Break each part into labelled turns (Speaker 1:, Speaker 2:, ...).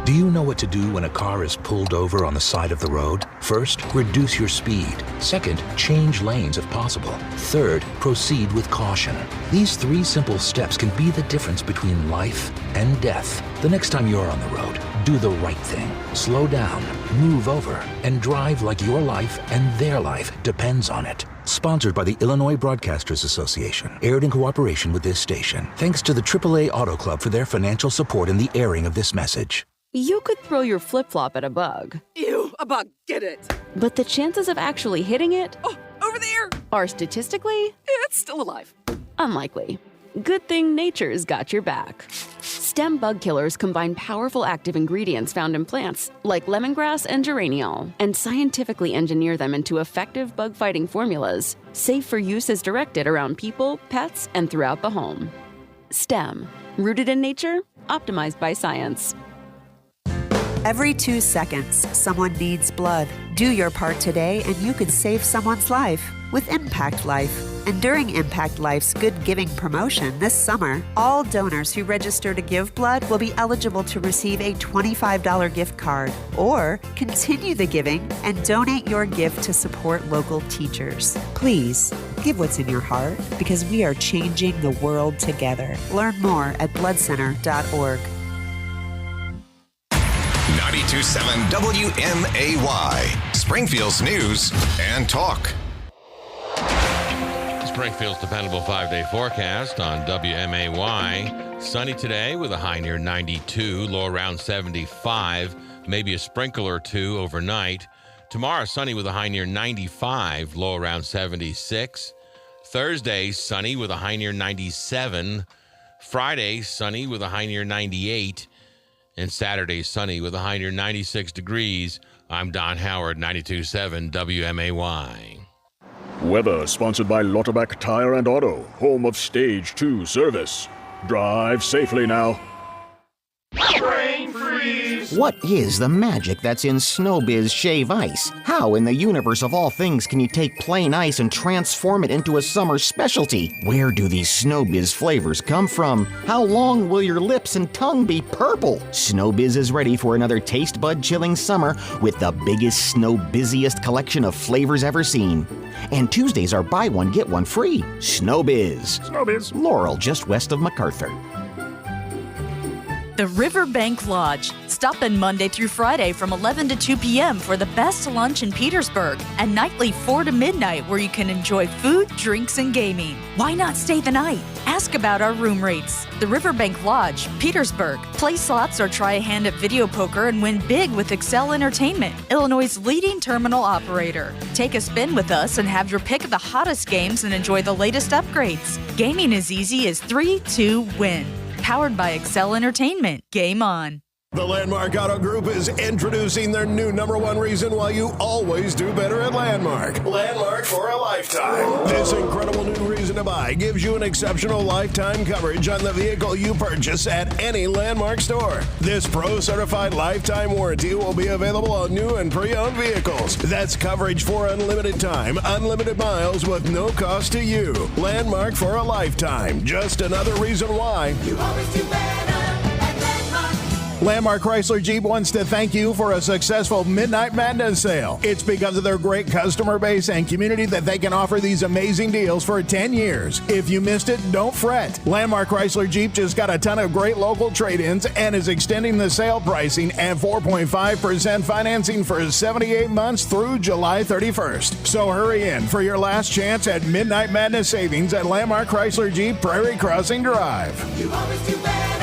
Speaker 1: Do you know what to do when a car is pulled over on the side of the road? First, reduce your speed. Second, change lanes if possible. Third, proceed with caution. These 3 simple steps can be the difference between life and death. The next time you're on the road, do the right thing. Slow down, move over, and drive like your life and their life depends on it. Sponsored by the Illinois Broadcasters Association. Aired in cooperation with this station. Thanks to the AAA Auto Club for their financial support in the airing of this message.
Speaker 2: You could throw your flip-flop at a bug.
Speaker 3: Ew, a bug, get it.
Speaker 2: But the chances of actually hitting it
Speaker 3: Over there!
Speaker 2: are statistically
Speaker 3: It's still alive.
Speaker 2: unlikely. Good thing nature's got your back. Stem bug killers combine powerful active ingredients found in plants, like lemongrass and geraniol, and scientifically engineer them into effective bug-fighting formulas, safe for use as directed around people, pets, and throughout the home. Stem. Rooted in nature, optimized by science.
Speaker 4: Every 2 seconds, someone needs blood. Do your part today and you could save someone's life with Impact Life. And during Impact Life's Good Giving promotion this summer, all donors who register to give blood will be eligible to receive a $25 gift card. Or continue the giving and donate your gift to support local teachers. Please, give what's in your heart because we are changing the world together. Learn more at bloodcenter.org.
Speaker 5: 92.7 WMAY, Springfield's news and talk.
Speaker 6: Springfield's dependable 5-day forecast on WMAY. Sunny today with a high near 92, low around 75, maybe a sprinkle or 2 overnight. Tomorrow, sunny with a high near 95, low around 76. Thursday, sunny with a high near 97. Friday, sunny with a high near 98. And Saturday, sunny with a high near 96 degrees. I'm Don Howard, 92.7 WMAY.
Speaker 7: Weather sponsored by Lauterbach Tire and Auto, home of Stage 2 service. Drive safely now.
Speaker 8: Brain freeze!
Speaker 9: What is the magic that's in Snowbiz Shave Ice? How in the universe of all things can you take plain ice and transform it into a summer specialty? Where do these Snowbiz flavors come from? How long will your lips and tongue be purple? Snowbiz is ready for another taste bud chilling summer with the biggest Snowbiziest collection of flavors ever seen. And Tuesdays are buy one, get one free. Snowbiz.
Speaker 7: Snowbiz.
Speaker 9: Laurel, just west of MacArthur.
Speaker 10: The Riverbank Lodge. Stop in Monday through Friday from 11 to 2 p.m. for the best lunch in Petersburg, and nightly 4 to midnight where you can enjoy food, drinks, and gaming. Why not stay the night? Ask about our room rates. The Riverbank Lodge, Petersburg. Play slots or try a hand at video poker and win big with Excel Entertainment, Illinois' leading terminal operator. Take a spin with us and have your pick of the hottest games and enjoy the latest upgrades. Gaming as easy as 3-2-win. Powered by Excel Entertainment. Game on.
Speaker 11: The Landmark Auto Group is introducing their new #1 reason why you always do better at Landmark. Landmark for a lifetime. This incredible new reason to buy gives you an exceptional lifetime coverage on the vehicle you purchase at any Landmark store. This pro-certified lifetime warranty will be available on new and pre-owned vehicles. That's coverage for unlimited time, unlimited miles with no cost to you. Landmark for a lifetime. Just another reason why you always do better. Landmark Chrysler Jeep wants to thank you for a successful Midnight Madness sale. It's because of their great customer base and community that they can offer these amazing deals for 10 years. If you missed it, don't fret. Landmark Chrysler Jeep just got a ton of great local trade-ins and is extending the sale pricing and 4.5% financing for 78 months through July 31st. So hurry in for your last chance at Midnight Madness savings at Landmark Chrysler Jeep Prairie Crossing Drive. You always do better.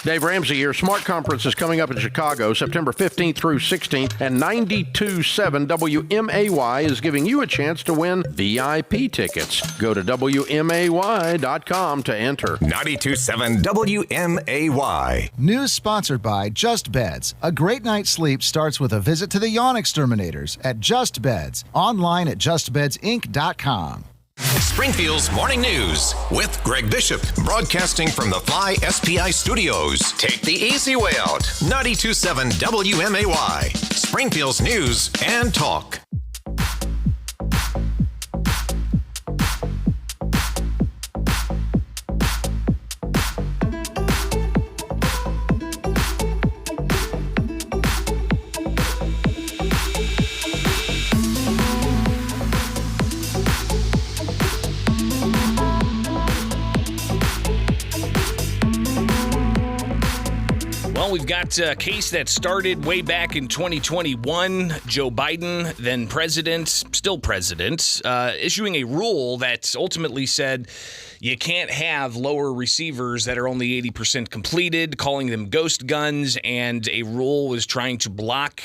Speaker 12: Dave Ramsey here. Smart Conference is coming up in Chicago, September 15th through 16th, and 92.7 WMAY is giving you a chance to win VIP tickets. Go to WMAY.com to enter.
Speaker 5: 92.7 WMAY.
Speaker 13: News sponsored by Just Beds. A great night's sleep starts with a visit to the Yawn Exterminators at Just Beds. Online at justbedsinc.com.
Speaker 5: Springfield's Morning News with Greg Bishop, broadcasting from the Fly SPI Studios. Take the easy way out. 92.7 WMAY, Springfield's news and talk.
Speaker 14: we've got a case that started way back in 2021. Joe Biden, then president, still president, issuing a rule that ultimately said you can't have lower receivers that are only 80% completed, calling them ghost guns, and a rule was trying to block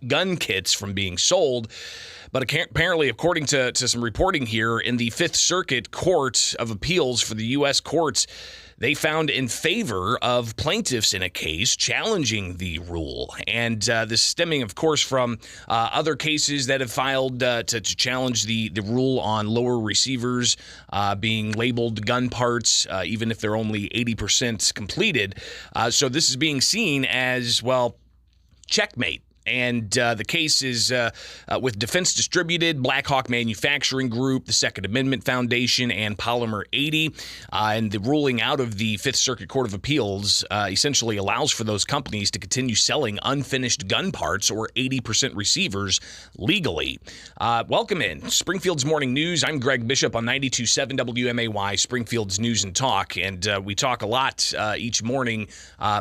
Speaker 14: gun kits from being sold. But apparently, according to some reporting here, in the Fifth Circuit Court of Appeals for the U.S. courts, they found in favor of plaintiffs in a case challenging the rule. And this stemming, of course, from other cases that have filed to challenge the rule on lower receivers being labeled gun parts, even if they're only 80% completed. So this is being seen as, well, checkmate. And the case is with Defense Distributed, Blackhawk Manufacturing Group, the Second Amendment Foundation, and Polymer 80. And the ruling out of the Fifth Circuit Court of Appeals essentially allows for those companies to continue selling unfinished gun parts or 80% receivers legally. Welcome in Springfield's Morning News. I'm Greg Bishop on 92.7 WMAY, Springfield's News and Talk. And we talk a lot each morning,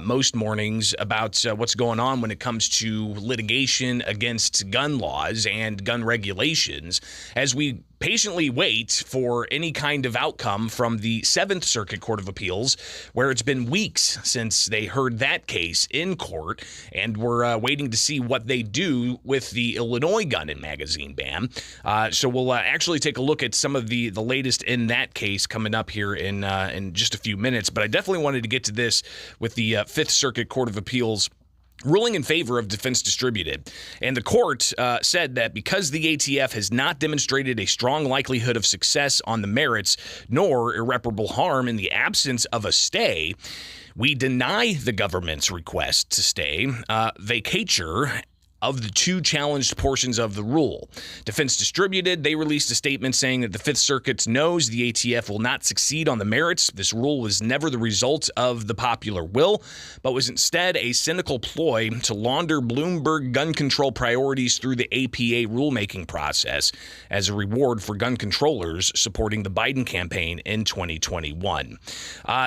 Speaker 14: most mornings, about what's going on when it comes to litigation against gun laws and gun regulations as we patiently wait for any kind of outcome from the Seventh Circuit Court of Appeals, where it's been weeks since they heard that case in court, and we're waiting to see what they do with the Illinois gun and magazine ban. So we'll actually take a look at some of the latest in that case coming up here in just a few minutes. But I definitely wanted to get to this with the Fifth Circuit Court of Appeals ruling in favor of Defense Distributed. And the court said that because the ATF has not demonstrated a strong likelihood of success on the merits nor irreparable harm in the absence of a stay, we deny the government's request to stay vacatur of the two challenged portions of the rule. Defense Distributed, they released a statement saying that the Fifth Circuit knows the ATF will not succeed on the merits. This rule was never the result of the popular will, but was instead a cynical ploy to launder Bloomberg gun control priorities through the APA rulemaking process as a reward for gun controllers supporting the Biden campaign in 2021.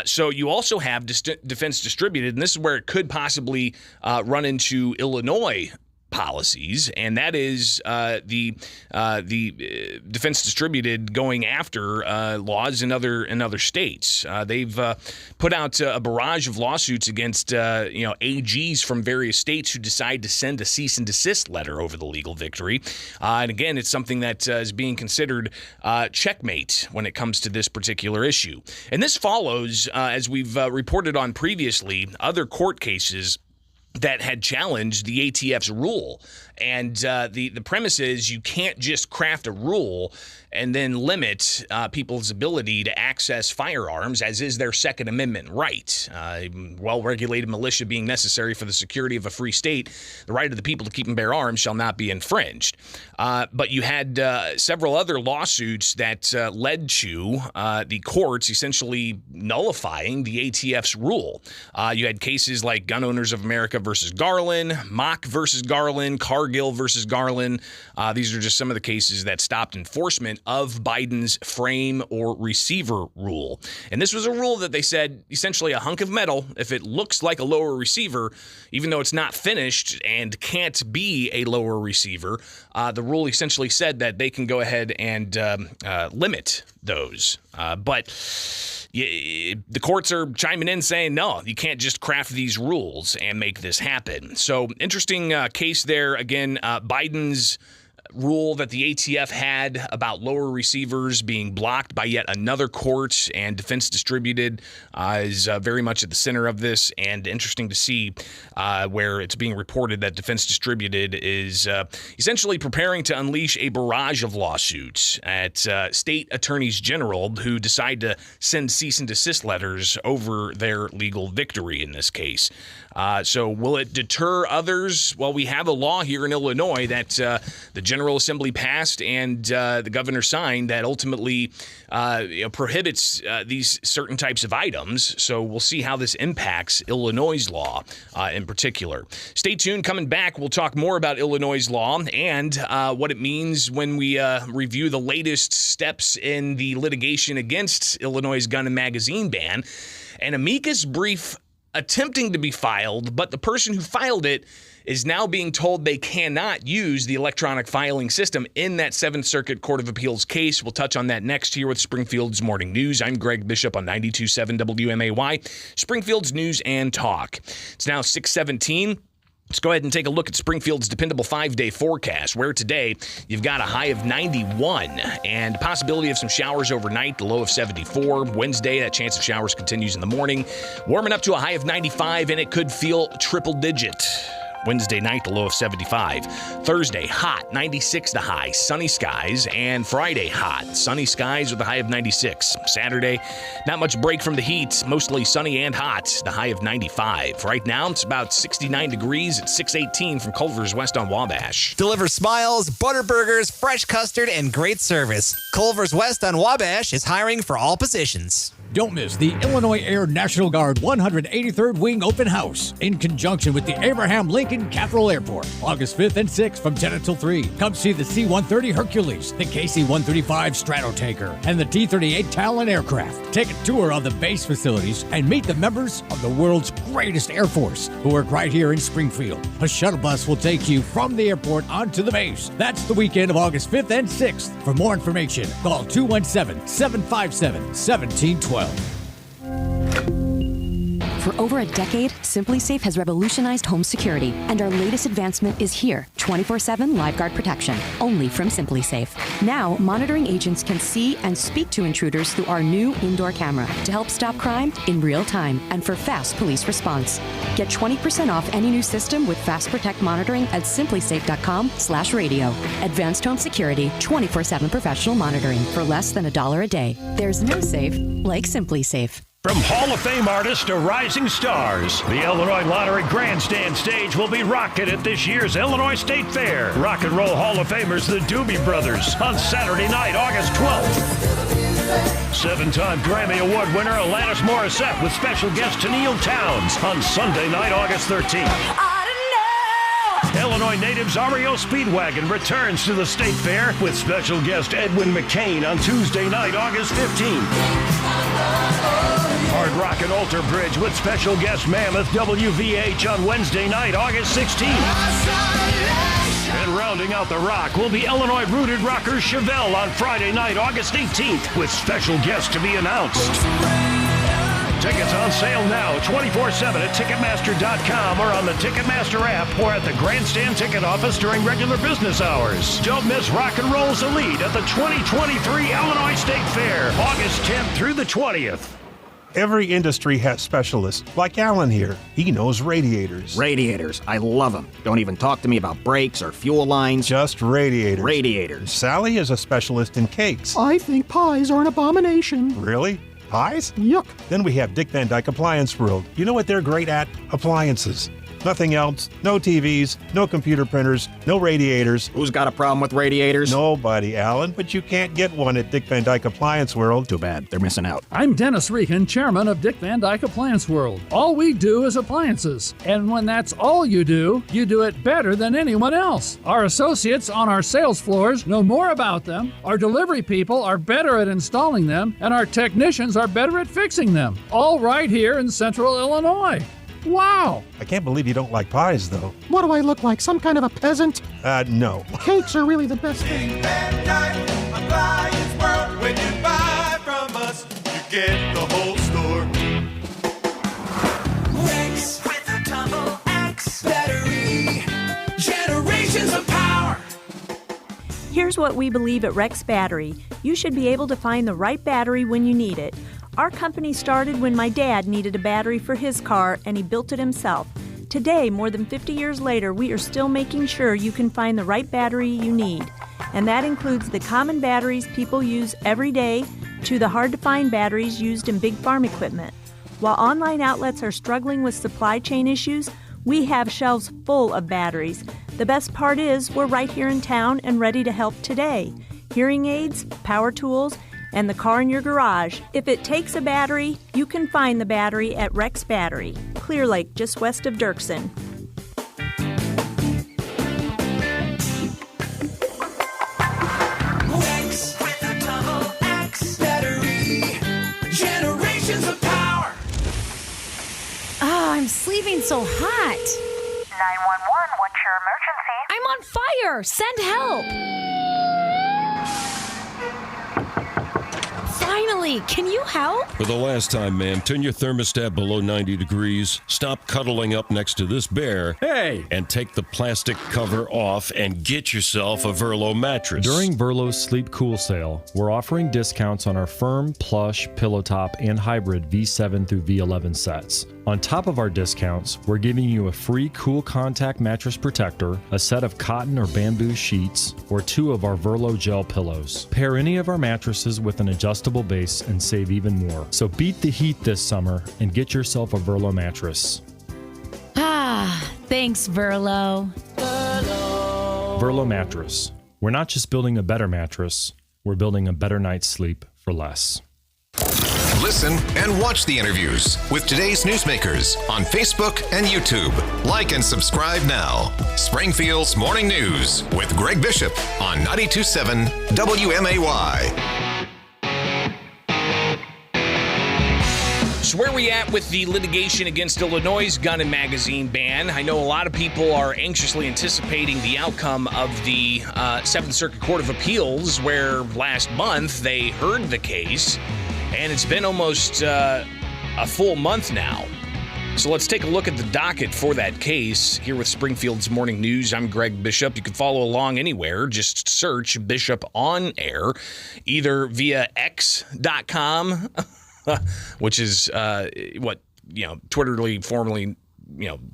Speaker 14: So you also have Defense Distributed, and this is where it could possibly run into Illinois policies, and that is the Defense Distributed going after laws in other states. They've put out a barrage of lawsuits against AGs from various states who decide to send a cease and desist letter over the legal victory. And again, it's something that is being considered checkmate when it comes to this particular issue. And this follows, as we've reported on previously, other court cases that had challenged the ATF's rule. And the premise is you can't just craft a rule and then limit people's ability to access firearms, as is their Second Amendment right. Well-regulated militia being necessary for the security of a free state, the right of the people to keep and bear arms shall not be infringed. But you had several other lawsuits that led to the courts essentially nullifying the ATF's rule. You had cases like Gun Owners of America versus Garland, Mock versus Garland, Cargill versus Garland. These are just some of the cases that stopped enforcement of Biden's frame or receiver rule. And this was a rule that they said essentially a hunk of metal, if it looks like a lower receiver, even though it's not finished and can't be a lower receiver, the rule essentially said that they can go ahead and limit those. But the courts are chiming in saying, no, you can't just craft these rules and make this happen. So interesting case there. Again, Biden's rule that the ATF had about lower receivers being blocked by yet another court, and Defense Distributed is very much at the center of this. And interesting to see where it's being reported that Defense Distributed is essentially preparing to unleash a barrage of lawsuits at state attorneys general who decide to send cease and desist letters over their legal victory in this case. So will it deter others? Well, we have a law here in Illinois that the General Assembly passed and the governor signed that ultimately prohibits these certain types of items. So we'll see how this impacts Illinois' law in particular. Stay tuned. Coming back, we'll talk more about Illinois' law and what it means when we review the latest steps in the litigation against Illinois' gun and magazine ban. An amicus brief attempting to be filed, but the person who filed it is now being told they cannot use the electronic filing system in that 7th Circuit Court of Appeals case. We'll touch on that next here with Springfield's Morning News. I'm Greg Bishop on 92.7 WMAY, Springfield's News and Talk. It's now 6:17. Let's go ahead and take a look at Springfield's dependable 5-day forecast, where today you've got a high of 91 and possibility of some showers overnight, the low of 74. Wednesday, that chance of showers continues in the morning, warming up to a high of 95, and it could feel triple digit. Wednesday night, the low of 75. Thursday, hot, 96 the high, sunny skies. And Friday, hot, sunny skies with a high of 96. Saturday, not much break from the heat, mostly sunny and hot, the high of 95. Right now, it's about 69 degrees at 618 from Culver's West on Wabash.
Speaker 15: Deliver smiles, butter burgers, fresh custard, and great service. Culver's West on Wabash is hiring for all positions.
Speaker 16: Don't miss the Illinois Air National Guard 183rd Wing Open House in conjunction with the Abraham Lincoln Capital Airport, August 5th and 6th from 10 until 3. Come see the C-130 Hercules, the KC-135 Stratotanker, and the T-38 Talon aircraft. Take a tour of the base facilities and meet the members of the world's greatest Air Force who work right here in Springfield. A shuttle bus will take you from the airport onto the base. That's the weekend of August 5th and 6th. For more information, call 217-757-1712.
Speaker 17: For over a decade, SimpliSafe has revolutionized home security, and our latest advancement is here, 24/7 LiveGuard protection, only from SimpliSafe. Now, monitoring agents can see and speak to intruders through our new indoor camera to help stop crime in real time and for fast police response. Get 20% off any new system with Fast Protect monitoring at simplisafe.com/radio. Advanced home security, 24/7 professional monitoring for less than $1 a day. There's no safe like SimpliSafe.
Speaker 8: From Hall of Fame artists to rising stars, the Illinois Lottery Grandstand stage will be rocking at this year's Illinois State Fair. Rock and Roll Hall of Famers, the Doobie Brothers, on Saturday night, August 12th. 7-time Grammy Award winner Alanis Morissette with special guest Tennille Towns on Sunday night, August 13th. Illinois natives REO Speedwagon returns to the State Fair with special guest Edwin McCain on Tuesday night, August 15th. Hard Rock and Alter Bridge with special guest Mammoth WVH on Wednesday night, August 16th. And rounding out the rock will be Illinois-rooted rockers Chevelle on Friday night, August 18th, with special guests to be announced. Tickets on sale now, 24/7 at Ticketmaster.com or on the Ticketmaster app or at the Grandstand Ticket Office during regular business hours. Don't miss Rock and Roll's Elite at the 2023 Illinois State Fair, August 10th through the 20th.
Speaker 18: Every industry has specialists, like Alan here. He knows radiators.
Speaker 9: Radiators. I love them. Don't even talk to me about brakes or fuel lines.
Speaker 18: Just radiators.
Speaker 9: Radiators.
Speaker 18: Sally is a specialist in cakes.
Speaker 19: I think pies are an abomination.
Speaker 18: Really? Pies?
Speaker 19: Yuck.
Speaker 18: Then we have Dick Van Dyke Appliance World. You know what they're great at? Appliances. Nothing else. No TVs, no computer printers, no radiators.
Speaker 9: Who's got a problem with radiators?
Speaker 18: Nobody, Alan, but you can't get one at Dick Van Dyke Appliance World.
Speaker 9: Too bad. They're missing out.
Speaker 20: I'm Dennis Regan, chairman of Dick Van Dyke Appliance World. All we do is appliances. And when that's all you do it better than anyone else. Our associates on our sales floors know more about them, our delivery people are better at installing them, and our technicians are better at fixing them. All right here in Central Illinois. Wow!
Speaker 18: I can't believe you don't like pies, though.
Speaker 19: What do I look like, some kind of a peasant?
Speaker 18: No.
Speaker 19: Cakes are really the best thing.
Speaker 8: Appliance World. When you buy from us, you get the whole store.
Speaker 21: Rex with a double X battery. Generations of power.
Speaker 22: Here's what we believe at Rex Battery. You should be able to find the right battery when you need it. Our company started when my dad needed a battery for his car, and he built it himself. Today, more than 50 years later, we are still making sure you can find the right battery you need. And that includes the common batteries people use every day to the hard-to-find batteries used in big farm equipment. While online outlets are struggling with supply chain issues, we have shelves full of batteries. The best part is we're right here in town and ready to help today. Hearing aids, power tools, and the car in your garage. If it takes a battery, you can find the battery at Rex Battery, Clear Lake, just west of Dirksen.
Speaker 21: Rex with a double X battery. Generations of power.
Speaker 1: I'm sleeping so hot.
Speaker 3: 911, what's your emergency?
Speaker 1: I'm on fire. Send help. Finally, can you help?
Speaker 23: For the last time, ma'am, turn your thermostat below 90 degrees, stop cuddling up next to this bear, and take the plastic cover off and get yourself a Verlo mattress.
Speaker 24: During Verlo's Sleep Cool sale, we're offering discounts on our firm, plush, pillow top, and hybrid V7 through V11 sets. On top of our discounts, we're giving you a free Cool Contact mattress protector, a set of cotton or bamboo sheets, or 2 of our Verlo gel pillows. Pair any of our mattresses with an adjustable base and save even more. So beat the heat this summer and get yourself a Verlo mattress.
Speaker 1: Thanks, Verlo.
Speaker 24: Verlo mattress. We're not just building a better mattress, we're building a better night's sleep for less.
Speaker 5: Listen and watch the interviews with today's newsmakers on Facebook and YouTube. Like and subscribe now. Springfield's Morning News with Greg Bishop on 92.7 WMAY.
Speaker 14: So where are we at with the litigation against Illinois' gun and magazine ban? I know a lot of people are anxiously anticipating the outcome of the 7th Circuit Court of Appeals, where last month they heard the case, and it's been almost a full month now. So let's take a look at the docket for that case here with Springfield's Morning News. I'm Greg Bishop. You can follow along anywhere. Just search Bishop on Air, either via x.com, which is Twitterly formerly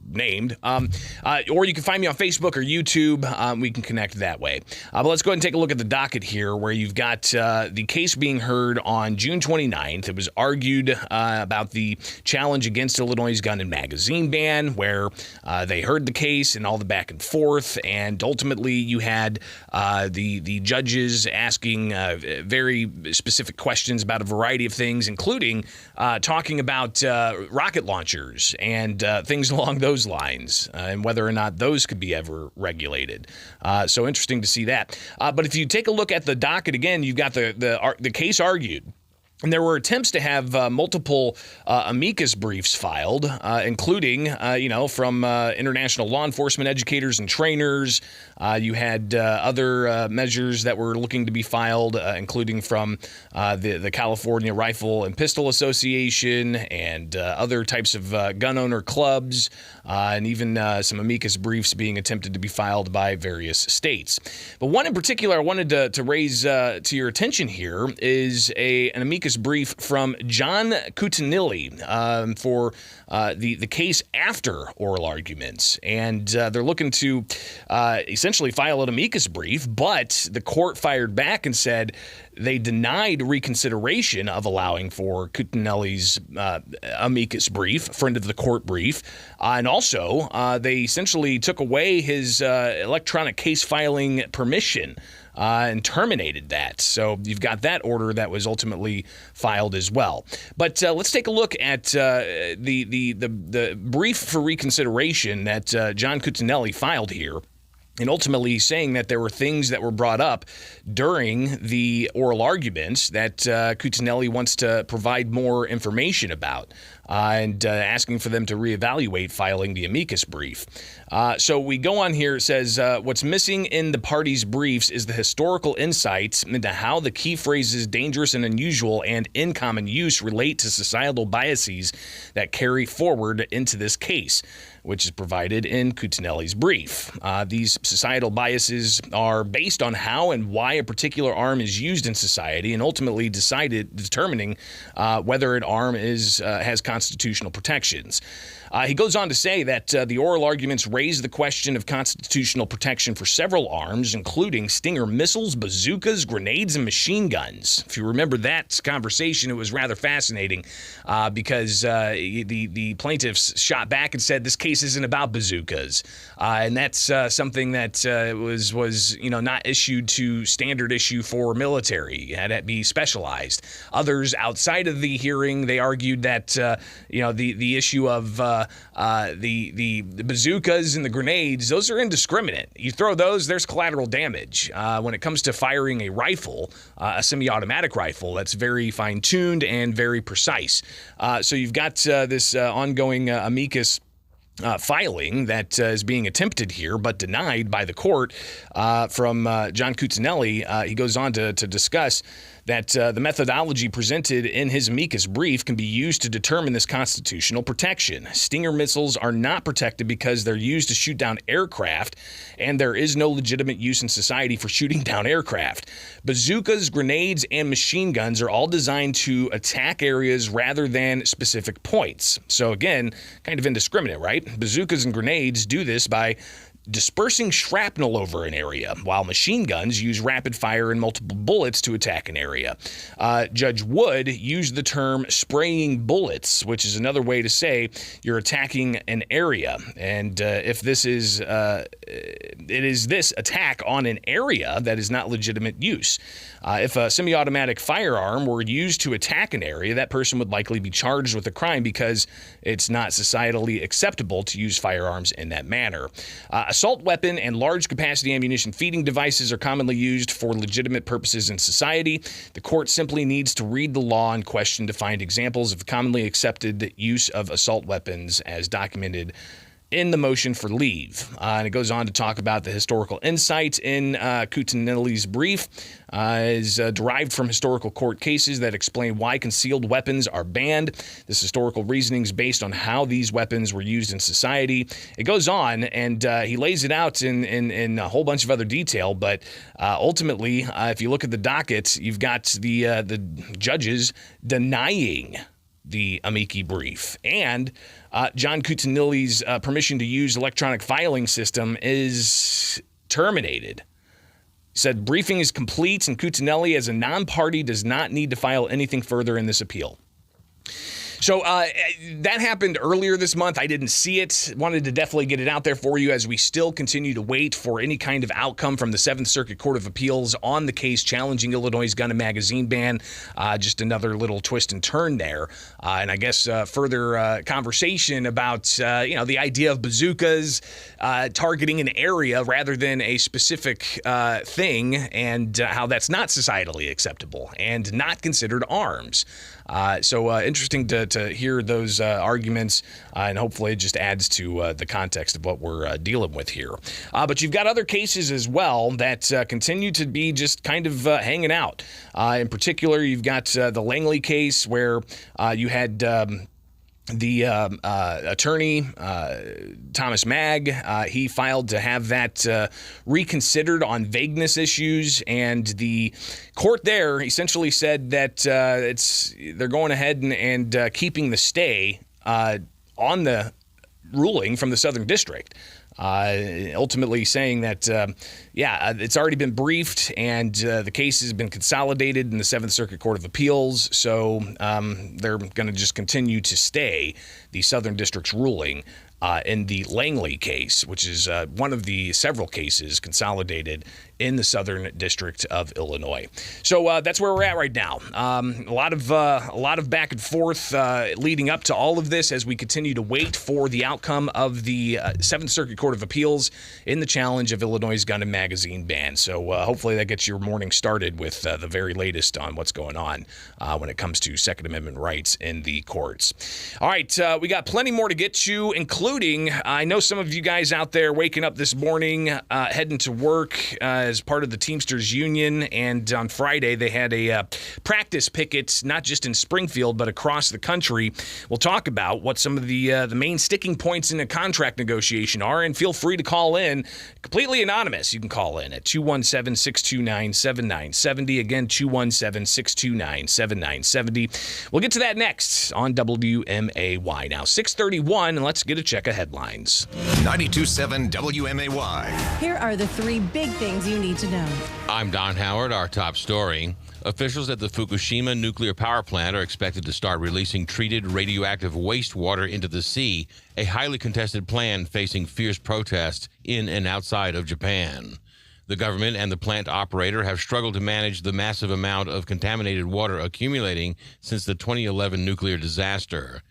Speaker 14: named, or you can find me on Facebook or YouTube. We can connect that way. But let's go ahead and take a look at the docket here, where you've got the case being heard on June 29th. It was argued about the challenge against Illinois' gun and magazine ban, where they heard the case and all the back and forth, and ultimately you had the judges asking very specific questions about a variety of things, including talking about rocket launchers and things along those lines, and whether or not those could be ever regulated. So interesting to see that. But if you take a look at the docket again, you've got the case argued. And there were attempts to have multiple amicus briefs filed, including, from international law enforcement educators and trainers. You had other measures that were looking to be filed, including from the California Rifle and Pistol Association and other types of gun owner clubs, and even some amicus briefs being attempted to be filed by various states. But one in particular I wanted to raise to your attention here is an amicus brief from John Cutinelli for the case after oral arguments. And they're looking to essentially file an amicus brief, but the court fired back and said they denied reconsideration of allowing for Cutinelli's amicus brief, friend of the court brief. And also, they essentially took away his electronic case filing permission and terminated that. So you've got that order that was ultimately filed as well. But let's take a look at the brief for reconsideration that John Cutinelli filed here. And ultimately saying that there were things that were brought up during the oral arguments that Cutinelli wants to provide more information about, and asking for them to reevaluate filing the amicus brief. So we go on here. It says, what's missing in the parties' briefs is the historical insights into how the key phrases dangerous and unusual and in common use relate to societal biases that carry forward into this case, which is provided in Cutinelli's brief. These societal biases are based on how and why a particular arm is used in society, and ultimately determining whether an arm has constitutional protections. He goes on to say that the oral arguments raise the question of constitutional protection for several arms, including Stinger missiles, bazookas, grenades, and machine guns. If you remember that conversation, it was rather fascinating because the plaintiffs shot back and said this case isn't about bazookas, and that's something that was not issued to standard issue for military. It had to be specialized. Others outside of the hearing, they argued that the issue of the bazookas and the grenades. Those are indiscriminate. You throw those, there's collateral damage. When it comes to firing a rifle, a semi-automatic rifle, that's very fine-tuned and very precise. So you've got this ongoing amicus filing that is being attempted here, but denied by the court from John Cuccinelli. He goes on to discuss that the methodology presented in his amicus brief can be used to determine this constitutional protection. Stinger missiles are not protected because they're used to shoot down aircraft, and there is no legitimate use in society for shooting down aircraft. Bazookas, grenades, and machine guns are all designed to attack areas rather than specific points. So again, kind of indiscriminate, right? Bazookas and grenades do this by dispersing shrapnel over an area, while machine guns use rapid fire and multiple bullets to attack an area. Judge Wood used the term spraying bullets, which is another way to say you're attacking an area. And if this is, it is this attack on an area that is not legitimate use. If a semi-automatic firearm were used to attack an area, that person would likely be charged with a crime because it's not societally acceptable to use firearms in that manner. Assault weapon and large capacity ammunition feeding devices are commonly used for legitimate purposes in society. The court simply needs to read the law in question to find examples of commonly accepted use of assault weapons as documented in the motion for leave. And it goes on to talk about the historical insight in Cuccinelli's brief is derived from historical court cases that explain why concealed weapons are banned. This historical reasoning is based on how these weapons were used in society. It goes on, and he lays it out in a whole bunch of other detail, but ultimately, if you look at the docket, you've got the judges denying the amici brief, and John Cuccinelli's permission to use electronic filing system is terminated. He said briefing is complete, and Cuccinelli, as a non-party, does not need to file anything further in this appeal. So that happened earlier this month. I didn't see it. Wanted to definitely get it out there for you as we still continue to wait for any kind of outcome from the 7th Circuit Court of Appeals on the case challenging Illinois' gun and magazine ban. Just another little twist and turn there. And I guess further conversation about, the idea of bazookas targeting an area rather than a specific thing, and how that's not societally acceptable and not considered arms. So interesting to hear those arguments, and hopefully it just adds to the context of what we're dealing with here. But you've got other cases as well that continue to be just kind of hanging out. In particular, you've got the Langley case where you had the attorney, Thomas Magg, he filed to have that reconsidered on vagueness issues, and the court there essentially said that they're going ahead and keeping the stay on the ruling from the Southern District. Ultimately saying that, it's already been briefed and the case has been consolidated in the 7th Circuit Court of Appeals, so they're going to just continue to stay the Southern District's ruling in the Langley case, which is one of the several cases consolidated in the Southern District of Illinois. So that's where we're at right now. A lot of back and forth leading up to all of this as we continue to wait for the outcome of the 7th Circuit Court of Appeals in the challenge of Illinois' gun and magazine ban. So hopefully that gets your morning started with the very latest on what's going on when it comes to Second Amendment rights in the courts. All right, we got plenty more to get to, including I know some of you guys out there waking up this morning, heading to work as part of the Teamsters Union, and on Friday they had a practice picket, not just in Springfield but across the country. We'll talk about what some of the main sticking points in a contract negotiation are, and feel free to call in. Completely anonymous. You can call in at 217-629-7970. Again, 217-629-7970. We'll get to that next on WMAY. Now, 6:31, and let's get a check of headlines.
Speaker 5: 92.7 WMAY.
Speaker 2: Here are the 3 big things you need to know.
Speaker 4: I'm Don Howard. Our top story. Officials at the Fukushima nuclear power plant are expected to start releasing treated radioactive wastewater into the sea, a highly contested plan facing fierce protests in and outside of Japan. The government and the plant operator have struggled to manage the massive amount of contaminated water accumulating since the 2011 nuclear disaster.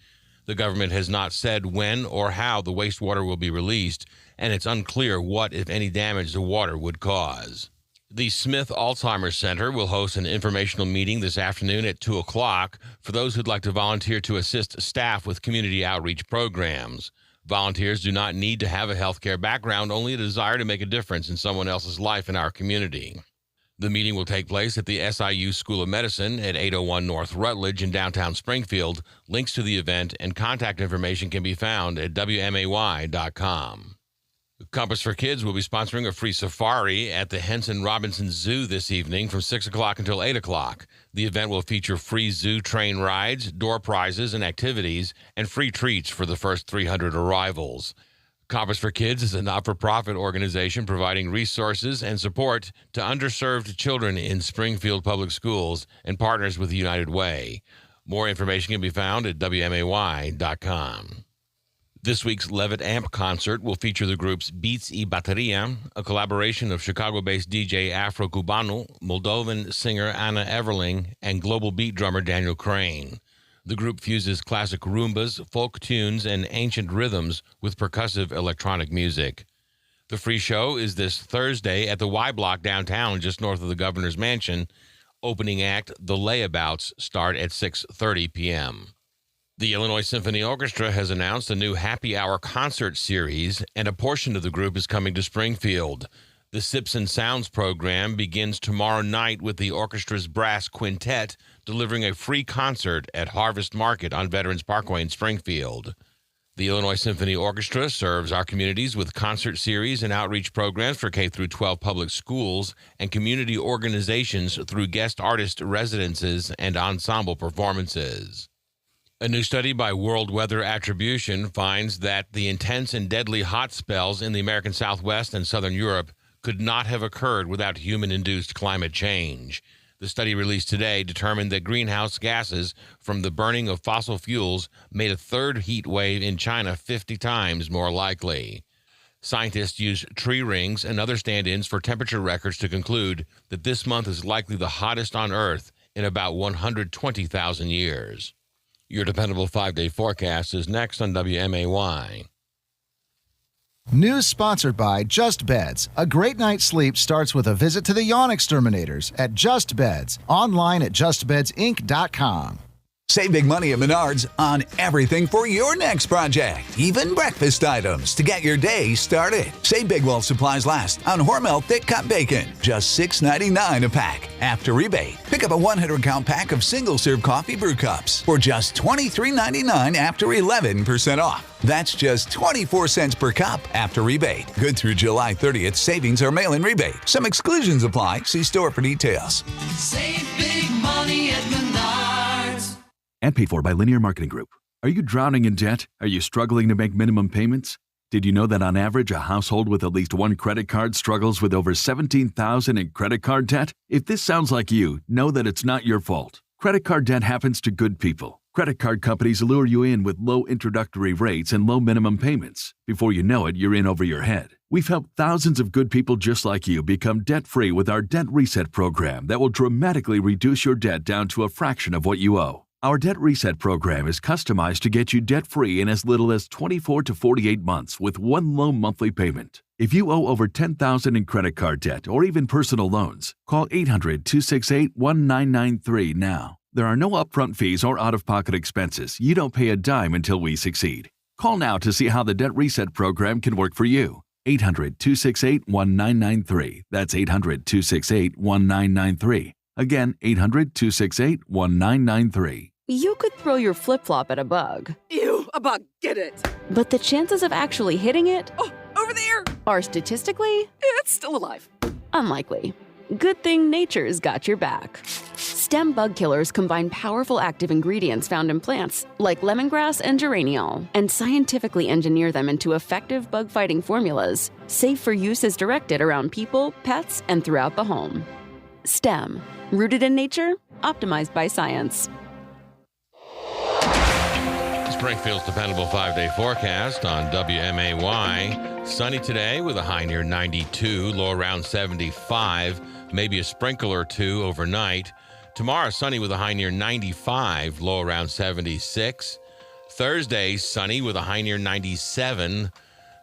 Speaker 4: The government has not said when or how the wastewater will be released, and it's unclear what, if any, damage the water would cause. The Smith Alzheimer's Center will host an informational meeting this afternoon at 2 o'clock for those who'd like to volunteer to assist staff with community outreach programs. Volunteers do not need to have a healthcare background, only a desire to make a difference in someone else's life in our community. The meeting will take place at the SIU School of Medicine at 801 North Rutledge in downtown Springfield. Links to the event and contact information can be found at WMAY.com. Compass for Kids will be sponsoring a free safari at the Henson Robinson Zoo this evening from 6 o'clock until 8 o'clock. The event will feature free zoo train rides, door prizes and activities, and free treats for the first 300 arrivals. Compass for Kids is a not-for-profit organization providing resources and support to underserved children in Springfield Public Schools and partners with the United Way. More information can be found at WMAY.com. This week's Levitt Amp concert will feature the groups Beats y Bateria, a collaboration of Chicago-based DJ Afro-Cubano, Moldovan singer Anna Everling, and global beat drummer Daniel Crane. The group fuses classic rumbas, folk tunes, and ancient rhythms with percussive electronic music. The free show is this Thursday at the Y Block downtown, just north of the Governor's Mansion. Opening act, The Layabouts, start at 6:30 p.m. The Illinois Symphony Orchestra has announced a new happy hour concert series, and a portion of the group is coming to Springfield. The Sips and Sounds program begins tomorrow night with the orchestra's brass quintet delivering a free concert at Harvest Market on Veterans Parkway in Springfield. The Illinois Symphony Orchestra serves our communities with concert series and outreach programs for K-12 public schools and community organizations through guest artist residences and ensemble performances. A new study by World Weather Attribution finds that the intense and deadly hot spells in the American Southwest and Southern Europe could not have occurred without human-induced climate change. The study released today determined that greenhouse gases from the burning of fossil fuels made a third heat wave in China 50 times more likely. Scientists used tree rings and other stand-ins for temperature records to conclude that this month is likely the hottest on Earth in about 120,000 years. Your dependable 5-day forecast is next on WMAY.
Speaker 13: News sponsored by Just Beds. A great night's sleep starts with a visit to the yawn exterminators at Just Beds. Online at justbedsinc.com.
Speaker 6: Save big money at Menards on everything for your next project, even breakfast items to get your day started. Save big while supplies last on Hormel Thick Cut Bacon, just $6.99 a pack. After rebate, pick up a 100-count pack of single-serve coffee brew cups for just $23.99 after 11% off. That's just 24 cents per cup after rebate. Good through July 30th. Savings are mail-in rebate. Some exclusions apply. See store for details.
Speaker 21: Save big money at Menards.
Speaker 7: And paid for by Linear Marketing Group. Are you drowning in debt? Are you struggling to make minimum payments? Did you know that on average, a household with at least one credit card struggles with over $17,000 in credit card debt? If this sounds like you, know that it's not your fault. Credit card debt happens to good people. Credit card companies lure you in with low introductory rates and low minimum payments. Before you know it, you're in over your head. We've helped thousands of good people just like you become debt-free with our Debt Reset program that will dramatically reduce your debt down to a fraction of what you owe. Our Debt Reset program is customized to get you debt-free in as little as 24 to 48 months with one low monthly payment. If you owe over $10,000 in credit card debt or even personal loans, call 800-268-1993 now. There are no upfront fees or out-of-pocket expenses. You don't pay a dime until we succeed. Call now to see how the Debt Reset program can work for you. 800-268-1993. That's 800-268-1993. Again, 800-268-1993.
Speaker 10: You could throw your flip-flop at a bug.
Speaker 11: Ew, a bug, get it.
Speaker 10: But the chances of actually hitting it
Speaker 11: over there
Speaker 10: are statistically,
Speaker 11: it's still alive.
Speaker 10: Unlikely. Good thing nature's got your back. Stem bug killers combine powerful active ingredients found in plants, like lemongrass and geraniol, and scientifically engineer them into effective bug-fighting formulas, safe for use as directed around people, pets, and throughout the home. STEM. Rooted in nature, optimized by science.
Speaker 4: Springfield's dependable 5-day forecast on WMAY. Sunny today with a high near 92, low around 75, maybe a sprinkle or two overnight. Tomorrow, sunny with a high near 95, low around 76. Thursday, sunny with a high near 97.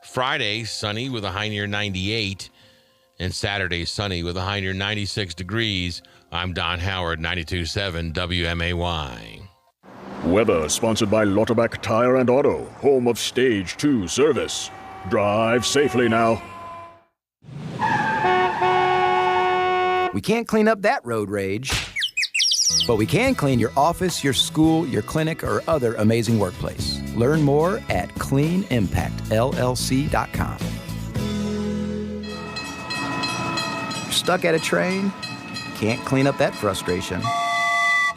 Speaker 4: Friday, sunny with a high near 98. And Saturday, sunny with a high near 96 degrees. I'm Don Howard, 92.7 WMAY.
Speaker 12: Weather sponsored by Lotterback Tire and Auto, home of Stage 2 service. Drive safely now.
Speaker 15: We can't clean up that road rage, but we can clean your office, your school, your clinic, or other amazing workplace. Learn more at cleanimpactllc.com. Stuck at a train? Can't clean up that frustration.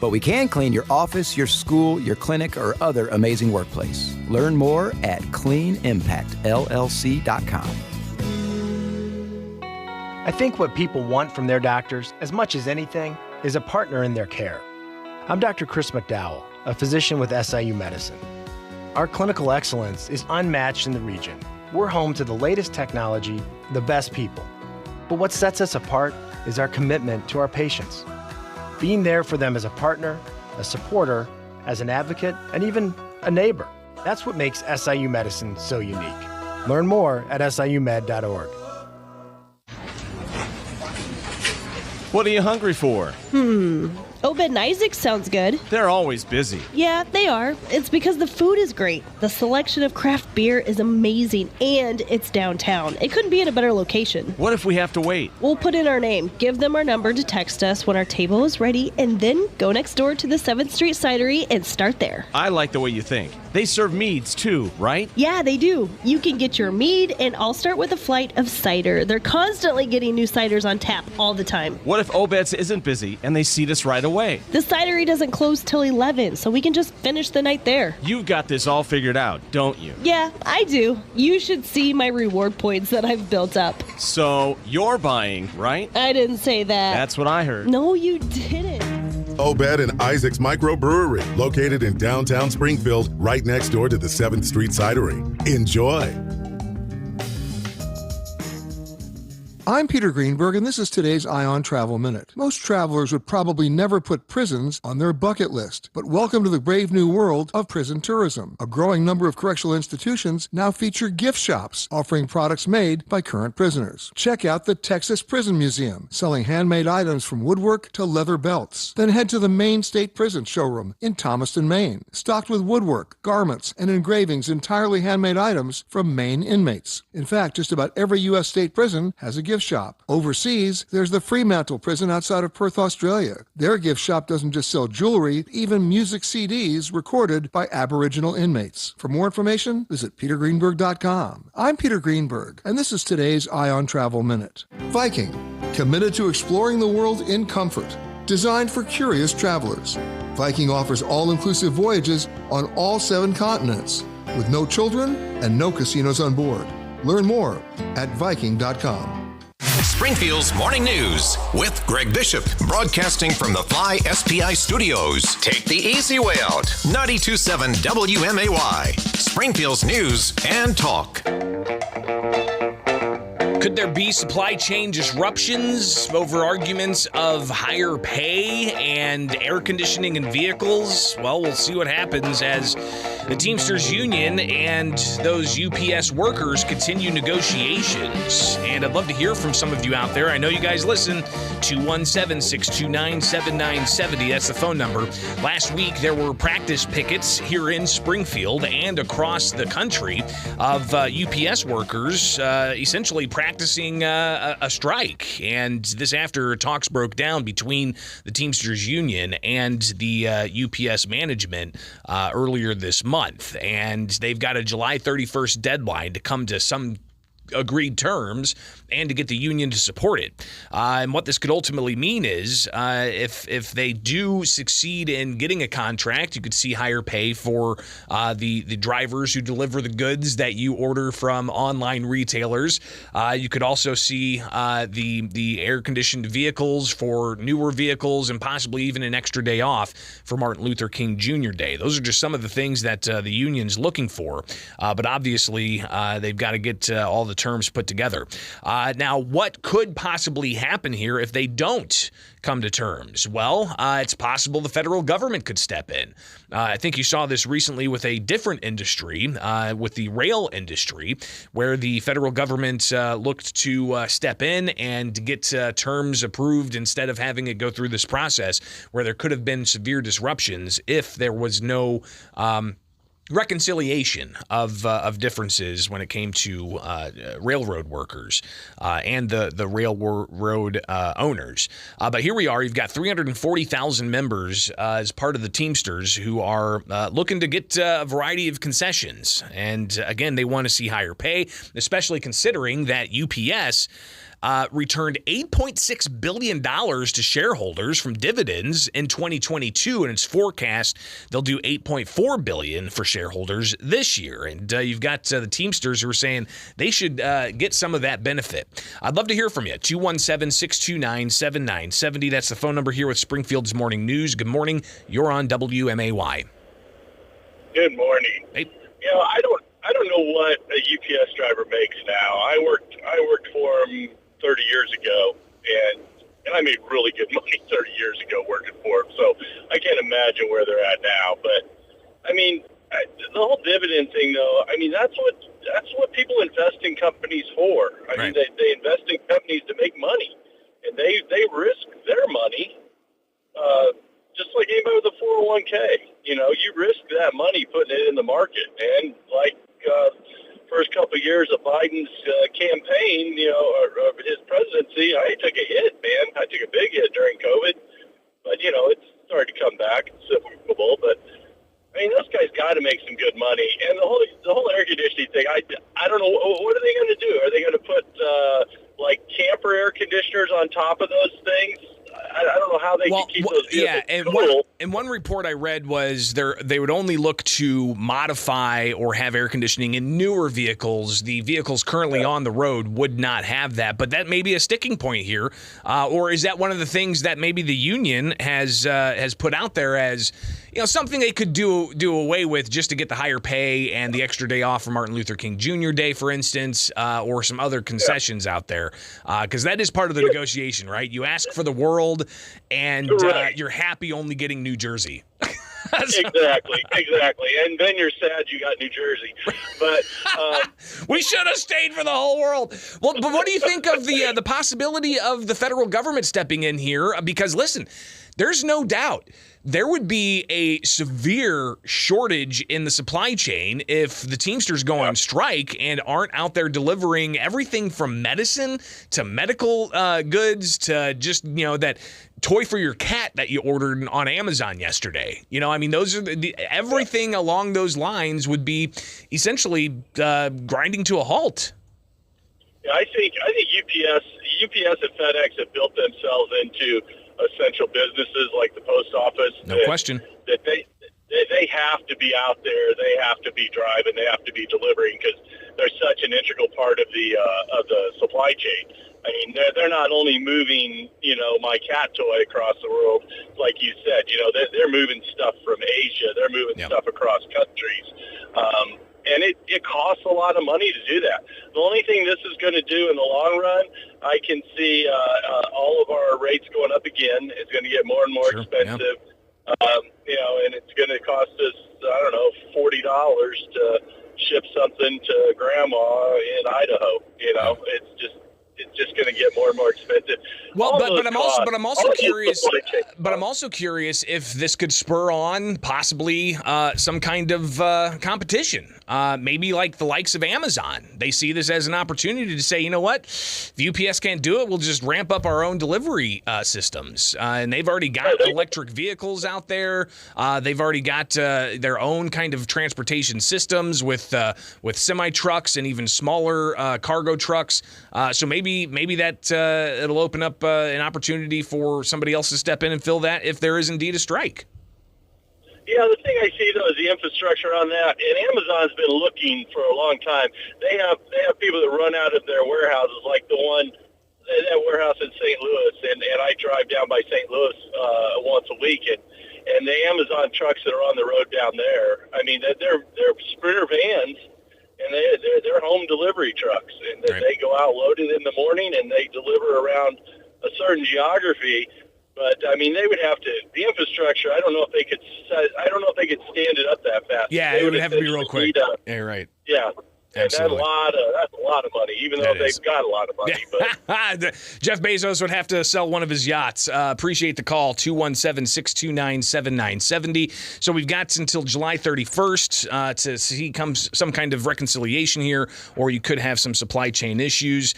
Speaker 15: But we can clean your office, your school, your clinic, or other amazing workplace. Learn more at cleanimpactllc.com.
Speaker 16: I think what people want from their doctors, as much as anything, is a partner in their care. I'm Dr. Chris McDowell, a physician with SIU Medicine. Our clinical excellence is unmatched in the region. We're home to the latest technology, the best people. But what sets us apart is our commitment to our patients. Being there for them as a partner, a supporter, as an advocate, and even a neighbor. That's what makes SIU Medicine so unique. Learn more at siumed.org.
Speaker 17: What are you hungry for?
Speaker 25: Obed and Isaac sounds good.
Speaker 17: They're always busy.
Speaker 25: Yeah, they are. It's because the food is great. The selection of craft beer is amazing, and it's downtown. It couldn't be at a better location.
Speaker 17: What if we have to wait?
Speaker 25: We'll put in our name, give them our number to text us when our table is ready, and then go next door to the 7th Street Cidery and start there.
Speaker 17: I like the way you think. They serve meads too, right?
Speaker 25: Yeah, they do. You can get your mead, and I'll start with a flight of cider. They're constantly getting new ciders on tap all the time.
Speaker 17: What if Obed's isn't busy and they seat us right away?
Speaker 25: The cidery doesn't close till 11, so we can just finish the night there.
Speaker 17: You've got this all figured out, don't you?
Speaker 25: Yeah, I do. You should see my reward points that I've built up.
Speaker 17: So, you're buying, right?
Speaker 25: I didn't say that.
Speaker 17: That's what I heard.
Speaker 25: No, you didn't.
Speaker 26: Obed and Isaac's Microbrewery, located in downtown Springfield, right next door to the 7th Street Cidery. Enjoy.
Speaker 27: I'm Peter Greenberg, and this is today's Ion Travel Minute. Most travelers would probably never put prisons on their bucket list, but welcome to the brave new world of prison tourism. A growing number of correctional institutions now feature gift shops offering products made by current prisoners. Check out the Texas Prison Museum, selling handmade items from woodwork to leather belts. Then head to the Maine State Prison showroom in Thomaston, Maine, stocked with woodwork, garments, and engravings, entirely handmade items from Maine inmates. In fact, just about every U.S. state prison has a gift shop. Overseas, there's the Fremantle Prison outside of Perth, Australia. Their gift shop doesn't just sell jewelry, even music CDs recorded by Aboriginal inmates. For more information, visit petergreenberg.com. I'm Peter Greenberg, and this is today's Ion Travel Minute. Viking, committed to exploring the world in comfort. Designed for curious travelers. Viking offers all-inclusive voyages on all 7 continents, with no children and no casinos on board. Learn more at Viking.com.
Speaker 5: Springfield's Morning News with Greg Bishop, broadcasting from the Fly SPI studios. Take the easy way out. 92.7 WMAY, Springfield's News and Talk.
Speaker 14: Could there be supply chain disruptions over arguments of higher pay and air conditioning in vehicles? Well, we'll see what happens as the Teamsters Union and those UPS workers continue negotiations. And I'd love to hear from some of you out there. I know you guys listen. 217-629-7970. That's the phone number. Last week, there were practice pickets here in Springfield and across the country of UPS workers essentially practicing a strike. And this after talks broke down between the Teamsters Union and the UPS management earlier this month. And they've got a July 31st deadline to come to some agreed terms and to get the union to support it. And what this could ultimately mean is if they do succeed in getting a contract, you could see higher pay for the drivers who deliver the goods that you order from online retailers. You could also see the air-conditioned vehicles for newer vehicles and possibly even an extra day off for Martin Luther King Jr. Day. Those are just some of the things that the union's looking for. But obviously, they've got to get all the terms put together. Now, what could possibly happen here if they don't come to terms? Well, it's possible the federal government could step in. I think you saw this recently with a different industry, with the rail industry, where the federal government looked to step in and get terms approved instead of having it go through this process where there could have been severe disruptions if there was no reconciliation of differences when it came to railroad workers and the railroad owners. But here we are. You've got 340,000 members as part of the Teamsters who are looking to get a variety of concessions. And again, they want to see higher pay, especially considering that UPS returned $8.6 billion to shareholders from dividends in 2022, and it's forecast they'll do $8.4 billion for shareholders this year. And you've got the Teamsters who are saying they should get some of that benefit. I'd love to hear from you. 217-629-7970. That's the phone number here with Springfield's Morning News. Good morning. You're on WMAY.
Speaker 3: Good morning.
Speaker 14: Hey.
Speaker 3: You know, I don't know what a UPS driver makes now. I worked for him 30 years ago, and I made really good money 30 years ago working for them. So I can't imagine where they're at now. But I mean, the whole dividend thing, though. I mean, that's what people invest in companies for. I mean, they invest in companies to make money, and they risk their money, just like anybody with a 401k. You know, you risk that money putting it in the market, and like first couple of years of Biden's campaign, you know, or his presidency, I took a hit, man. I took a big hit during COVID, but you know, it's started to come back. It's cyclical, but I mean, those guys got to make some good money. And the whole air conditioning thing, I don't know, what are they going to do? Are they going to put like camper air conditioners on top of those things? I don't know how they can keep those vehicles cool.
Speaker 14: And one report I read was they would only look to modify or have air conditioning in newer vehicles. The vehicles currently on the road would not have that, but that may be a sticking point here. Or is that one of the things that maybe the union has put out there as, you know, something they could do away with just to get the higher pay and the extra day off for Martin Luther King Jr. Day, for instance, or some other concessions out there? Because that is part of the negotiation, right? You ask for the world, and you're happy only getting New Jersey.
Speaker 3: Exactly. And then you're sad you got New Jersey. But
Speaker 14: we should have stayed for the whole world. Well, but what do you think of the possibility of the federal government stepping in here? Because listen, there's no doubt there would be a severe shortage in the supply chain if the Teamsters go on strike and aren't out there delivering everything from medicine to medical goods to just, you know, that toy for your cat that you ordered on Amazon yesterday. You know, I mean, those are everything along those lines would be essentially grinding to a halt.
Speaker 3: Yeah, I think UPS and FedEx have built themselves into essential businesses like the post office.
Speaker 14: No question.
Speaker 3: That they have to be out there. They have to be driving. They have to be delivering because they're such an integral part of the supply chain. I mean, they're not only moving, you know, my cat toy across the world, like you said. You know, they're moving stuff from Asia. They're moving stuff across countries. And it costs a lot of money to do that. The only thing this is going to do in the long run, I can see all of our rates going up again. It's going to get more and more expensive. You know, and it's going to cost us, I don't know, $40 to ship something to grandma in Idaho. You know, it's just going to get more and more expensive.
Speaker 14: Well, but I'm also curious. But I'm also curious if this could spur on possibly some kind of competition. Maybe like the likes of Amazon. They see this as an opportunity to say, you know what, if UPS can't do it, we'll just ramp up our own delivery systems. And they've already got electric vehicles out there. They've already got their own kind of transportation systems with semi trucks and even smaller cargo trucks. So maybe that it'll open up an opportunity for somebody else to step in and fill that if there is indeed a strike.
Speaker 3: Yeah, the thing I see, though, is the infrastructure on that. And Amazon's been looking for a long time. They have people that run out of their warehouses, like the one, that warehouse in St. Louis. And I drive down by St. Louis once a week. And the Amazon trucks that are on the road down there, I mean, they're Sprinter vans and they're home delivery trucks, and they go out loaded in the morning, and they deliver around a certain geography. But I mean, they would have to the infrastructure. I don't know if they could stand it up that fast.
Speaker 14: Yeah, it would have to be real quick. Yeah, right.
Speaker 3: Yeah. And that's a lot of money, even though they've got a lot of money. But
Speaker 14: Jeff Bezos would have to sell one of his yachts. Appreciate the call, 217-629-7970. So we've got until July 31st to see some kind of reconciliation here, or you could have some supply chain issues.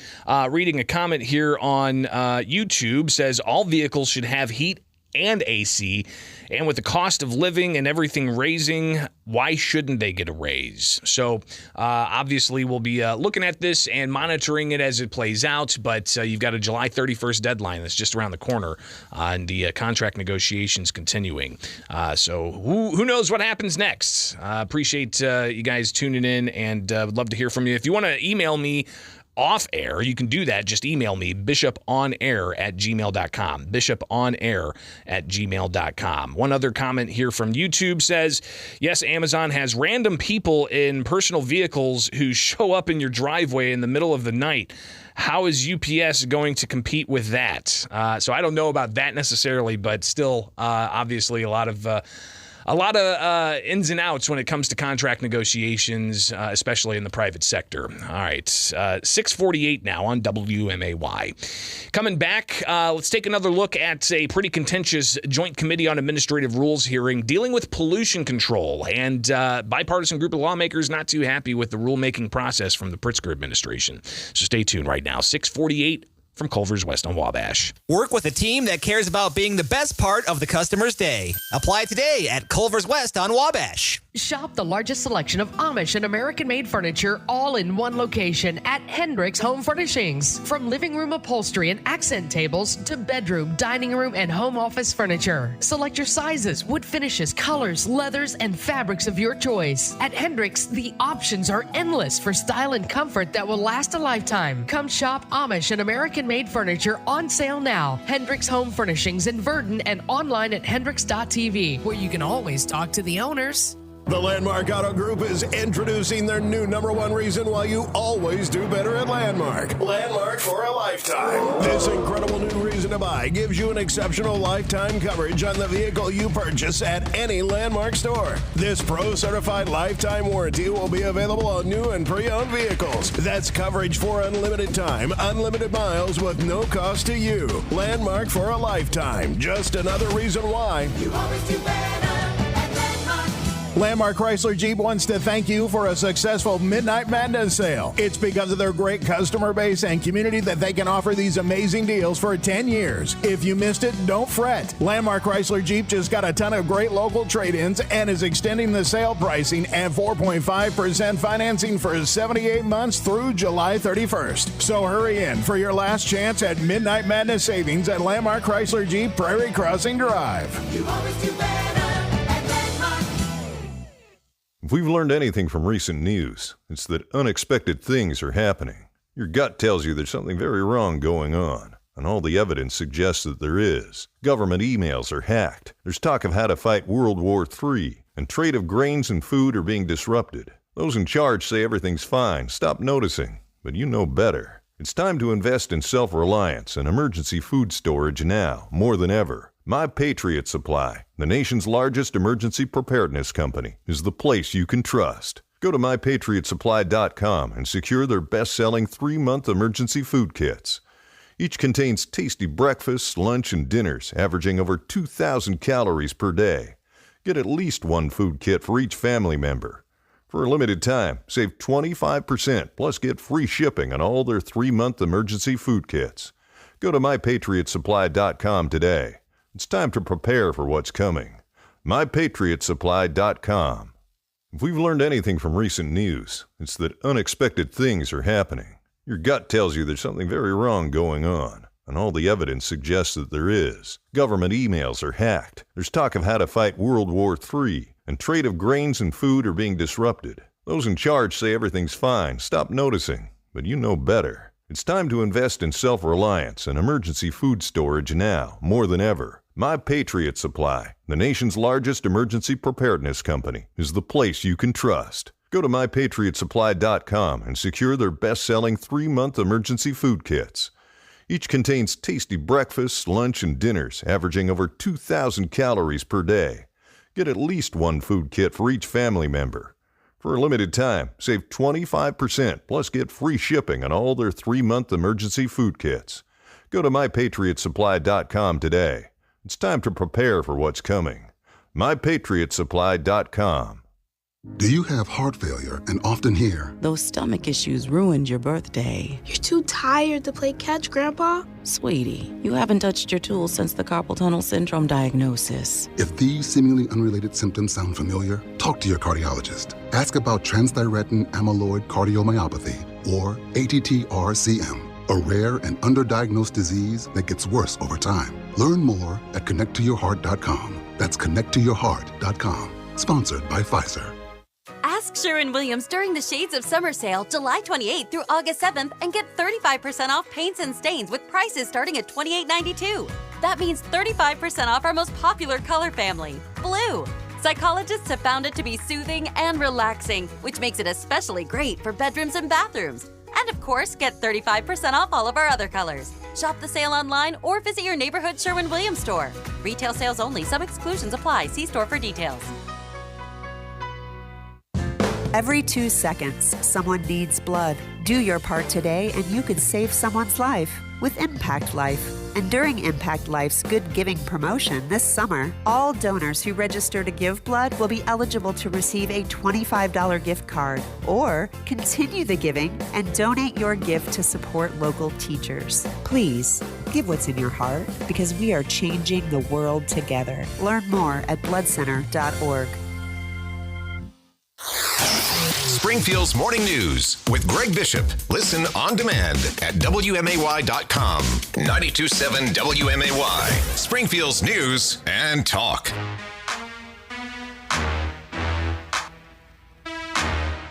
Speaker 14: Reading a comment here on YouTube says all vehicles should have heat and AC, and with the cost of living and everything raising, why shouldn't they get a raise? So obviously we'll be looking at this and monitoring it as it plays out, but you've got a July 31st deadline that's just around the corner, and the contract negotiations continuing. So who knows what happens next? Appreciate you guys tuning in, and would love to hear from you. If you want to email me off air, you can do that. Just email me, bishoponair@gmail.com. bishoponair@gmail.com. One other comment here from YouTube says, yes, Amazon has random people in personal vehicles who show up in your driveway in the middle of the night. How is UPS going to compete with that? So I don't know about that necessarily, but still, obviously a lot of ins and outs when it comes to contract negotiations, especially in the private sector. All right, 6:48 now on WMAY. Coming back, let's take another look at a pretty contentious Joint Committee on Administrative Rules hearing dealing with pollution control, and bipartisan group of lawmakers not too happy with the rulemaking process from the Pritzker administration. So stay tuned right now. 6:48 from Culver's West on Wabash.
Speaker 8: Work with a team that cares about being the best part of the customer's day. Apply today at Culver's West on Wabash.
Speaker 9: Shop the largest selection of Amish and American-made furniture all in one location at Hendricks Home Furnishings. From living room upholstery and accent tables to bedroom, dining room, and home office furniture. Select your sizes, wood finishes, colors, leathers, and fabrics of your choice. At Hendricks, the options are endless for style and comfort that will last a lifetime. Come shop Amish and American-made furniture on sale now. Hendricks Home Furnishings in Verdon and online at hendricks.tv, where you can always talk to the owners.
Speaker 18: The Landmark Auto Group is introducing their new #1 reason why you always do better at Landmark. Landmark for a lifetime. This incredible new reason to buy gives you an exceptional lifetime coverage on the vehicle you purchase at any Landmark store. This Pro-certified lifetime warranty will be available on new and pre-owned vehicles. That's coverage for unlimited time, unlimited miles with no cost to you. Landmark for a lifetime. Just another reason why you always do better. Landmark Chrysler Jeep wants to thank you for a successful Midnight Madness sale. It's because of their great customer base and community that they can offer these amazing deals for 10 years. If you missed it, don't fret. Landmark Chrysler Jeep just got a ton of great local trade-ins and is extending the sale pricing at 4.5% financing for 78 months through July 31st. So hurry in for your last chance at Midnight Madness savings at Landmark Chrysler Jeep Prairie Crossing Drive. You always do better.
Speaker 19: If we've learned anything from recent news, it's that unexpected things are happening. Your gut tells you there's something very wrong going on, and all the evidence suggests that there is. Government emails are hacked. There's talk of how to fight World War III, and trade of grains and food are being disrupted. Those in charge say everything's fine. Stop noticing, but you know better. It's time to invest in self-reliance and emergency food storage now, more than ever. My Patriot Supply, the nation's largest emergency preparedness company, is the place you can trust. Go to mypatriotsupply.com and secure their best-selling 3-month emergency food kits. Each contains tasty breakfasts, lunch, and dinners, averaging over 2,000 calories per day. Get at least one food kit for each family member. For a limited time, save 25%, plus get free shipping on all their 3-month emergency food kits. Go to mypatriotsupply.com today. It's time to prepare for what's coming. MyPatriotSupply.com. If we've learned anything from recent news, it's that unexpected things are happening. Your gut tells you there's something very wrong going on, and all the evidence suggests that there is. Government emails are hacked. There's talk of how to fight World War III, and trade of grains and food are being disrupted. Those in charge say everything's fine. Stop noticing, but you know better. It's time to invest in self-reliance and emergency food storage now, more than ever. My Patriot Supply, the nation's largest emergency preparedness company, is the place you can trust. Go to mypatriotsupply.com and secure their best-selling 3-month emergency food kits. Each contains tasty breakfasts, lunch, and dinners, averaging over 2,000 calories per day. Get at least one food kit for each family member. For a limited time, save 25%, plus get free shipping on all their 3-month emergency food kits. Go to mypatriotsupply.com today. It's time to prepare for what's coming. mypatriotsupply.com.
Speaker 1: Do you have heart failure and often hear,
Speaker 2: "Those stomach issues ruined your birthday"?
Speaker 13: "You're too tired to play catch, Grandpa."
Speaker 2: Sweetie, you haven't touched your tools since the carpal tunnel syndrome diagnosis.
Speaker 1: If these seemingly unrelated symptoms sound familiar, talk to your cardiologist. Ask about transthyretin amyloid cardiomyopathy, or ATTR-CM, a rare and underdiagnosed disease that gets worse over time. Learn more at connecttoyourheart.com. That's connecttoyourheart.com. Sponsored by Pfizer.
Speaker 20: Ask Sherwin-Williams during the Shades of Summer sale, July 28th through August 7th, and get 35% off paints and stains with prices starting at $28.92. That means 35% off our most popular color family, blue. Psychologists have found it to be soothing and relaxing, which makes it especially great for bedrooms and bathrooms. And of course, get 35% off all of our other colors. Shop the sale online or visit your neighborhood Sherwin-Williams store. Retail sales only. Some exclusions apply. See store for details.
Speaker 22: Every 2 seconds, someone needs blood. Do your part today and you could save someone's life with Impact Life. And during Impact Life's Good Giving promotion this summer, all donors who register to give blood will be eligible to receive a $25 gift card. Or continue the giving and donate your gift to support local teachers. Please, give what's in your heart because we are changing the world together. Learn more at bloodcenter.org.
Speaker 5: Springfield's Morning News with Greg Bishop. Listen on demand at WMAY.com. 92.7 WMAY. Springfield's News and Talk.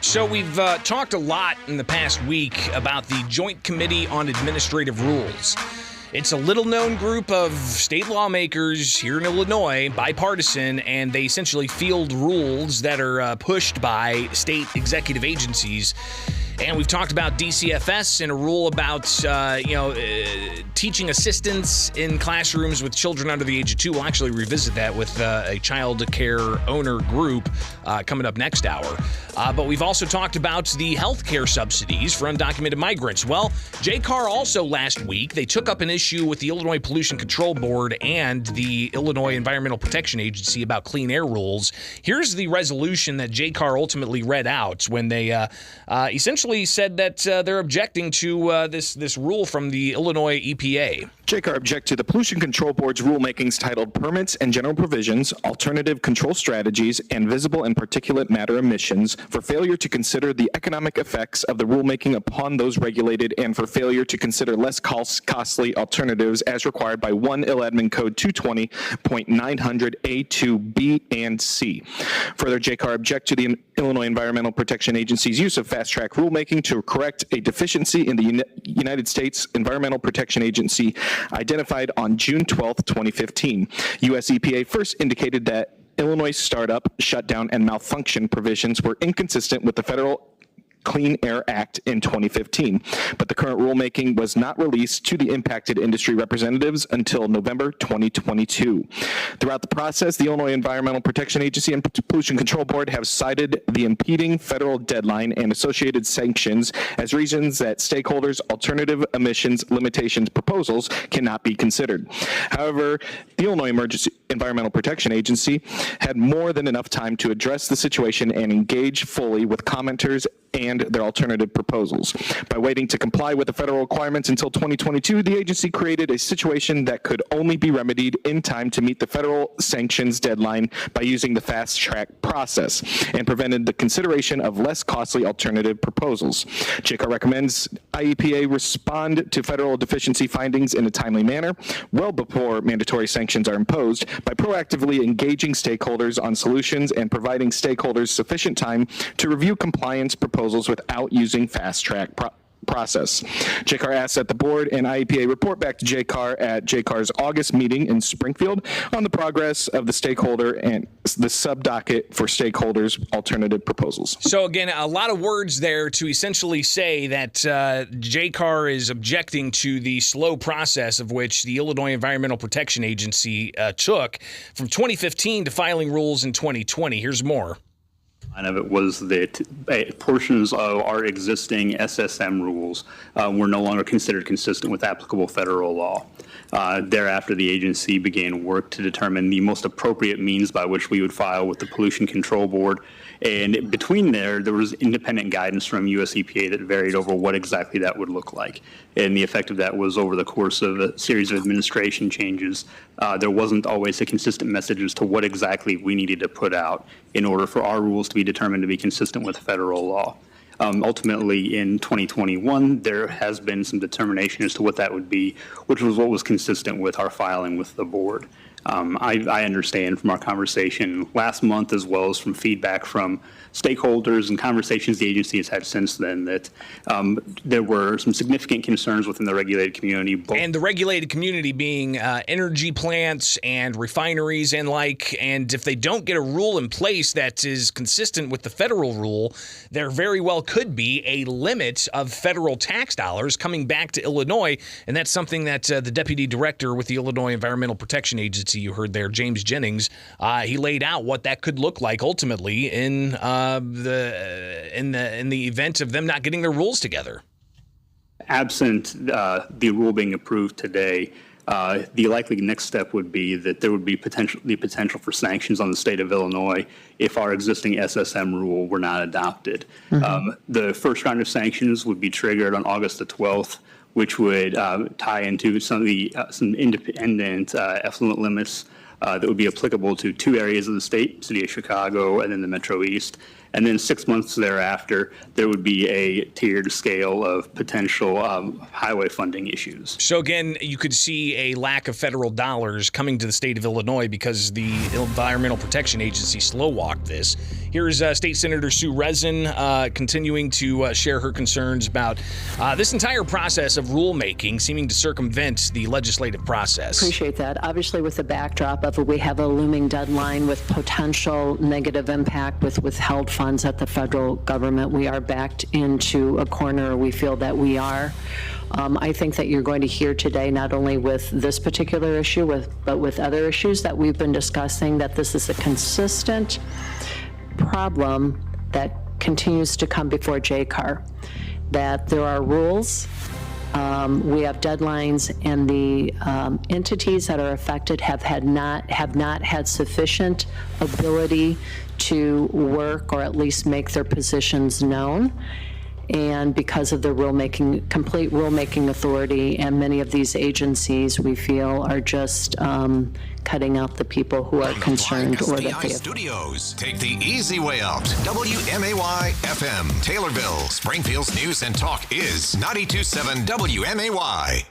Speaker 14: So we've talked a lot in the past week about the Joint Committee on Administrative Rules. It's a little-known group of state lawmakers here in Illinois, bipartisan, and they essentially field rules that are pushed by state executive agencies. And we've talked about DCFS and a rule about, teaching assistants in classrooms with children under the age of 2. We'll actually revisit that with a Childcare owner group coming up next hour. But we've also talked about the health care subsidies for undocumented migrants. Well, JCAR also last week, they took up an issue with the Illinois Pollution Control Board and the Illinois Environmental Protection Agency about clean air rules. Here's the resolution that JCAR ultimately read out when they essentially said that they're objecting to this rule from the Illinois EPA.
Speaker 23: JCAR object to the Pollution Control Board's rulemakings titled Permits and General Provisions, Alternative Control Strategies, and Visible and Particulate Matter Emissions for failure to consider the economic effects of the rulemaking upon those regulated and for failure to consider less costly alternatives as required by 1 Admin Code 220.900 A2B and C. Further, JCAR object to the Illinois Environmental Protection Agency's use of fast-track rulemaking to correct a deficiency in the United States Environmental Protection Agency identified on June 12, 2015. U.S. EPA first indicated that Illinois startup, shutdown, and malfunction provisions were inconsistent with the federal Clean Air Act in 2015, but the current rulemaking was not released to the impacted industry representatives until November 2022. Throughout the process, the Illinois Environmental Protection Agency and Pollution Control Board have cited the impeding federal deadline and associated sanctions as reasons that stakeholders' alternative emissions limitations proposals cannot be considered. However, the Illinois Environmental Protection Agency had more than enough time to address the situation and engage fully with commenters and their alternative proposals. By waiting to comply with the federal requirements until 2022, the agency created a situation that could only be remedied in time to meet the federal sanctions deadline by using the fast-track process and prevented the consideration of less costly alternative proposals. JCAR recommends IEPA respond to federal deficiency findings in a timely manner, well before mandatory sanctions are imposed, by proactively engaging stakeholders on solutions and providing stakeholders sufficient time to review compliance proposals without using fast-track process. JCAR asks that the board and IEPA report back to JCAR at JCAR's August meeting in Springfield on the progress of the stakeholder and the sub-docket for stakeholders' alternative proposals.
Speaker 14: So again, a lot of words there to essentially say that JCAR is objecting to the slow process of which the Illinois Environmental Protection Agency took from 2015 to filing rules in 2020. Here's more.
Speaker 4: Of it was that portions of our existing SSM rules were no longer considered consistent with applicable federal law. Thereafter, the agency began work to determine the most appropriate means by which we would file with the Pollution Control Board. And between there was independent guidance from US EPA that varied over what exactly that would look like. And the effect of that was over the course of a series of administration changes, there wasn't always a consistent message as to what exactly we needed to put out in order for our rules to be determined to be consistent with federal law. Ultimately, in 2021, there has been some determination as to what that would be, which was what was consistent with our filing with the board. I understand from our conversation last month, as well as from feedback from stakeholders and conversations the agency has had since then, that there were some significant concerns within the regulated community.
Speaker 14: And the regulated community being energy plants and refineries and and if they don't get a rule in place that is consistent with the federal rule, there very well could be a limit of federal tax dollars coming back to Illinois. And that's something that the deputy director with the Illinois Environmental Protection Agency, you heard there, James Jennings, he laid out what that could look like ultimately in the event of them not getting their rules together.
Speaker 4: Absent the rule being approved today, the likely next step would be that there would be the potential for sanctions on the state of Illinois if our existing SSM rule were not adopted. Mm-hmm. The first round of sanctions would be triggered on August the 12th, which would tie into some independent effluent limits that would be applicable to two areas of the state, City of Chicago and then the Metro East. And then 6 months thereafter, there would be a tiered scale of potential highway funding issues.
Speaker 14: So again, you could see a lack of federal dollars coming to the state of Illinois because the Environmental Protection Agency slow-walked this. Here's State Senator Sue Rezin continuing to share her concerns about this entire process of rulemaking seeming to circumvent the legislative process.
Speaker 6: Appreciate that. Obviously, with the backdrop of we have a looming deadline with potential negative impact with withheld funds at the federal government, we are backed into a corner. We feel that we are. I think that you're going to hear today, not only with this particular issue, but with other issues that we've been discussing, that this is a consistent problem that continues to come before JCAR, that there are rules, we have deadlines, and the entities that are affected have not had sufficient ability to work or at least make their positions known. And because of the complete rulemaking authority, and many of these agencies, we feel, are just cutting out the people who are concerned or that they have.
Speaker 5: Studios. Take the easy way out. WMAY FM, Taylorville. Springfield's news and talk is 92.7 WMAY.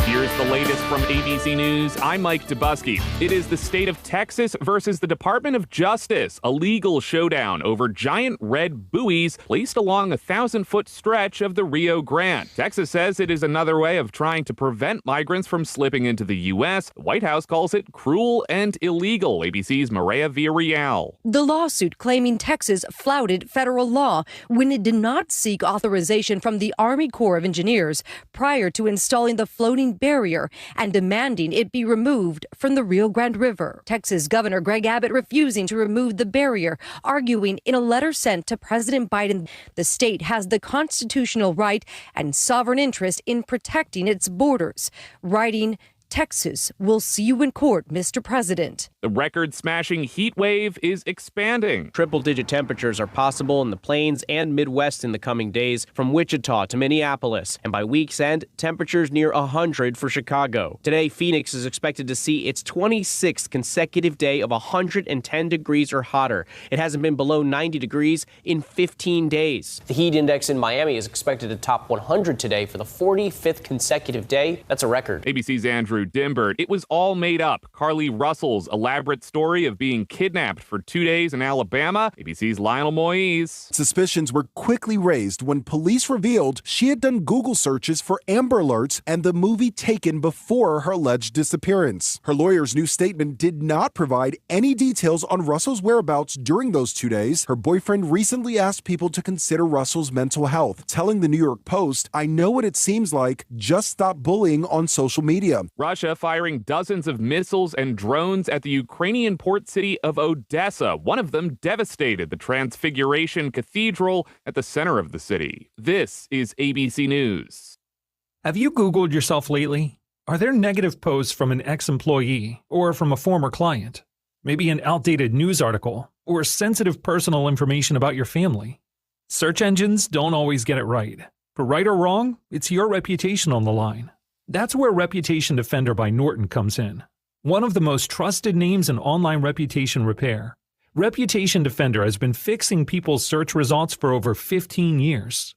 Speaker 7: Here's the latest from ABC News. I'm Mike Dubusky. It is the state of Texas versus the Department of Justice, a legal showdown over giant red buoys placed along a 1,000-foot stretch of the Rio Grande. Texas says it is another way of trying to prevent migrants from slipping into the U.S. The White House calls it cruel and illegal. ABC's Maria Villarreal.
Speaker 10: The lawsuit claiming Texas flouted federal law when it did not seek authorization from the Army Corps of Engineers prior to installing the floating barrier and demanding it be removed from the Rio Grande River. Texas Governor Greg Abbott refusing to remove the barrier, arguing in a letter sent to President Biden the state has the constitutional right and sovereign interest in protecting its borders, writing, "Texas will see you in court, Mr. President."
Speaker 7: The record-smashing heat wave is expanding.
Speaker 11: Triple-digit temperatures are possible in the plains and Midwest in the coming days, from Wichita to Minneapolis. And by week's end, temperatures near 100 for Chicago. Today, Phoenix is expected to see its 26th consecutive day of 110 degrees or hotter. It hasn't been below 90 degrees in 15 days.
Speaker 21: The heat index in Miami is expected to top 100 today for the 45th consecutive day. That's a record.
Speaker 7: ABC's Andrew Drew Dimbert. It was all made up. Carly Russell's elaborate story of being kidnapped for 2 days in Alabama. ABC's Lionel Moise.
Speaker 12: Suspicions were quickly raised when police revealed she had done Google searches for Amber Alerts and the movie Taken before her alleged disappearance. Her lawyer's new statement did not provide any details on Russell's whereabouts during those 2 days. Her boyfriend recently asked people to consider Russell's mental health, telling the New York Post, "I know what it seems like. Just stop bullying on social media."
Speaker 7: Russia firing dozens of missiles and drones at the Ukrainian port city of Odessa. One of them devastated the Transfiguration Cathedral at the center of the city. This is ABC News.
Speaker 15: Have you Googled yourself lately? Are there negative posts from an ex-employee or from a former client? Maybe an outdated news article or sensitive personal information about your family? Search engines don't always get it right. For right or wrong, it's your reputation on the line. That's where Reputation Defender by Norton comes in. One of the most trusted names in online reputation repair, Reputation Defender has been fixing people's search results for over 15 years.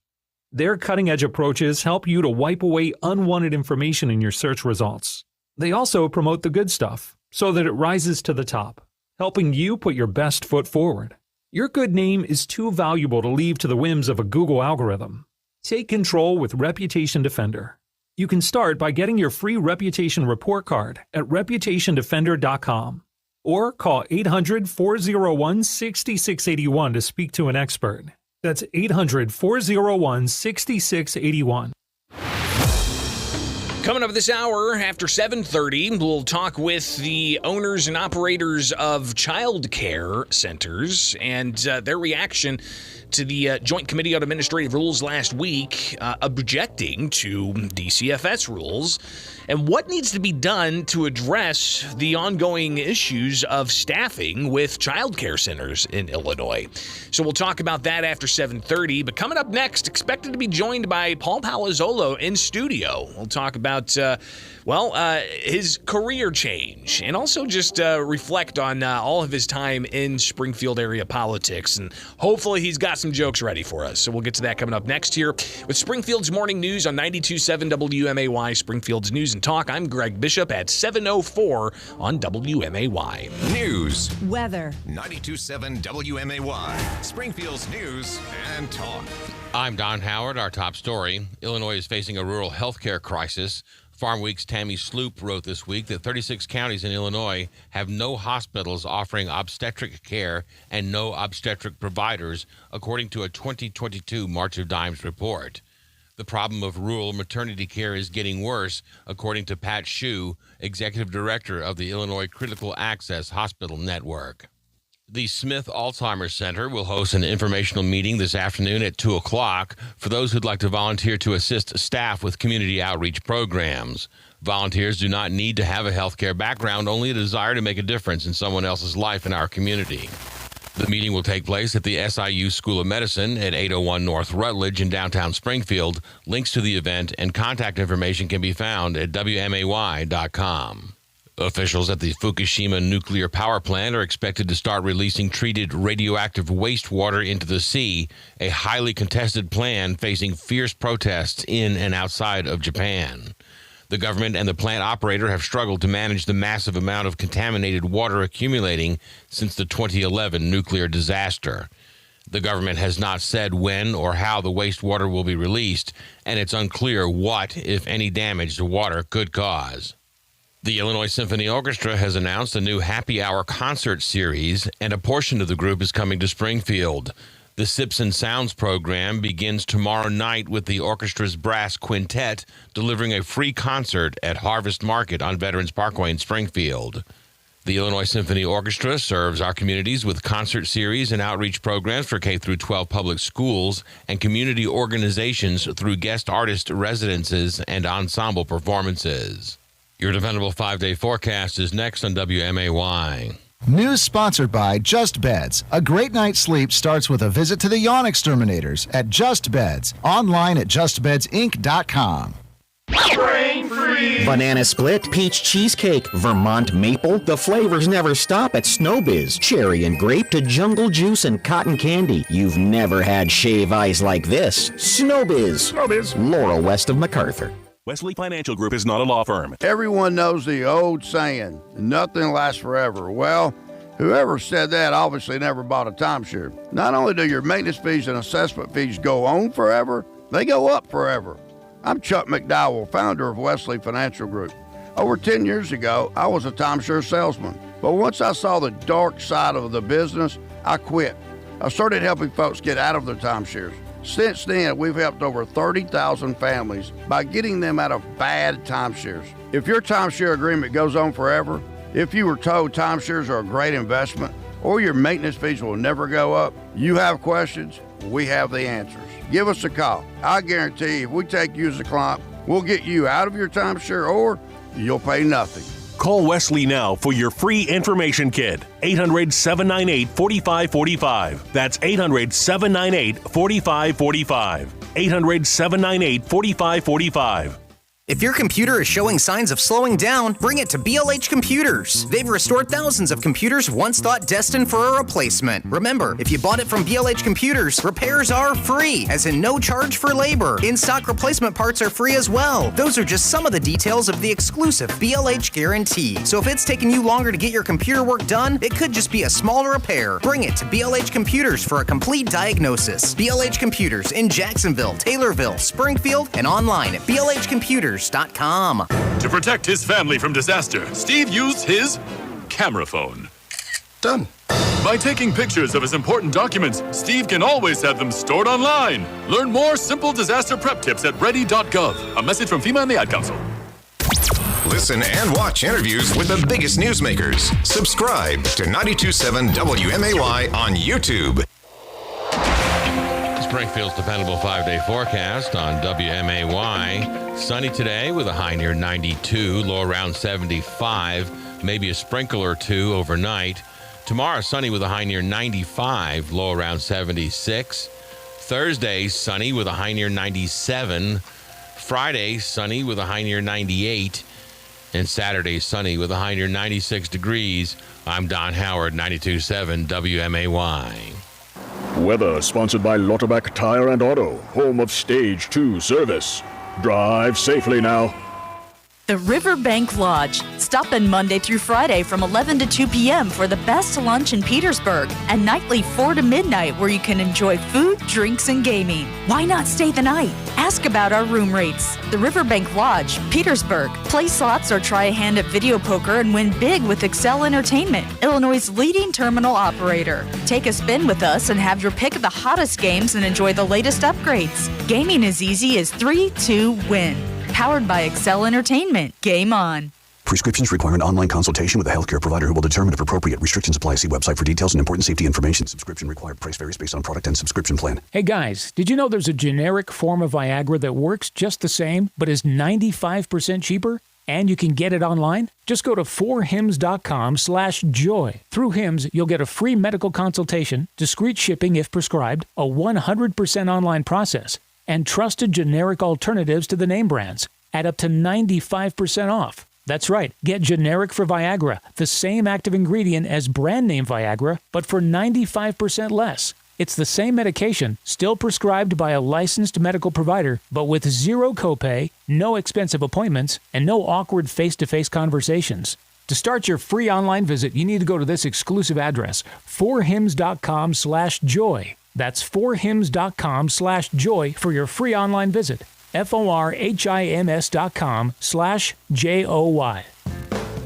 Speaker 15: Their cutting-edge approaches help you to wipe away unwanted information in your search results. They also promote the good stuff so that it rises to the top, helping you put your best foot forward. Your good name is too valuable to leave to the whims of a Google algorithm. Take control with Reputation Defender. You can start by getting your free reputation report card at reputationdefender.com or call 800-401-6681 to speak to an expert. That's 800-401-6681.
Speaker 14: Coming up this hour after 7:30, we'll talk with the owners and operators of childcare centers and their reaction to the Joint Committee on Administrative Rules last week, objecting to DCFS rules, and what needs to be done to address the ongoing issues of staffing with childcare centers in Illinois. So we'll talk about that after 7:30. But coming up next, expected to be joined by Paul Palazzolo in studio. We'll talk about his career change and also just reflect on all of his time in Springfield area politics. And hopefully he's got some jokes ready for us. So we'll get to that coming up next here with Springfield's Morning News on 92.7 WMAY, Springfield's News and Talk. I'm Greg Bishop at 7:04 on WMAY.
Speaker 5: News.
Speaker 16: Weather.
Speaker 5: 92.7 WMAY, Springfield's News and Talk.
Speaker 17: I'm Don Howard. Our top story. Illinois is facing a rural health care crisis. Farm Week's Tammy Sloop wrote this week that 36 counties in Illinois have no hospitals offering obstetric care and no obstetric providers, according to a 2022 March of Dimes report. The problem of rural maternity care is getting worse, according to Pat Shue, executive director of the Illinois Critical Access Hospital Network. The Smith Alzheimer's Center will host an informational meeting this afternoon at 2 o'clock for those who'd like to volunteer to assist staff with community outreach programs. Volunteers do not need to have a healthcare background, only a desire to make a difference in someone else's life in our community. The meeting will take place at the SIU School of Medicine at 801 North Rutledge in downtown Springfield. Links to the event and contact information can be found at WMAY.com. Officials at the Fukushima nuclear power plant are expected to start releasing treated radioactive wastewater into the sea, a highly contested plan facing fierce protests in and outside of Japan. The government and the plant operator have struggled to manage the massive amount of contaminated water accumulating since the 2011 nuclear disaster. The government has not said when or how the wastewater will be released, and it's unclear what, if any, damage the water could cause. The Illinois Symphony Orchestra has announced a new happy hour concert series, and a portion of the group is coming to Springfield. The Sips and Sounds program begins tomorrow night with the orchestra's brass quintet delivering a free concert at Harvest Market on Veterans Parkway in Springfield. The Illinois Symphony Orchestra serves our communities with concert series and outreach programs for K-12 public schools and community organizations through guest artist residences and ensemble performances. Your dependable 5-day forecast is next on WMAY.
Speaker 21: News sponsored by Just Beds. A great night's sleep starts with a visit to the yawn exterminators at Just Beds. Online at justbedsinc.com.
Speaker 24: Grain free.
Speaker 25: Banana split, peach cheesecake, Vermont maple. The flavors never stop at Snowbiz. Cherry and grape to jungle juice and cotton candy. You've never had shave ice like this. Snowbiz.
Speaker 24: Snowbiz.
Speaker 25: Laurel west of MacArthur.
Speaker 3: Wesley Financial Group is not a law firm.
Speaker 8: Everyone knows the old saying, nothing lasts forever. Well, whoever said that obviously never bought a timeshare. Not only do your maintenance fees and assessment fees go on forever, they go up forever. I'm Chuck McDowell, founder of Wesley Financial Group. Over 10 years ago, I was a timeshare salesman. But once I saw the dark side of the business, I quit. I started helping folks get out of their timeshares. Since then, we've helped over 30,000 families by getting them out of bad timeshares. If your timeshare agreement goes on forever, if you were told timeshares are a great investment, or your maintenance fees will never go up, you have questions, we have the answers. Give us a call. I guarantee if we take you as a client, we'll get you out of your timeshare or you'll pay nothing.
Speaker 3: Call Wesley now for your free information kit. 800-798-4545. That's 800-798-4545. 800-798-4545.
Speaker 9: If your computer is showing signs of slowing down, bring it to BLH Computers. They've restored thousands of computers once thought destined for a replacement. Remember, if you bought it from BLH Computers, repairs are free, as in no charge for labor. In-stock replacement parts are free as well. Those are just some of the details of the exclusive BLH guarantee. So if it's taking you longer to get your computer work done, it could just be a small repair. Bring it to BLH Computers for a complete diagnosis. BLH Computers in Jacksonville, Taylorville, Springfield, and online at blhcomputers.com.
Speaker 16: To protect his family from disaster, Steve used his camera phone.
Speaker 18: Done.
Speaker 16: By taking pictures of his important documents, Steve can always have them stored online. Learn more simple disaster prep tips at ready.gov. A message from FEMA and the Ad Council.
Speaker 5: Listen and watch interviews with the biggest newsmakers. Subscribe to 92.7 WMAY on YouTube.
Speaker 17: Springfield's dependable 5-day forecast on WMAY. Sunny today with a high near 92, low around 75, maybe a sprinkle or two overnight. Tomorrow, sunny with a high near 95, low around 76. Thursday, sunny with a high near 97. Friday, sunny with a high near 98. And Saturday, sunny with a high near 96 degrees. I'm Don Howard, 92.7 WMAY.
Speaker 26: Weather sponsored by Lauterbach Tire and Auto, home of Stage 2 service. Drive safely now.
Speaker 27: The Riverbank Lodge. Stop in Monday through Friday from 11 to 2 p.m. for the best lunch in Petersburg, and nightly 4 to midnight where you can enjoy food, drinks, and gaming. Why not stay the night? Ask about our room rates. The Riverbank Lodge, Petersburg. Play slots or try a hand at video poker and win big with Excel Entertainment, Illinois' leading terminal operator. Take a spin with us and have your pick of the hottest games and enjoy the latest upgrades. Gaming as easy as 3-2-win. Powered by Excel Entertainment. Game on.
Speaker 28: Prescriptions require an online consultation with a healthcare provider who will determine if appropriate. Restrictions apply. See website for details and important safety information. Subscription required. Price varies based on product and subscription plan.
Speaker 29: Hey guys, did you know there's a generic form of Viagra that works just the same, but is 95% cheaper? And you can get it online? Just go to 4hims.com/joy. Through Hims, you'll get a free medical consultation, discreet shipping if prescribed, a 100% online process, and trusted generic alternatives to the name brands at up to 95% off. That's right, get generic for Viagra, the same active ingredient as brand name Viagra, but for 95% less. It's the same medication, still prescribed by a licensed medical provider, but with zero copay, no expensive appointments, and no awkward face-to-face conversations. To start your free online visit, you need to go to this exclusive address, 4hims.com/joy. That's 4hims.com/joy for your free online visit. FORHIMS.com/JOY.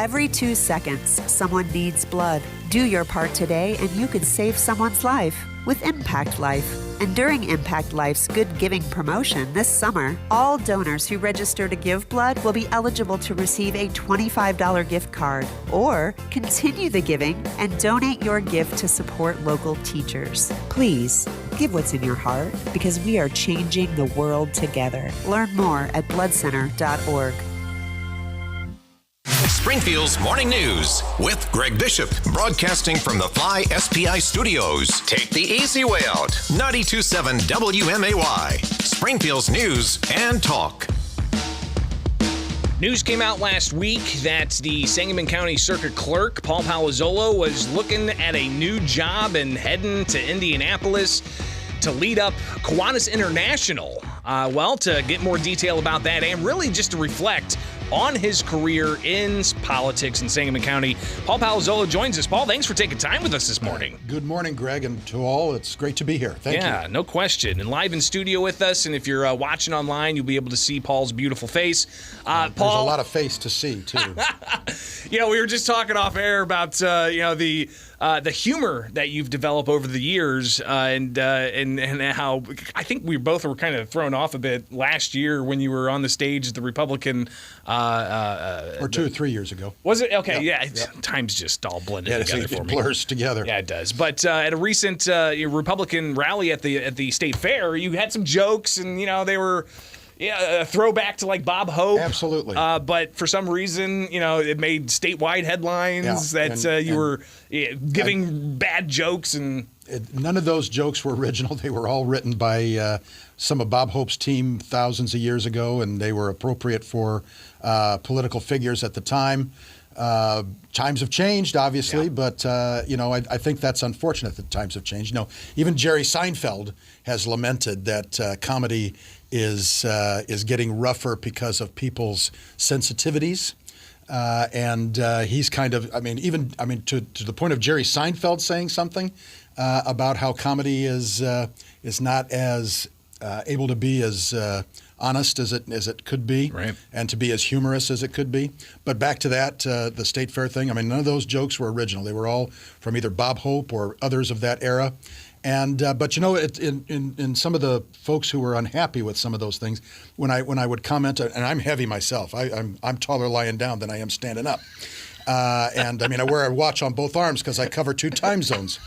Speaker 22: Every 2 seconds, someone needs blood. Do your part today and you could save someone's life with Impact Life. And during Impact Life's Good Giving promotion this summer, all donors who register to give blood will be eligible to receive a $25 gift card. Or continue the giving and donate your gift to support local teachers. Please, give what's in your heart because we are changing the world together. Learn more at bloodcenter.org.
Speaker 5: Springfield's Morning News with Greg Bishop, broadcasting from the Fly SPI studios. Take the easy way out. 92.7 WMAY, Springfield's News and Talk.
Speaker 14: News came out last week that the Sangamon County Circuit Clerk, Paul Palazzolo, was looking at a new job and heading to Indianapolis. to lead up Kiwanis International. To get more detail about that and really just to reflect on his career in politics in Sangamon County, Paul Palazzolo joins us. Paul, thanks for taking time with us this morning.
Speaker 1: Good morning, Greg, and to all, it's great to be here. Thank you.
Speaker 14: Yeah, no question. And live in studio with us, and if you're watching online, you'll be able to see Paul's beautiful face.
Speaker 1: Paul, there's a lot of face to see, too.
Speaker 14: We were just talking off air about, the humor that you've developed over the years, and how I think we both were kind of thrown off a bit last year when you were on the stage at the Republican.
Speaker 1: Or 2 or 3 years ago.
Speaker 14: Was it? Okay, yeah. Time's just all blended together for me.
Speaker 1: It blurs together.
Speaker 14: Yeah, it does. But at a recent Republican rally at the state fair, you had some jokes, and they were. Yeah, a throwback to like Bob Hope.
Speaker 1: Absolutely.
Speaker 14: But for some reason, it made statewide headlines you were giving bad jokes. And
Speaker 1: none of those jokes were original. They were all written by some of Bob Hope's team thousands of years ago, and they were appropriate for political figures at the time. Times have changed, obviously, but I think that's unfortunate that times have changed. Even Jerry Seinfeld has lamented that comedy is getting rougher because of people's sensitivities, and he's kind of, to the point of Jerry Seinfeld saying something about how comedy is not as able to be as honest as it could be,
Speaker 14: right,
Speaker 1: and to be as humorous as it could be. But back to that, the state fair thing. None of those jokes were original. They were all from either Bob Hope or others of that era. And but in some of the folks who were unhappy with some of those things, when I would comment, and I'm heavy myself, I'm taller lying down than I am standing up, and I wear a watch on both arms because I cover 2 time zones.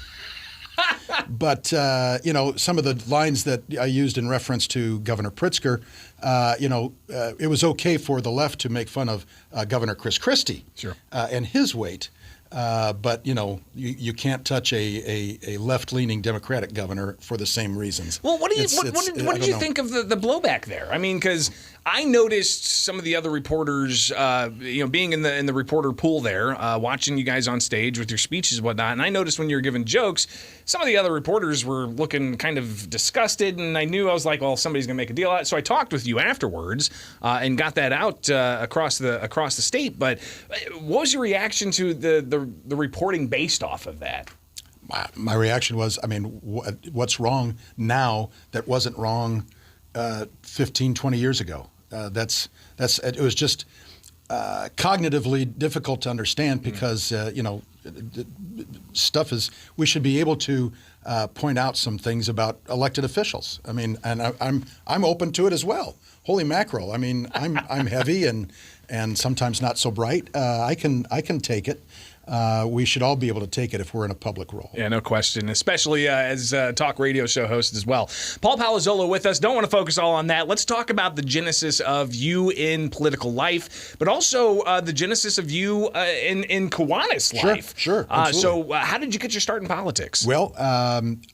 Speaker 1: But some of the lines that I used in reference to Governor Pritzker, it was okay for the left to make fun of Governor Chris Christie,
Speaker 14: sure,
Speaker 1: and his weight. But you can't touch a left-leaning Democratic governor for the same reasons.
Speaker 14: Well, what did you think of the blowback there? Because I noticed some of the other reporters, being in the reporter pool there, watching you guys on stage with your speeches and whatnot. And I noticed when you were giving jokes, some of the other reporters were looking kind of disgusted. And I was like, well, somebody's going to make a deal out. So I talked with you afterwards and got that out across the state. But what was your reaction to the reporting based off of that?
Speaker 1: My reaction was, what's wrong now that wasn't wrong 15, 20 years ago? It was just cognitively difficult to understand because stuff is. We should be able to point out some things about elected officials. And I'm open to it as well. Holy mackerel! I'm heavy and sometimes not so bright. I can take it. We should all be able to take it if we're in a public role.
Speaker 14: Yeah, no question, especially as talk radio show hosts as well. Paul Palazzolo with us. Don't want to focus all on that. Let's talk about the genesis of you in political life, but also the genesis of you in Kiwanis life.
Speaker 1: Sure.
Speaker 14: So how did you get your start in politics?
Speaker 1: Well,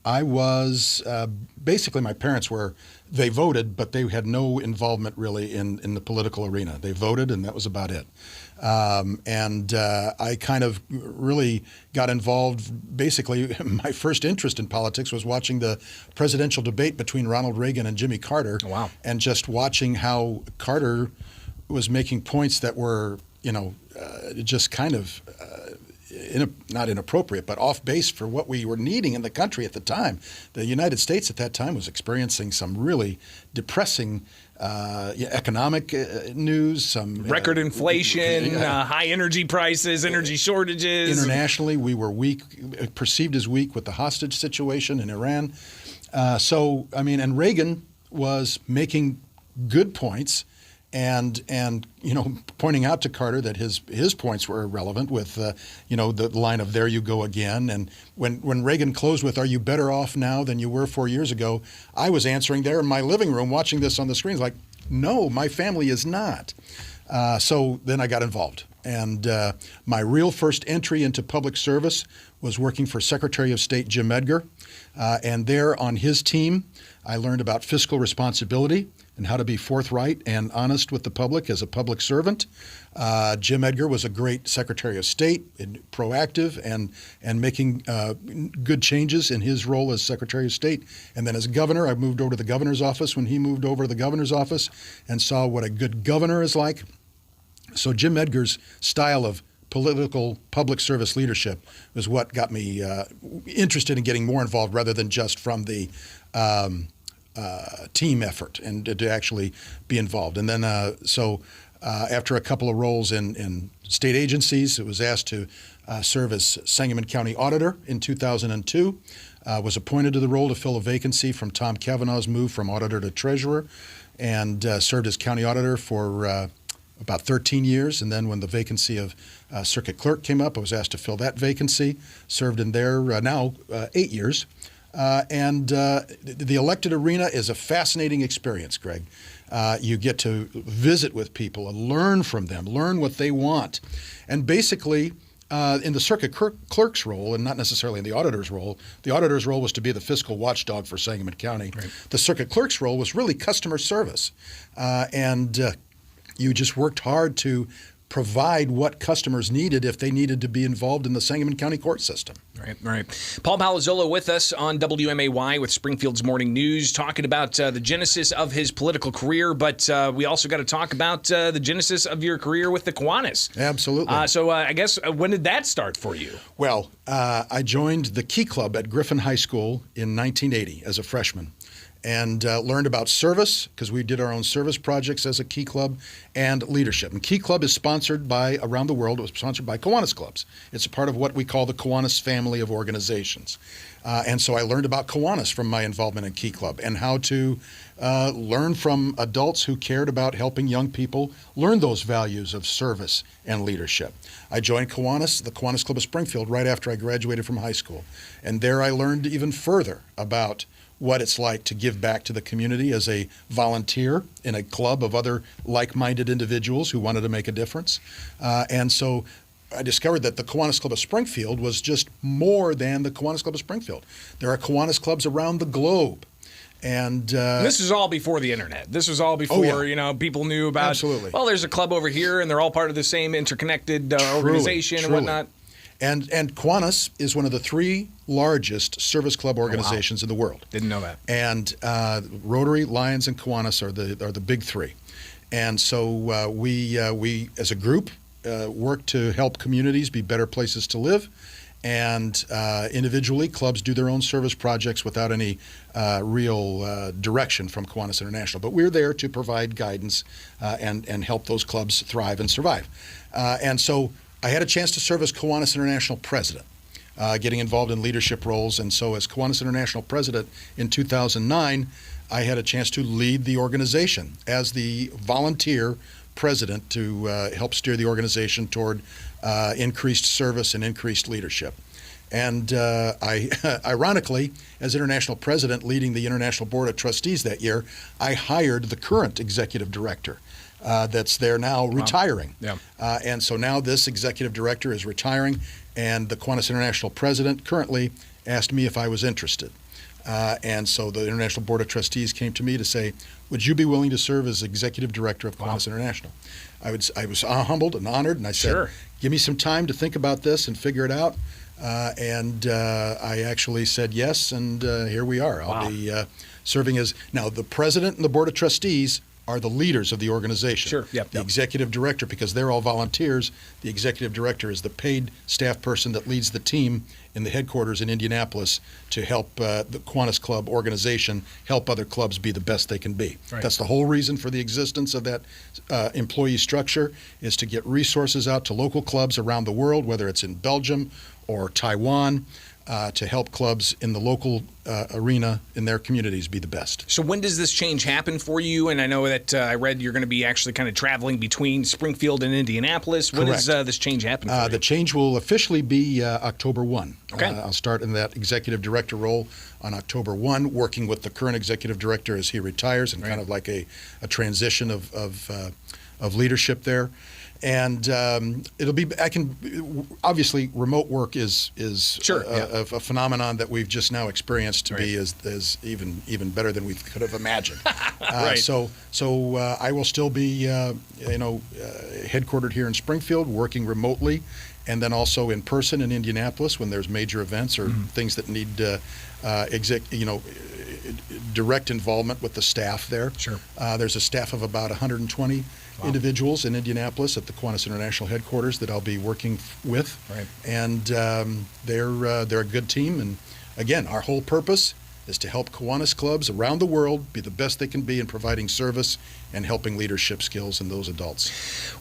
Speaker 1: I was basically, my parents they voted, but they had no involvement really in the political arena. They voted, and that was about it. I kind of really got involved. Basically, my first interest in politics was watching the presidential debate between Ronald Reagan and Jimmy Carter.
Speaker 14: Oh, wow.
Speaker 1: And just watching how Carter was making points that were, just kind of not inappropriate, but off base for what we were needing in the country at the time. The United States at that time was experiencing some really depressing economic news, some
Speaker 14: record inflation, high energy prices, energy shortages.
Speaker 1: Internationally, we were weak, perceived as weak with the hostage situation in Iran. And Reagan was making good points and pointing out to Carter that his points were irrelevant with the line of "there you go again." And when Reagan closed with "Are you better off now than you were 4 years ago?" I was answering there in my living room watching this on the screens like, "No, my family is not." So then I got involved. And my real first entry into public service was working for Secretary of State Jim Edgar. And there on his team, I learned about fiscal responsibility and how to be forthright and honest with the public as a public servant. Jim Edgar was a great Secretary of State, and proactive and making good changes in his role as Secretary of State. And then as governor, I moved over to the governor's office when he moved over to the governor's office and saw what a good governor is like. So Jim Edgar's style of political public service leadership was what got me interested in getting more involved rather than just from the team effort and to actually be involved. And then after a couple of roles in state agencies, I was asked to serve as Sangamon County Auditor in 2002. Was appointed to the role to fill a vacancy from Tom Kavanaugh's move from auditor to treasurer, and served as county auditor for about 13 years. And then when the vacancy of circuit clerk came up, I was asked to fill that vacancy, served in there now 8 years. And the elected arena is a fascinating experience, Greg. You get to visit with people and learn from them, learn what they want. And basically, in the circuit clerk's role, and not necessarily in the auditor's role was to be the fiscal watchdog for Sangamon County. Right. The circuit clerk's role was really customer service. And you just worked hard to provide what customers needed if they needed to be involved in the Sangamon County court system.
Speaker 14: Right. Paul Palazzolo with us on WMAY with Springfield's Morning News, talking about the genesis of his political career, but we also got to talk about the genesis of your career with the Kiwanis.
Speaker 1: Absolutely.
Speaker 14: So I guess, when did that start for you?
Speaker 1: Well, I joined the Key Club at Griffin High School in 1980 as a freshman. And learned about service, because we did our own service projects as a Key Club, and leadership. And Key Club is sponsored by, around the world, it was sponsored by Kiwanis clubs. It's a part of what we call the Kiwanis family of organizations. And so I learned about Kiwanis from my involvement in Key Club, and how to learn from adults who cared about helping young people learn those values of service and leadership. I joined Kiwanis, the Kiwanis Club of Springfield, right after I graduated from high school. And there I learned even further about what it's like to give back to the community as a volunteer in a club of other like-minded individuals who wanted to make a difference. And so I discovered that the Kiwanis Club of Springfield was just more than the Kiwanis Club of Springfield. There are Kiwanis clubs around the globe. And
Speaker 14: this is all before the internet. This was all before, people knew about,
Speaker 1: absolutely.
Speaker 14: Well, there's a club over here, and they're all part of the same interconnected organization and whatnot.
Speaker 1: And Kiwanis is one of the 3 largest service club organizations in the world.
Speaker 14: Didn't know that.
Speaker 1: And Rotary, Lions, and Kiwanis are the big 3. And so we as a group work to help communities be better places to live. And individually, clubs do their own service projects without any real direction from Kiwanis International. But we're there to provide guidance and help those clubs thrive and survive. And so I had a chance to serve as Kiwanis International president, getting involved in leadership roles. And so as Kiwanis International president in 2009, I had a chance to lead the organization as the volunteer president to help steer the organization toward increased service and increased leadership. And I, ironically, as international president leading the International Board of Trustees that year, I hired the current executive director. That's there now retiring.
Speaker 14: Yeah.
Speaker 1: And so now this executive director is retiring, and the Kiwanis International president currently asked me if I was interested. And so the International Board of Trustees came to me to say, would you be willing to serve as executive director of Kiwanis International? I was humbled and honored, and I said,
Speaker 14: sure.
Speaker 1: Give me some time to think about this and figure it out. And I actually said yes, and here we are. I'll be serving as, now the president and the Board of Trustees are the leaders of the organization.
Speaker 14: Sure.
Speaker 1: The executive director, because they're all volunteers, the executive director is the paid staff person that leads the team in the headquarters in Indianapolis to help the Kiwanis Club organization help other clubs be the best they can be.
Speaker 14: Right.
Speaker 1: That's the whole reason for the existence of that employee structure, is to get resources out to local clubs around the world, whether it's in Belgium or Taiwan, to help clubs in the local arena in their communities be the best.
Speaker 14: So when does this change happen for you? And I know that I read you're going to be actually kind of traveling between Springfield and Indianapolis. When does this change happen for you?
Speaker 1: The change will officially be October 1.
Speaker 14: Okay.
Speaker 1: I'll start in that executive director role on October 1, working with the current executive director as he retires, and kind of like a transition of leadership there. And it'll be. Obviously, remote work is
Speaker 14: sure,
Speaker 1: a phenomenon that we've just now experienced to be as even better than we could have imagined.
Speaker 14: Right.
Speaker 1: So I will still be headquartered here in Springfield, working remotely, and then also in person in Indianapolis when there's major events or things that need direct involvement with the staff there.
Speaker 2: Sure.
Speaker 1: There's a staff of about 120 individuals in Indianapolis at the Kiwanis International headquarters that I'll be working with.
Speaker 2: Right.
Speaker 1: And they're a good team. And again, our whole purpose is to help Kiwanis clubs around the world be the best they can be in providing service and helping leadership skills in those adults.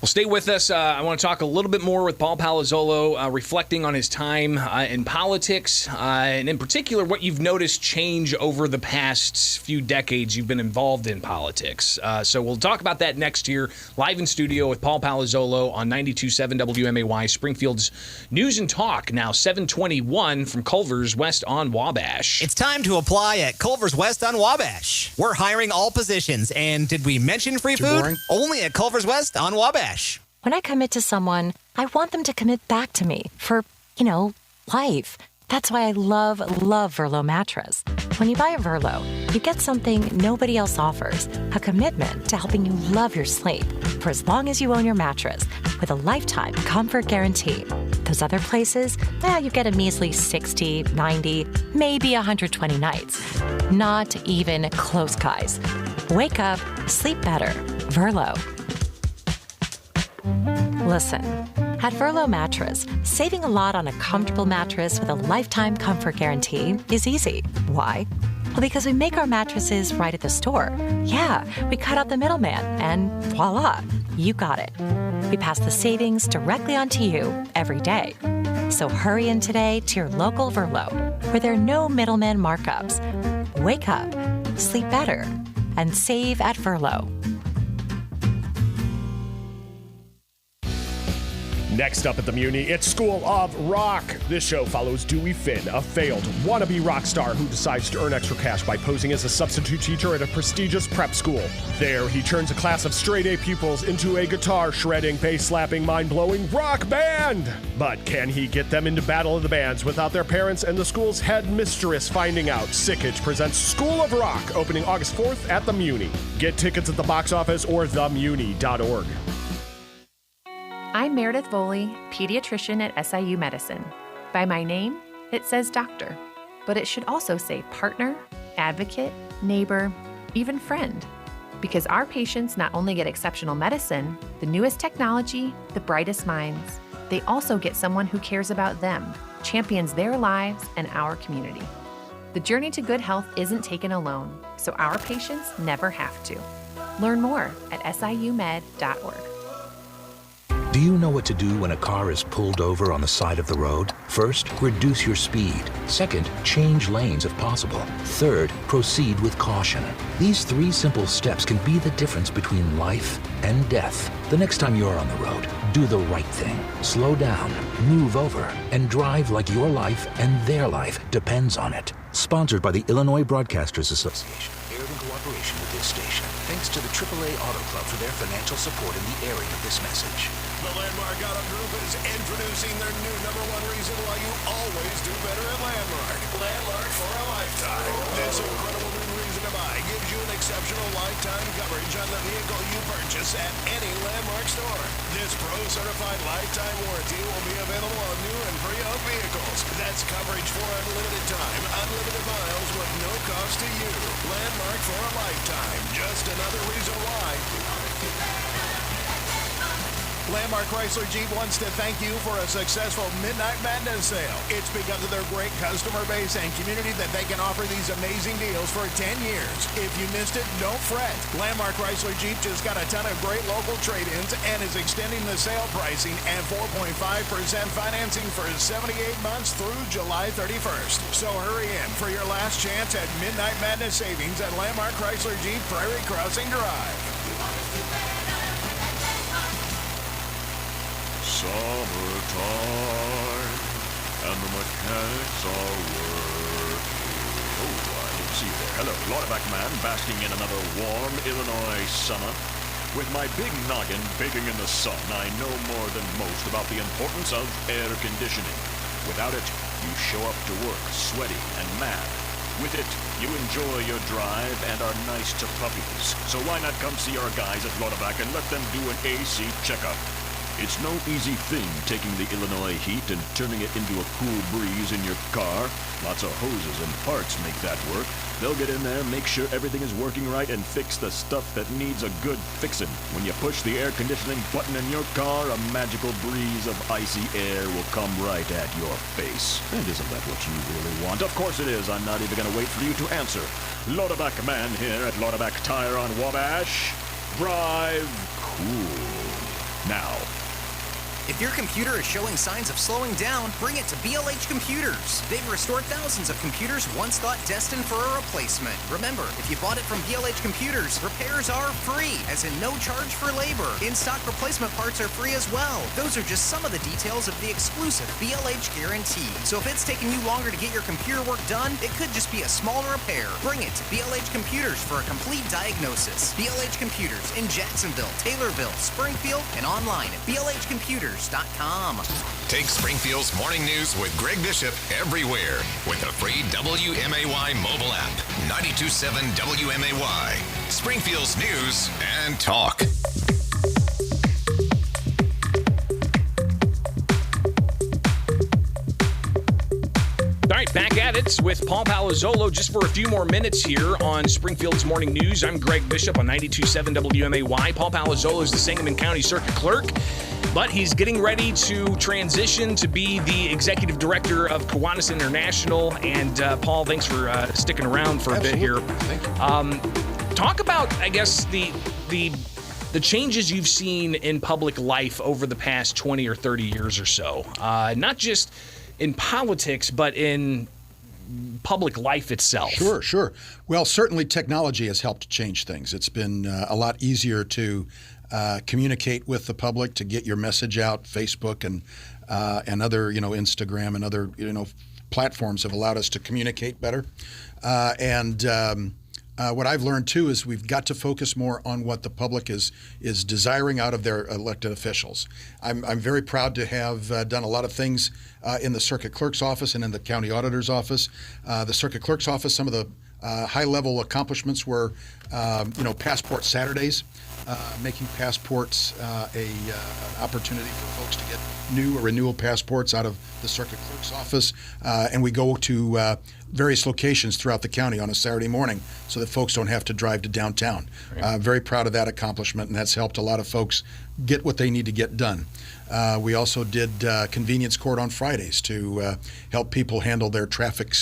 Speaker 14: Well, stay with us. I want to talk a little bit more with Paul Palazzolo, reflecting on his time in politics, and in particular, what you've noticed change over the past few decades you've been involved in politics. So we'll talk about that next year, live in studio with Paul Palazzolo on 92.7 WMAY, Springfield's News and Talk, now 721 from Culver's West on Wabash.
Speaker 4: It's time to apply at Culver's West on Wabash. We're hiring all positions, and did we mention free
Speaker 1: Too
Speaker 4: food?
Speaker 1: boring?
Speaker 4: Only at Culver's West on Wabash.
Speaker 6: When I commit to someone, I want them to commit back to me for, life. That's why I love Verlo mattress. When you buy a Verlo, you get something nobody else offers, a commitment to helping you love your sleep for as long as you own your mattress with a lifetime comfort guarantee. Those other places, you get a measly 60, 90, maybe 120 nights. Not even close, guys. Wake up, sleep better. Verlo. Listen, at Verlo Mattress, saving a lot on a comfortable mattress with a lifetime comfort guarantee is easy. Why? Well, because we make our mattresses right at the store. Yeah, we cut out the middleman, and voila, you got it. We pass the savings directly on to you every day. So hurry in today to your local Verlo, where there are no middleman markups. Wake up, sleep better, and save at Verlo.
Speaker 10: Next up at the Muni, it's School of Rock. This show follows Dewey Finn, a failed wannabe rock star who decides to earn extra cash by posing as a substitute teacher at a prestigious prep school. There, he turns a class of straight-A pupils into a guitar-shredding, bass-slapping, mind-blowing rock band. But can he get them into Battle of the Bands without their parents and the school's head mistress finding out? Sickage presents School of Rock, opening August 4th at the Muni. Get tickets at the box office or themuni.org.
Speaker 13: I'm Meredith Voley, pediatrician at SIU Medicine. By my name, it says doctor, but it should also say partner, advocate, neighbor, even friend. Because our patients not only get exceptional medicine, the newest technology, the brightest minds, they also get someone who cares about them, champions their lives and our community. The journey to good health isn't taken alone, so our patients never have to. Learn more at siumed.org.
Speaker 18: Do you know what to do when a car is pulled over on the side of the road? First, reduce your speed. Second, change lanes if possible. Third, proceed with caution. These 3 simple steps can be the difference between life and death. The next time you're on the road, do the right thing. Slow down, move over, and drive like your life and their life depends on it. Sponsored by the Illinois Broadcasters Association. Aired in cooperation with this station. Thanks to the AAA Auto Club for their financial support in the airing of this message.
Speaker 19: The Landmark Auto Group is introducing their new #1 reason why you always do better at Landmark. Landmark for a lifetime. This incredible new reason to buy gives you an exceptional lifetime coverage on the vehicle you purchase at any Landmark store. This pro-certified lifetime warranty will be available on new and pre-owned vehicles. That's coverage for unlimited time, unlimited miles with no cost to you. Landmark for a lifetime. Just another reason why. Landmark Chrysler Jeep wants to thank you for a successful Midnight Madness sale. It's because of their great customer base and community that they can offer these amazing deals for 10 years. If you missed it, don't fret. Landmark Chrysler Jeep just got a ton of great local trade-ins and is extending the sale pricing and 4.5% financing for 78 months through July 31st. So hurry in for your last chance at Midnight Madness savings at Landmark Chrysler Jeep Prairie Crossing Drive.
Speaker 26: Summertime, and the mechanics are working. Oh, I didn't see you there. Hello, Lauderback Man, basking in another warm Illinois summer.
Speaker 16: With my big noggin baking in the sun, I know more than most about the importance of air conditioning. Without it, you show up to work sweaty and mad. With it, you enjoy your drive and are nice to puppies. So why not come see our guys at Lodaback and let them do an AC checkup? It's no easy thing taking the Illinois heat and turning it into a cool breeze in your car. Lots of hoses and parts make that work. They'll get in there, make sure everything is working right, and fix the stuff that needs a good fixin'. When you push the air conditioning button in your car, a magical breeze of icy air will come right at your face. And isn't that what you really want? Of course it is. I'm not even going to wait for you to answer. Lodaback man here at Lodaback Tire on Wabash. Drive cool. Now,
Speaker 9: if your computer is showing signs of slowing down, bring it to BLH Computers. They've restored thousands of computers once thought destined for a replacement. Remember, if you bought it from BLH Computers, repairs are free, as in no charge for labor. In-stock replacement parts are free as well. Those are just some of the details of the exclusive BLH guarantee. So if it's taking you longer to get your computer work done, it could just be a small repair. Bring it to BLH Computers for a complete diagnosis. BLH Computers in Jacksonville, Taylorville, Springfield, and online at blhcomputers.com.
Speaker 5: Take Springfield's morning news with Greg Bishop everywhere with the free WMAY mobile app. 92.7 WMAY. Springfield's news and talk.
Speaker 14: All right, back at it with Paul Palazzolo just for a few more minutes here on Springfield's Morning News. I'm Greg Bishop on 92.7 WMAY. Paul Palazzolo is the Sangamon County Circuit Clerk, but he's getting ready to transition to be the Executive Director of Kiwanis International. And Paul, thanks for sticking around for a bit here.
Speaker 1: Thank you.
Speaker 14: Talk about, I guess, the changes you've seen in public life over the past 20 or 30 years or so. Not just in politics, but in public life itself.
Speaker 1: Sure. Well, certainly technology has helped change things. It's been a lot easier to communicate with the public, to get your message out. Facebook and other, Instagram and other, platforms have allowed us to communicate better. What I've learned too is we've got to focus more on what the public is desiring out of their elected officials. I'm very proud to have done a lot of things in the circuit clerk's office and in the county auditor's office. The circuit clerk's office, some of the high-level accomplishments were, Passport Saturdays, making passports an opportunity for folks to get new or renewal passports out of the circuit clerk's office. And we go to various locations throughout the county on a Saturday morning so that folks don't have to drive to downtown. Right. Very proud of that accomplishment, and that's helped a lot of folks get what they need to get done. We also did convenience court on Fridays to help people handle their traffic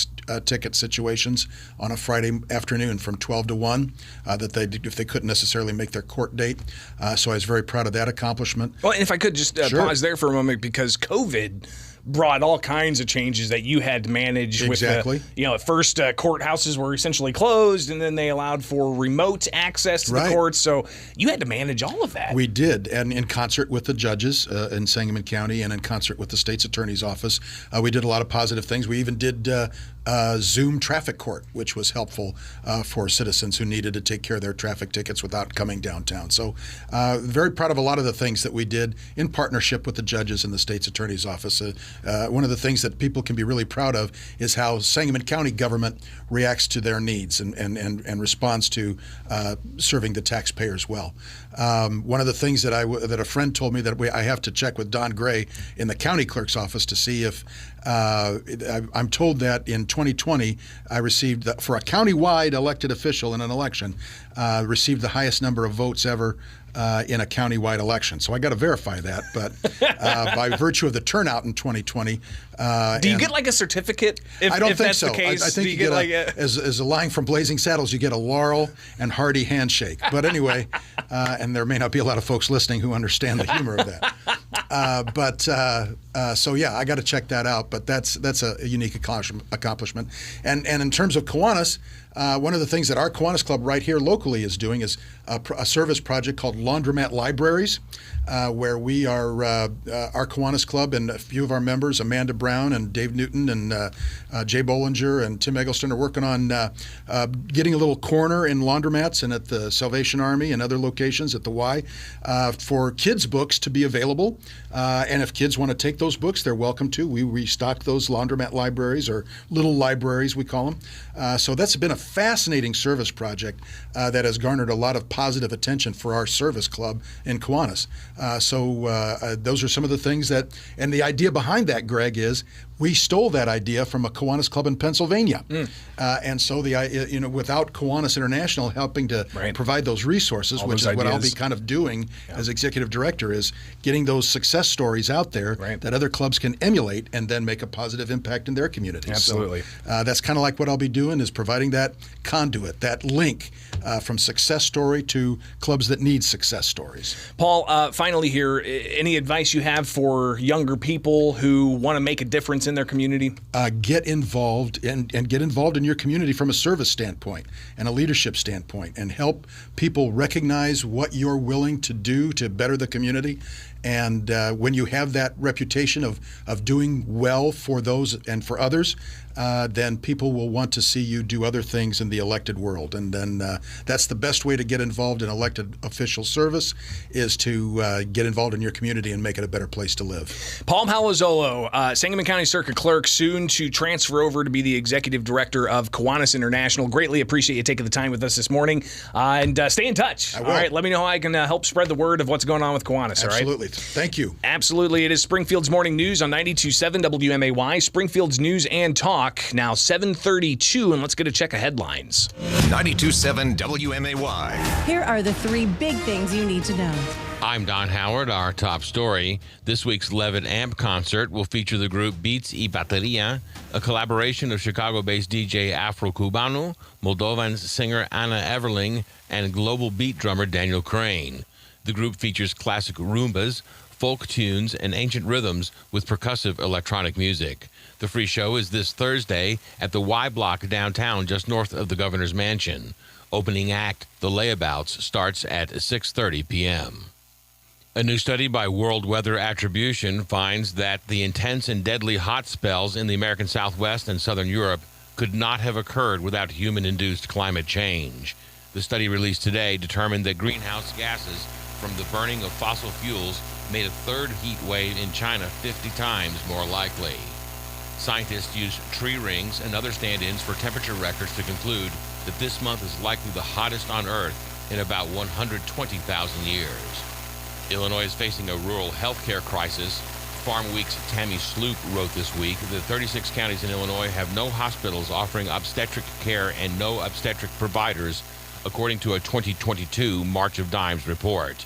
Speaker 1: ticket situations on a Friday afternoon from 12 to 1 if they couldn't necessarily make their court date. So I was very proud of that accomplishment.
Speaker 14: Well, and if I could just pause there for a moment, because COVID brought all kinds of changes that you had to manage.
Speaker 1: Exactly.
Speaker 14: With at first courthouses were essentially closed, and then they allowed for remote access to the courts. So you had to manage all of that.
Speaker 1: We did, and in concert with the judges in Sangamon County and in concert with the state's attorney's office, we did a lot of positive things. We even did Zoom traffic court, which was helpful for citizens who needed to take care of their traffic tickets without coming downtown. So very proud of a lot of the things that we did in partnership with the judges and the state's attorney's office. One of the things that people can be really proud of is how Sangamon County government reacts to their needs and responds to serving the taxpayers well. One of the things that a friend told me that I have to check with Don Gray in the county clerk's office to see if I'm told that in 2020 I received, for a countywide elected official in an election, received the highest number of votes ever in a countywide election. So I got to verify that, but by virtue of the turnout in 2020.
Speaker 14: Do you get like a certificate if,
Speaker 1: I don't
Speaker 14: if
Speaker 1: think
Speaker 14: that's
Speaker 1: so.
Speaker 14: the case?
Speaker 1: I think you get as a line from Blazing Saddles, you get a laurel and hearty handshake. But anyway, and there may not be a lot of folks listening who understand the humor of that. So yeah, I got to check that out. But that's a unique accomplishment. And in terms of Kiwanis, one of the things that our Kiwanis Club right here locally is doing is a service project called Laundromat Libraries, where we are our Kiwanis Club and a few of our members, Amanda Brown and Dave Newton and Jay Bollinger and Tim Eggleston, are working on getting a little corner in laundromats and at the Salvation Army and other locations at the Y for kids' books to be available. And if kids want to take those books, they're welcome to. We restock those laundromat libraries, or little libraries we call them. So that's been a fascinating service project that has garnered a lot of positive attention for our service club in Kiwanis. So those are some of the things that, and the idea behind that, Greg, is we stole that idea from a Kiwanis club in Pennsylvania. And so without Kiwanis International helping to provide those resources, which is what I'll be kind of doing as executive director, is getting those success stories out there that other clubs can emulate and then make a positive impact in their communities.
Speaker 2: Absolutely.
Speaker 1: So that's kind of like what I'll be doing, is providing that conduit, that link from success story to clubs that need success stories.
Speaker 14: Paul, finally here, any advice you have for younger people who want to make a difference in their community?
Speaker 1: Get involved and get involved in your community from a service standpoint and a leadership standpoint, and help people recognize what you're willing to do to better the community. And when you have that reputation of doing well for those and for others, then people will want to see you do other things in the elected world. And then that's the best way to get involved in elected official service, is to get involved in your community and make it a better place to live.
Speaker 14: Paul Palazzolo, Sangamon County Circuit Clerk, soon to transfer over to be the Executive Director of Kiwanis International. Greatly appreciate you taking the time with us this morning. And stay in touch.
Speaker 1: I will.
Speaker 14: All right, let me know how I can help spread the word of what's going on with Kiwanis.
Speaker 1: Absolutely.
Speaker 14: All right?
Speaker 1: Thank you.
Speaker 14: Absolutely. It is Springfield's Morning News on 92.7 WMAY, Springfield's News and Talk. Now 7:32, and let's get a check of headlines.
Speaker 5: 92.7 WMAY.
Speaker 7: Here are the three big things you need to know.
Speaker 17: I'm Don Howard. Our top story: this week's Levitt Amp concert will feature the group Beats y Bateria, a collaboration of Chicago-based DJ Afro Cubano, Moldovan singer Anna Everling, and global beat drummer Daniel Crane. The group features classic rumbas, folk tunes, and ancient rhythms with percussive electronic music. The free show is this Thursday at the Y Block downtown, just north of the Governor's Mansion. Opening act, The Layabouts, starts at 6:30 p.m. A new study by World Weather Attribution finds that the intense and deadly hot spells in the American Southwest and Southern Europe could not have occurred without human-induced climate change. The study released today determined that greenhouse gases from the burning of fossil fuels made a third heat wave in China 50 times more likely. Scientists used tree rings and other stand-ins for temperature records to conclude that this month is likely the hottest on Earth in about 120,000 years. Illinois is facing a rural health care crisis. Farm Week's Tammy Sloop wrote this week that 36 counties in Illinois have no hospitals offering obstetric care and no obstetric providers, according to a 2022 March of Dimes report.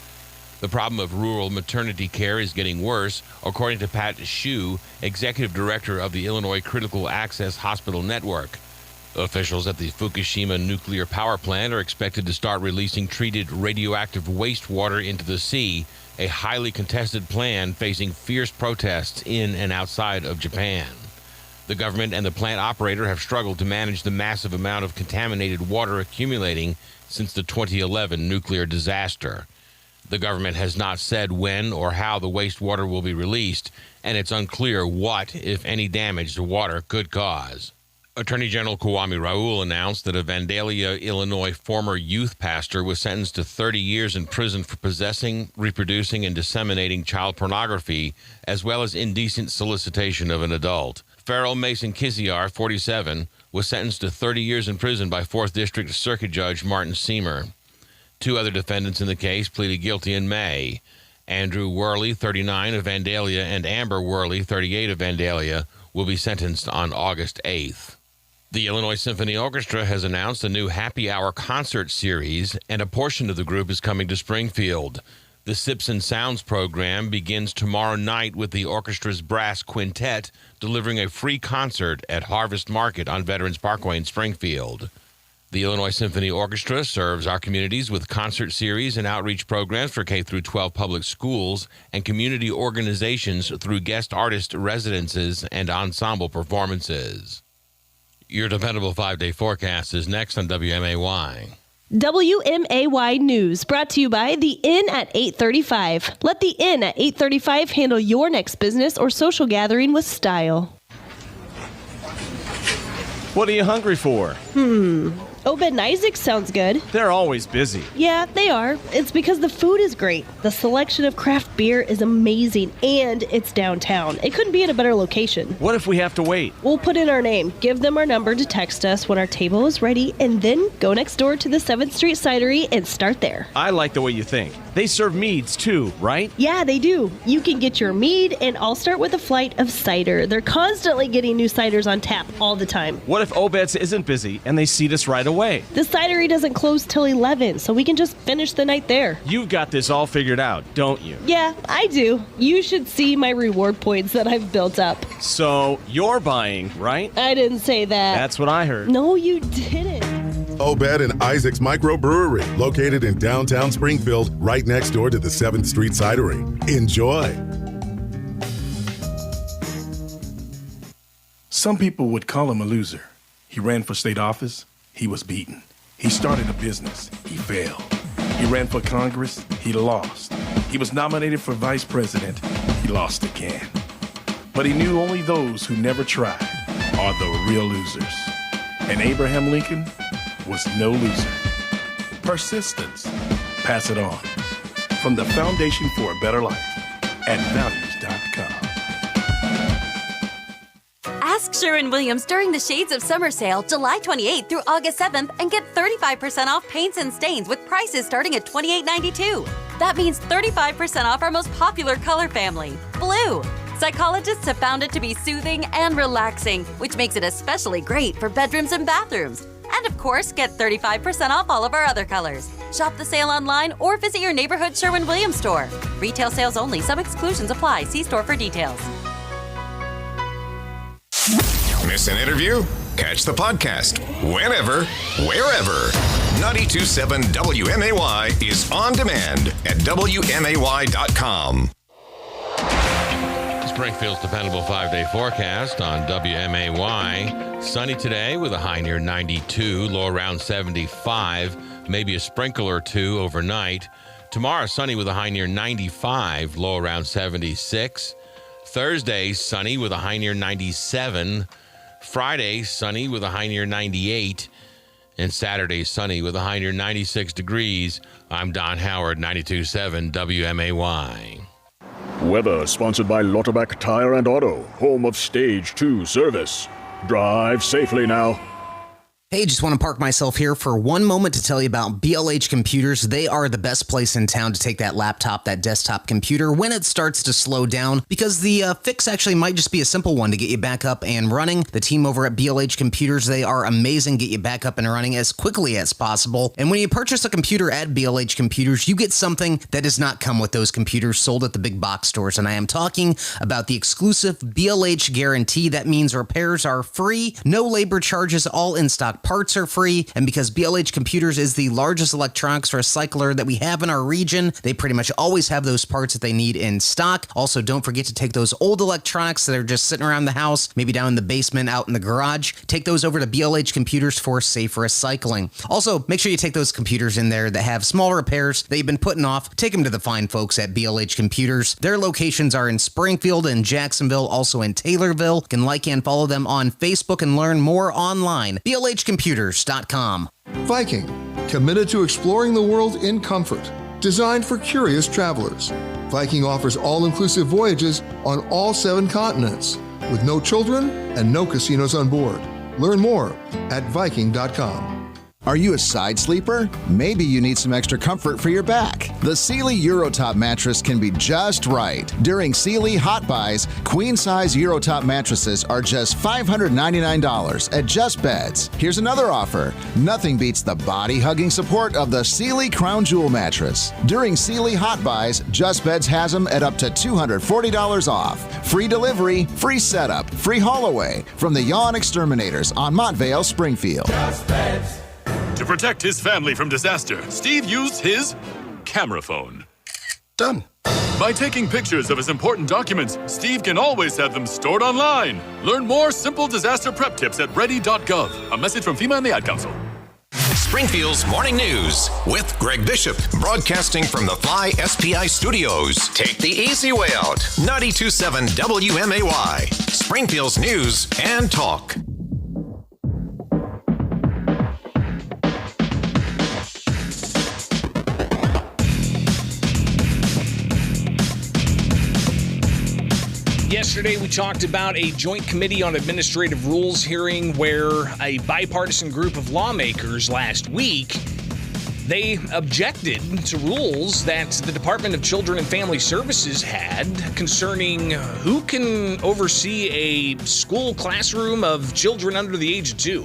Speaker 17: The problem of rural maternity care is getting worse, according to Pat Shue, executive director of the Illinois Critical Access Hospital Network. Officials at the Fukushima nuclear power plant are expected to start releasing treated radioactive wastewater into the sea, a highly contested plan facing fierce protests in and outside of Japan. The government and the plant operator have struggled to manage the massive amount of contaminated water accumulating since the 2011 nuclear disaster. The government has not said when or how the wastewater will be released, and it's unclear what, if any, damage the water could cause. Attorney General Kwame Raoul announced that a Vandalia, Illinois former youth pastor was sentenced to 30 years in prison for possessing, reproducing, and disseminating child pornography, as well as indecent solicitation of an adult. Farrell Mason Kiziar, 47, was sentenced to 30 years in prison by 4th District Circuit Judge Martin Seamer. Two other defendants in the case pleaded guilty in May. Andrew Worley, 39, of Vandalia, and Amber Worley, 38, of Vandalia, will be sentenced on August 8th. The Illinois Symphony Orchestra has announced a new happy hour concert series, and a portion of the group is coming to Springfield. The Sips and Sounds program begins tomorrow night with the orchestra's brass quintet delivering a free concert at Harvest Market on Veterans Parkway in Springfield. The Illinois Symphony Orchestra serves our communities with concert series and outreach programs for K-12 public schools and community organizations through guest artist residences and ensemble performances. Your dependable 5-day forecast is next on WMAY.
Speaker 2: WMAY News, brought to you by The Inn at 835. Let The Inn at 835 handle your next business or social gathering with style.
Speaker 11: What are you hungry for?
Speaker 2: Obed and Isaac sounds good.
Speaker 11: They're always busy.
Speaker 2: Yeah, they are. It's because the food is great. The selection of craft beer is amazing, and it's downtown. It couldn't be in a better location.
Speaker 11: What if we have to wait?
Speaker 2: We'll put in our name, give them our number to text us when our table is ready, and then go next door to the 7th Street Cidery and start there.
Speaker 11: I like the way you think. They serve meads too, right?
Speaker 2: Yeah, they do. You can get your mead, and I'll start with a flight of cider. They're constantly getting new ciders on tap all the time.
Speaker 11: What if Obed's isn't busy and they seat us right away?
Speaker 2: The cidery doesn't close till 11, so we can just finish the night there.
Speaker 11: You've got this all figured out, don't you?
Speaker 2: Yeah, I do. You should see my reward points that I've built up.
Speaker 11: So, you're buying, right?
Speaker 2: I didn't say that.
Speaker 11: That's what I heard.
Speaker 2: No, you didn't.
Speaker 12: Obed and Isaac's Microbrewery, located in downtown Springfield, right next door to the 7th Street Cidery. Enjoy.
Speaker 15: Some people would call him a loser. He ran for state office. He was beaten. He started a business. He failed. He ran for Congress. He lost. He was nominated for vice president. He lost again. But he knew only those who never tried are the real losers. And Abraham Lincoln was no loser. Persistence. Pass it on. From the Foundation for a Better Life at values.com.
Speaker 20: Ask Sherwin-Williams during the Shades of Summer sale, July 28th through August 7th, and get 35% off paints and stains with prices starting at $28.92. That means 35% off our most popular color family, blue. Psychologists have found it to be soothing and relaxing, which makes it especially great for bedrooms and bathrooms. And of course, get 35% off all of our other colors. Shop the sale online or visit your neighborhood Sherwin-Williams store. Retail sales only. Some exclusions apply. See store for details.
Speaker 5: Miss an interview? Catch the podcast whenever, wherever. 92.7 WMAY is on demand at WMAY.com.
Speaker 17: Springfield's dependable 5-day forecast on WMAY. Sunny today with a high near 92, low around 75, maybe a sprinkle or two overnight. Tomorrow, sunny with a high near 95, low around 76. Thursday, sunny with a high near 97. Friday, sunny with a high near 98. And Saturday, sunny with a high near 96 degrees. I'm Don Howard, 92.7 WMAY.
Speaker 26: Weather sponsored by Lauterbach Tire and Auto, home of Stage 2 service. Drive safely now.
Speaker 9: Hey, just want to park myself here for one moment to tell you about BLH Computers. They are the best place in town to take that laptop, that desktop computer when it starts to slow down, because the fix actually might just be a simple one to get you back up and running. The team over at BLH Computers, they are amazing, get you back up and running as quickly as possible. And when you purchase a computer at BLH Computers, you get something that does not come with those computers sold at the big box stores. And I am talking about the exclusive BLH guarantee. That means repairs are free, no labor charges, all in stock parts are free, and because BLH Computers is the largest electronics recycler that we have in our region, they pretty much always have those parts that they need in stock. Also, don't forget to take those old electronics that are just sitting around the house, maybe down in the basement, out in the garage, take those over to BLH Computers for safe recycling. Also, make sure you take those computers in there that have small repairs that you've been putting off. Take them to the fine folks at BLH Computers. Their locations are in Springfield and Jacksonville, also in Taylorville. You can like and follow them on Facebook and learn more online. BLHcomputers.com.
Speaker 21: Viking, committed to exploring the world in comfort. Designed for curious travelers. Viking offers all-inclusive voyages on all 7 continents, with no children and no casinos on board. Learn more at Viking.com.
Speaker 23: Are you a side sleeper? Maybe you need some extra comfort for your back. The Sealy Eurotop mattress can be just right. During Sealy Hot Buys, queen-size Eurotop mattresses are just $599 at Just Beds. Here's another offer. Nothing beats the body-hugging support of the Sealy Crown Jewel mattress. During Sealy Hot Buys, Just Beds has them at up to $240 off. Free delivery, free setup, free haul away from the Yawn Exterminators on Montvale, Springfield.
Speaker 24: Just Beds.
Speaker 3: To protect his family from disaster, Steve used his camera phone. Done. By taking pictures of his important documents, Steve can always have them stored online. Learn more simple disaster prep tips at ready.gov. A message from FEMA and the Ad Council.
Speaker 5: Springfield's Morning News with Greg Bishop, broadcasting from the Fly SPI studios. Take the easy way out. 92.7 WMAY, Springfield's News and Talk.
Speaker 14: Yesterday, we talked about a Joint Committee on Administrative Rules hearing where a bipartisan group of lawmakers last week, they objected to rules that the Department of Children and Family Services had concerning who can oversee a school classroom of children under the age of 2.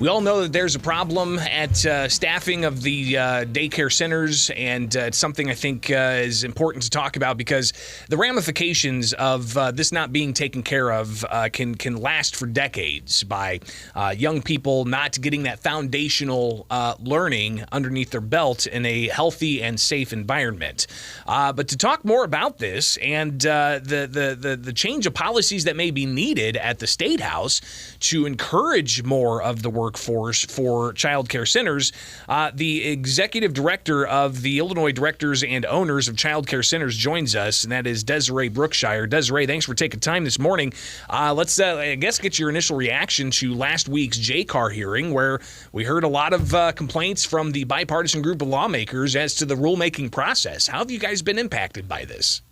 Speaker 14: We all know that there's a problem at staffing of the daycare centers, and it's something I think is important to talk about because the ramifications of this not being taken care of can last for decades by young people not getting that foundational learning underneath their belt in a healthy and safe environment. But to talk more about this and the change of policies that may be needed at the State House to encourage more of the workforce for child care centers, the executive director of the Illinois Directors and Owners of Child Care Centers joins us, and that is Desiree Brookshire. Desiree, thanks for taking time this morning. Let's, I guess, get your initial reaction to last week's JCAR hearing, where we heard a lot of complaints from the bipartisan group of lawmakers as to the rulemaking process. How have you guys been impacted by this?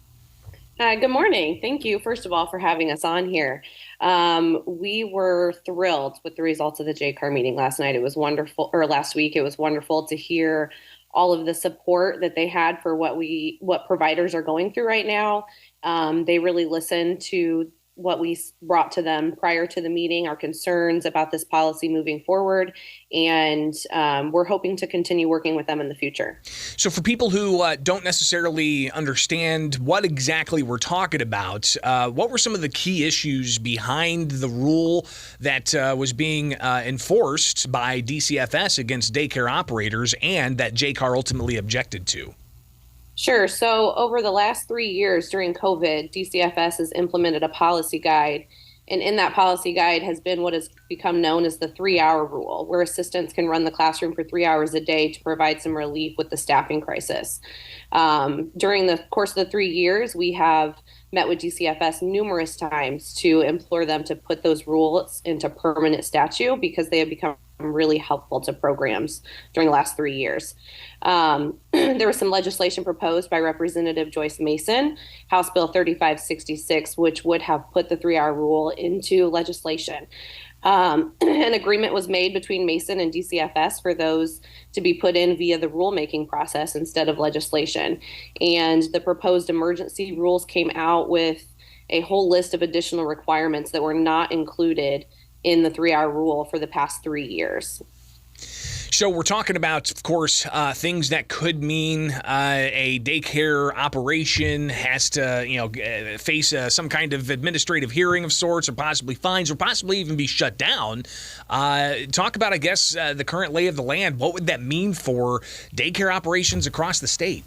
Speaker 4: Good morning. Thank you, first of all, for having us on here. We were thrilled with the results of the JCAR meeting last night. It was wonderful, or last week. It was wonderful to hear all of the support that they had for what providers are going through right now. They really listened to what we brought to them prior to the meeting, our concerns about this policy moving forward, and we're hoping to continue working with them in the future.
Speaker 14: So for people who don't necessarily understand what exactly we're talking about, what were some of the key issues behind the rule that was being enforced by DCFS against daycare operators and that JCAR ultimately objected to?
Speaker 4: Sure. So over the last 3 years during COVID, DCFS has implemented a policy guide. And in that policy guide has been what has become known as the 3-hour rule, where assistants can run the classroom for 3 hours a day to provide some relief with the staffing crisis. During the course of the 3 years, we have met with DCFS numerous times to implore them to put those rules into permanent statute because they have become really helpful to programs during the last 3 years. There was some legislation proposed by Representative Joyce Mason, House Bill 3566, which would have put the 3-hour rule into legislation. An agreement was made between Mason and DCFS for those to be put in via the rulemaking process instead of legislation. And the proposed emergency rules came out with a whole list of additional requirements that were not included in the 3-hour rule for the past 3 years.
Speaker 14: So we're talking about, of course, things that could mean a daycare operation has to, face some kind of administrative hearing of sorts, or possibly fines, or possibly even be shut down. Talk about, I guess, the current lay of the land. What would that mean for daycare operations across the state?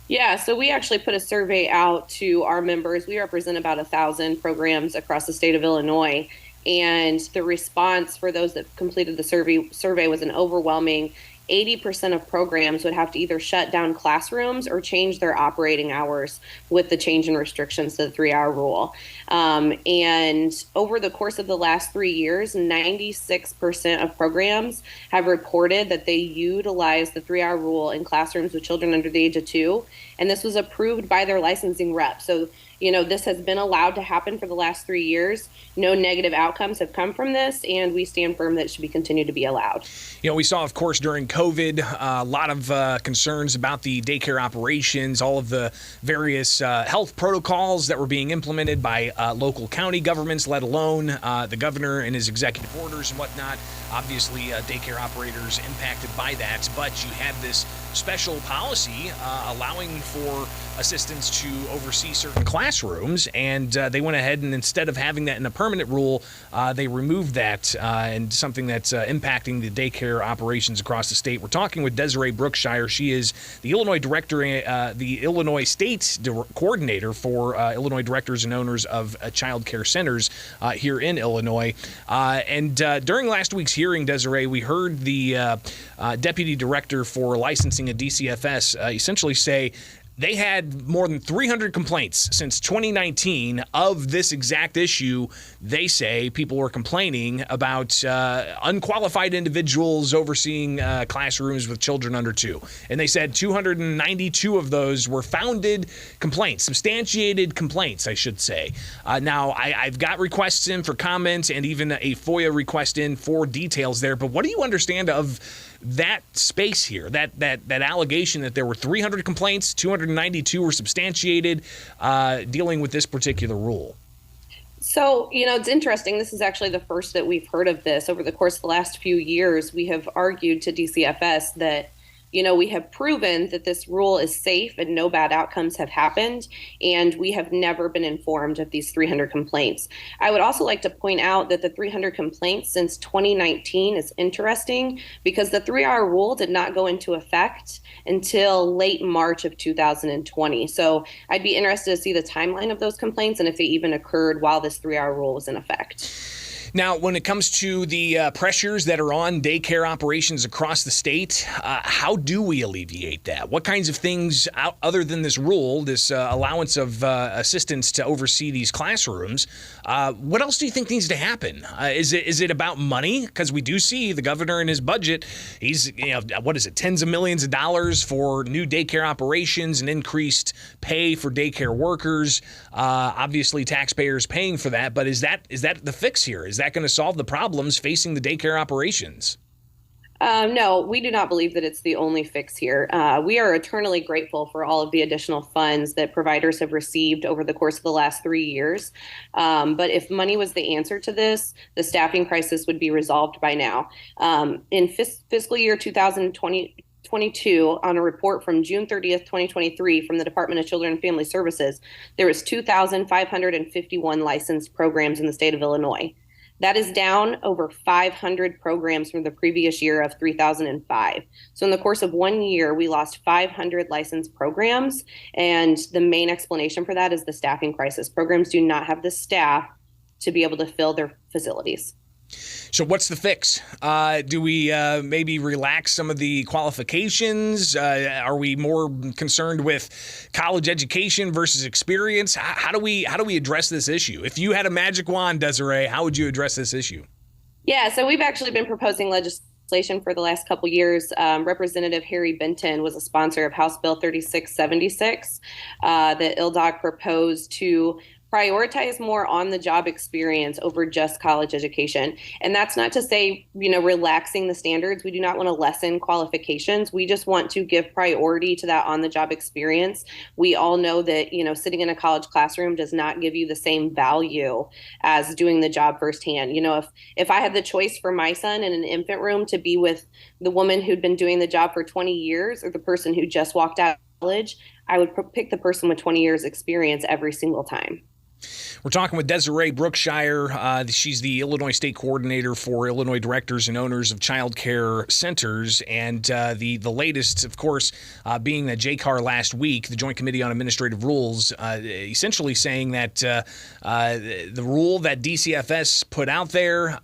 Speaker 4: Yeah, so we actually put a survey out to our members. We represent about 1,000 programs across the state of Illinois. And the response for those that completed the survey was an overwhelming 80% of programs would have to either shut down classrooms or change their operating hours with the change in restrictions to the 3-hour rule. And over the course of the last 3 years, 96% of programs have reported that they utilize the 3-hour rule in classrooms with children under the age of 2. And this was approved by their licensing rep. So, this has been allowed to happen for the last 3 years. No negative outcomes have come from this, and we stand firm that it should be continued to be allowed.
Speaker 14: We saw, of course, during COVID, a lot of concerns about the daycare operations, all of the various health protocols that were being implemented by local county governments, let alone the governor and his executive orders and whatnot. Obviously, daycare operators impacted by that, but you had this special policy allowing for assistants to oversee certain classrooms, and they went ahead and instead of having that in a permanent rule, they removed that and something that's impacting the daycare operations across the state. We're talking with Desiree Brookshire. She is the Illinois director, the Illinois State coordinator for Illinois directors and owners of child care centers here in Illinois. And during last week's hearing, Desiree, we heard the deputy director for licensing at DCFS essentially say they had more than 300 complaints since 2019 of this exact issue. They say people were complaining about unqualified individuals overseeing classrooms with children under 2. And they said 292 of those were founded complaints, substantiated complaints, I should say. Now, I've got requests in for comments and even a FOIA request in for details there. But what do you understand of that space here, that allegation that there were 300 complaints, 292 were substantiated, dealing with this particular rule?
Speaker 4: So, it's interesting. This is actually the first that we've heard of this. Over the course of the last few years, we have argued to DCFS that we have proven that this rule is safe and no bad outcomes have happened, and we have never been informed of these 300 complaints. I would also like to point out that the 300 complaints since 2019 is interesting because the 3-hour rule did not go into effect until late March of 2020. So I'd be interested to see the timeline of those complaints and if they even occurred while this 3-hour rule was in effect.
Speaker 14: Now, when it comes to the pressures that are on daycare operations across the state, how do we alleviate that? What kinds of things, other than this rule, this allowance of assistants to oversee these classrooms, what else do you think needs to happen? Is it about money? Because we do see the governor in his budget, he's, tens of millions of dollars for new daycare operations and increased pay for daycare workers. Obviously, taxpayers paying for that. But is that the fix here? Is that going to solve the problems facing the daycare operations?
Speaker 4: No, we do not believe that it's the only fix here. We are eternally grateful for all of the additional funds that providers have received over the course of the last 3 years. But if money was the answer to this, the staffing crisis would be resolved by now. In fiscal year 2022, on a report from June 30th, 2023 from the Department of Children and Family Services, there was 2,551 licensed programs in the state of Illinois. That is down over 500 programs from the previous year of 3,005. So in the course of 1 year, we lost 500 licensed programs. And the main explanation for that is the staffing crisis. Programs do not have the staff to be able to fill their facilities.
Speaker 14: So what's the fix? Do we maybe relax some of the qualifications? Are we more concerned with college education versus experience? How do we address this issue? If you had a magic wand, Desiree, how would you address this issue?
Speaker 4: Yeah, so we've actually been proposing legislation for the last couple years. Representative Harry Benton was a sponsor of House Bill 3676 that ILDOC proposed to prioritize more on-the-job experience over just college education. And that's not to say, relaxing the standards. We do not want to lessen qualifications. We just want to give priority to that on-the-job experience. We all know that, sitting in a college classroom does not give you the same value as doing the job firsthand. If I had the choice for my son in an infant room to be with the woman who'd been doing the job for 20 years or the person who just walked out of college, I would pick the person with 20 years experience every single time.
Speaker 14: We're talking with Desiree Brookshire. She's the Illinois State Coordinator for Illinois Directors and Owners of Childcare Centers. And the latest, of course, being that JCAR last week, the Joint Committee on Administrative Rules, essentially saying that the rule that DCFS put out there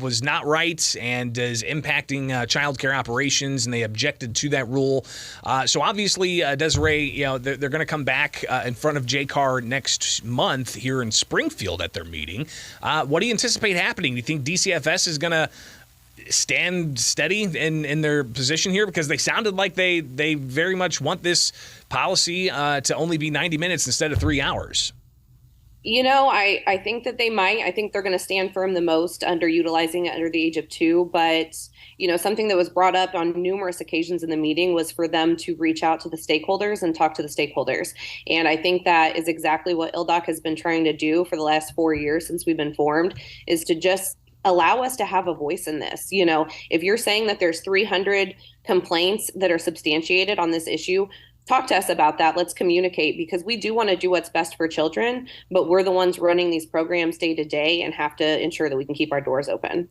Speaker 14: was not right and is impacting childcare operations, and they objected to that rule. So obviously, Desiree, they're going to come back in front of JCAR next month here in Springfield at their meeting. What do you anticipate happening? Do you think DCFS is going to stand steady in their position here? Because they sounded like they very much want this policy to only be 90 minutes instead of 3 hours.
Speaker 4: I think that they might. I think they're going to stand firm the most underutilizing it under the age of 2. But, something that was brought up on numerous occasions in the meeting was for them to reach out to the stakeholders and talk to the stakeholders. And I think that is exactly what ILDOC has been trying to do for the last 4 years since we've been formed, is to just allow us to have a voice in this. You know, if you're saying that there's 300 complaints that are substantiated on this issue, talk to us about that. Let's communicate, because we do want to do what's best for children, but we're the ones running these programs day to day and have to ensure that we can keep our doors open.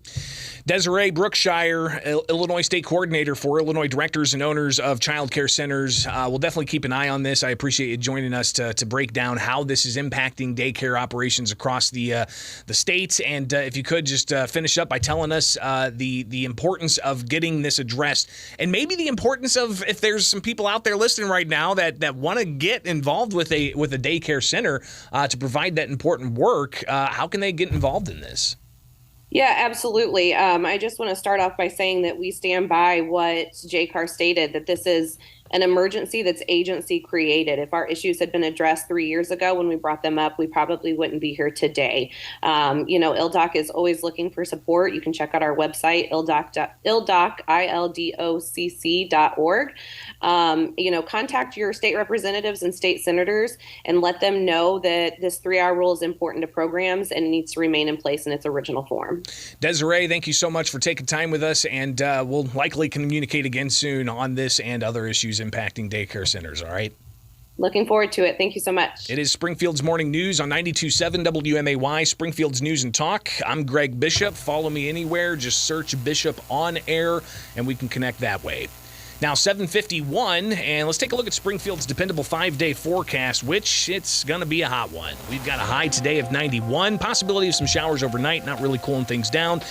Speaker 14: Desiree Brookshire, Illinois State Coordinator for Illinois Directors and Owners of Childcare Centers. We'll definitely keep an eye on this. I appreciate you joining us to break down how this is impacting daycare operations across the states. And if you could just finish up by telling us the importance of getting this addressed, and maybe the importance of, if there's some people out there listening right now that want to get involved with a daycare center to provide that important work, how can they get involved in this?
Speaker 4: Yeah, absolutely. I just want to start off by saying that we stand by what JCAR stated, that this is an emergency that's agency created. If our issues had been addressed 3 years ago when we brought them up, we probably wouldn't be here today. ILDOC is always looking for support. You can check out our website, ildocc.org. Contact your state representatives and state senators and let them know that this 3-hour rule is important to programs and needs to remain in place in its original form.
Speaker 14: Desiree, thank you so much for taking time with us, and we'll likely communicate again soon on this and other issues impacting daycare centers, all right?
Speaker 4: Looking forward to it. Thank you so much.
Speaker 14: It is Springfield's Morning News on 92.7 WMAY, Springfield's News and Talk. I'm Greg Bishop. Follow me anywhere. Just search Bishop on air, and we can connect that way. Now, 7:51, and let's take a look at Springfield's dependable 5-day forecast, which it's going to be a hot one. We've got a high today of 91, possibility of some showers overnight, not really cooling things down,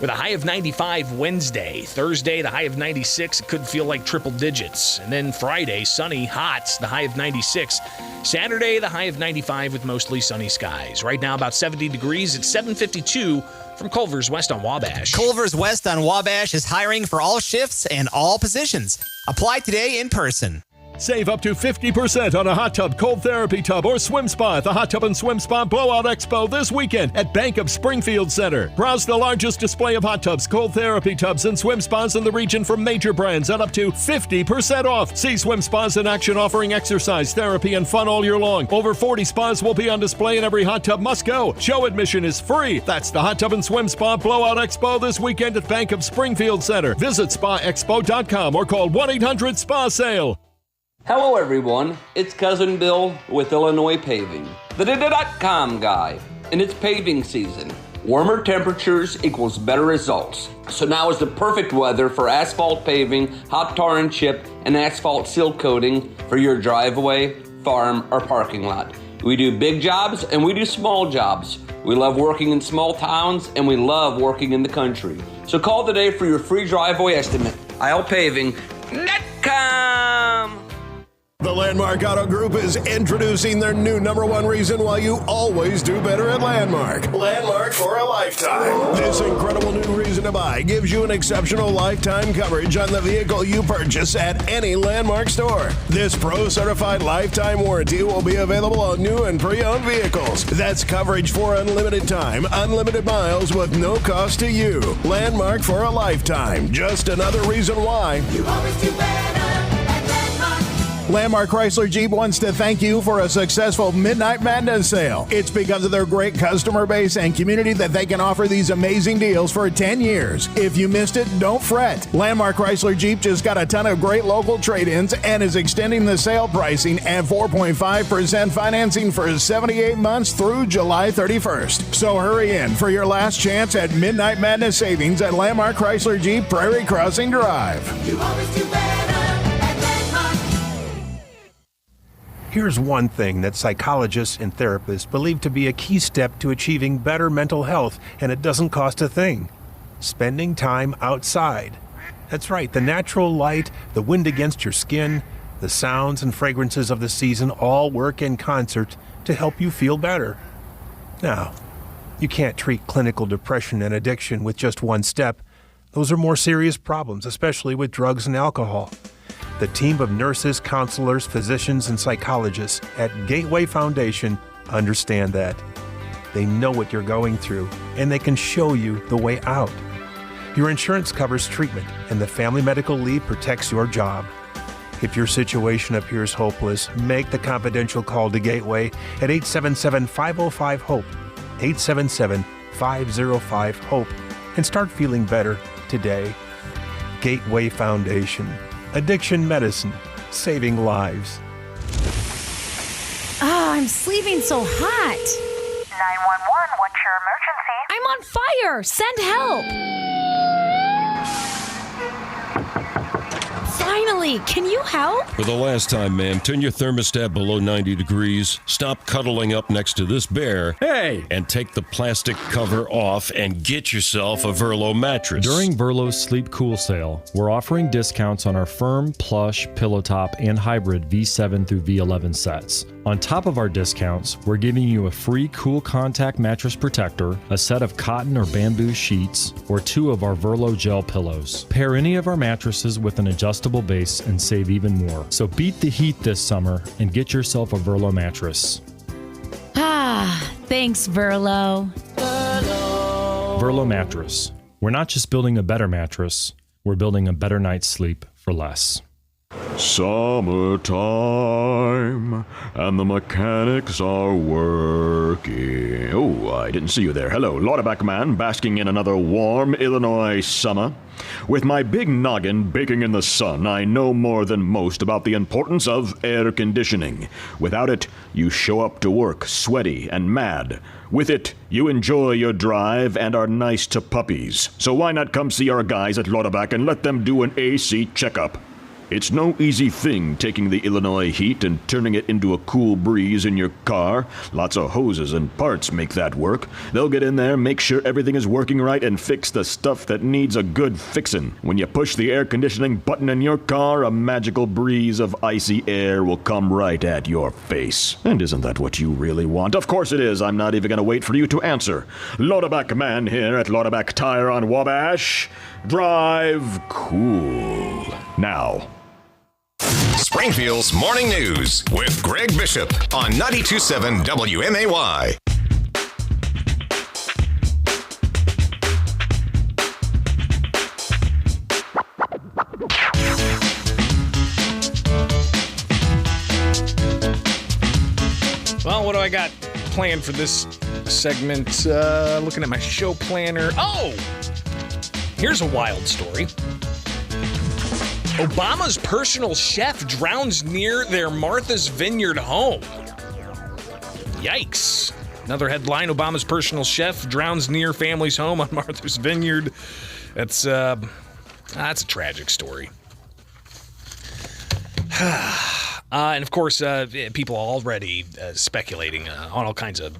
Speaker 14: with a high of 95 Wednesday. Thursday, the high of 96. It could feel like triple digits. And then Friday, sunny, hot, the high of 96. Saturday, the high of 95 with mostly sunny skies. Right now, about 70 degrees. It's 7:52. From Culver's West on Wabash.
Speaker 6: Culver's West on Wabash is hiring for all shifts and all positions. Apply today in person.
Speaker 8: Save up to 50% on a hot tub, cold therapy tub, or swim spa at the Hot Tub and Swim Spa Blowout Expo this weekend at Bank of Springfield Center. Browse the largest display of hot tubs, cold therapy tubs, and swim spas in the region from major brands at up to 50% off. See swim spas in action offering exercise, therapy, and fun all year long. Over 40 spas will be on display and every hot tub must go. Show admission is free. That's the Hot Tub and Swim Spa Blowout Expo this weekend at Bank of Springfield Center. Visit spaexpo.com or call 1-800-SPA-SALE.
Speaker 10: Hello everyone, it's Cousin Bill with Illinois Paving, the .com guy, and it's paving season. Warmer temperatures equals better results. So now is the perfect weather for asphalt paving, hot tar and chip, and asphalt seal coating for your driveway, farm, or parking lot. We do big jobs and we do small jobs. We love working in small towns and we love working in the country. So call today for your free driveway estimate. ILPaving.com.
Speaker 19: The Landmark Auto Group is introducing their new #1 reason why you always do better at Landmark. Landmark for a lifetime. This incredible new reason to buy gives you an exceptional lifetime coverage on the vehicle you purchase at any Landmark store. This pro-certified lifetime warranty will be available on new and pre-owned vehicles. That's coverage for unlimited time, unlimited miles with no cost to you. Landmark for a lifetime. Just another reason why you always do better. Landmark Chrysler Jeep wants to thank you for a successful Midnight Madness sale. It's because of their great customer base and community that they can offer these amazing deals for 10 years. If you missed it, don't fret. Landmark Chrysler Jeep just got a ton of great local trade-ins and is extending the sale pricing and 4.5% financing for 78 months through July 31st. So hurry in for your last chance at Midnight Madness savings at Landmark Chrysler Jeep Prairie Crossing Drive. You always do better.
Speaker 22: Here's one thing that psychologists and therapists believe to be a key step to achieving better mental health, and it doesn't cost a thing. Spending time outside. That's right, the natural light, the wind against your skin, the sounds and fragrances of the season all work in concert to help you feel better. Now, you can't treat clinical depression and addiction with just one step. Those are more serious problems, especially with drugs and alcohol. The team of nurses, counselors, physicians, and psychologists at Gateway Foundation understand that. They know what you're going through, and they can show you the way out. Your insurance covers treatment, and the Family Medical Leave protects your job. If your situation appears hopeless, make the confidential call to Gateway at 877-505-HOPE, 877-505-HOPE. and start feeling better today. Gateway Foundation. Addiction medicine. Saving lives.
Speaker 7: I'm sleeping so hot.
Speaker 1: 911, what's your emergency?
Speaker 7: I'm on fire. Send help. Finally, can you help?
Speaker 13: For the last time, ma'am, turn your thermostat below 90 degrees, stop cuddling up next to this bear, and take the plastic cover off and get yourself a Verlo mattress.
Speaker 16: During Verlo's Sleep Cool sale, we're offering discounts on our firm, plush, pillow top, and hybrid V7 through V11 sets. On top of our discounts, we're giving you a free Cool Contact mattress protector, a set of cotton or bamboo sheets, or 2 of our Verlo gel pillows. Pair any of our mattresses with an adjustable base and save even more. So beat the heat this summer and get yourself a Verlo mattress.
Speaker 7: Thanks, Verlo.
Speaker 16: Verlo mattress. We're not just building a better mattress, we're building a better night's sleep for less.
Speaker 26: Summertime, and the mechanics are working. Oh, I didn't see you there. Hello, Lauderback man, basking in another warm Illinois summer. With my big noggin baking in the sun, I know more than most about the importance of air conditioning. Without it, you show up to work sweaty and mad. With it, you enjoy your drive and are nice to puppies. So why not come see our guys at Lauderback and let them do an AC checkup? It's no easy thing taking the Illinois heat and turning it into a cool breeze in your car. Lots of hoses and parts make that work. They'll get in there, make sure everything is working right, and fix the stuff that needs a good fixin'. When you push the air conditioning button in your car, a magical breeze of icy air will come right at your face. And isn't that what you really want? Of course it is. I'm not even going to wait for you to answer. Lauderback man here at Lauderback Tire on Wabash. Drive cool. Now.
Speaker 5: Springfield's Morning News with Greg Bishop on 92.7 WMAY.
Speaker 14: Well, what do I got planned for this segment? Looking at my show planner. Oh! Here's a wild story. Obama's personal chef drowns near their Martha's Vineyard home. Yikes. Another headline, Obama's personal chef drowns near family's home on Martha's Vineyard. That's a tragic story. And of course, people are already speculating on all kinds of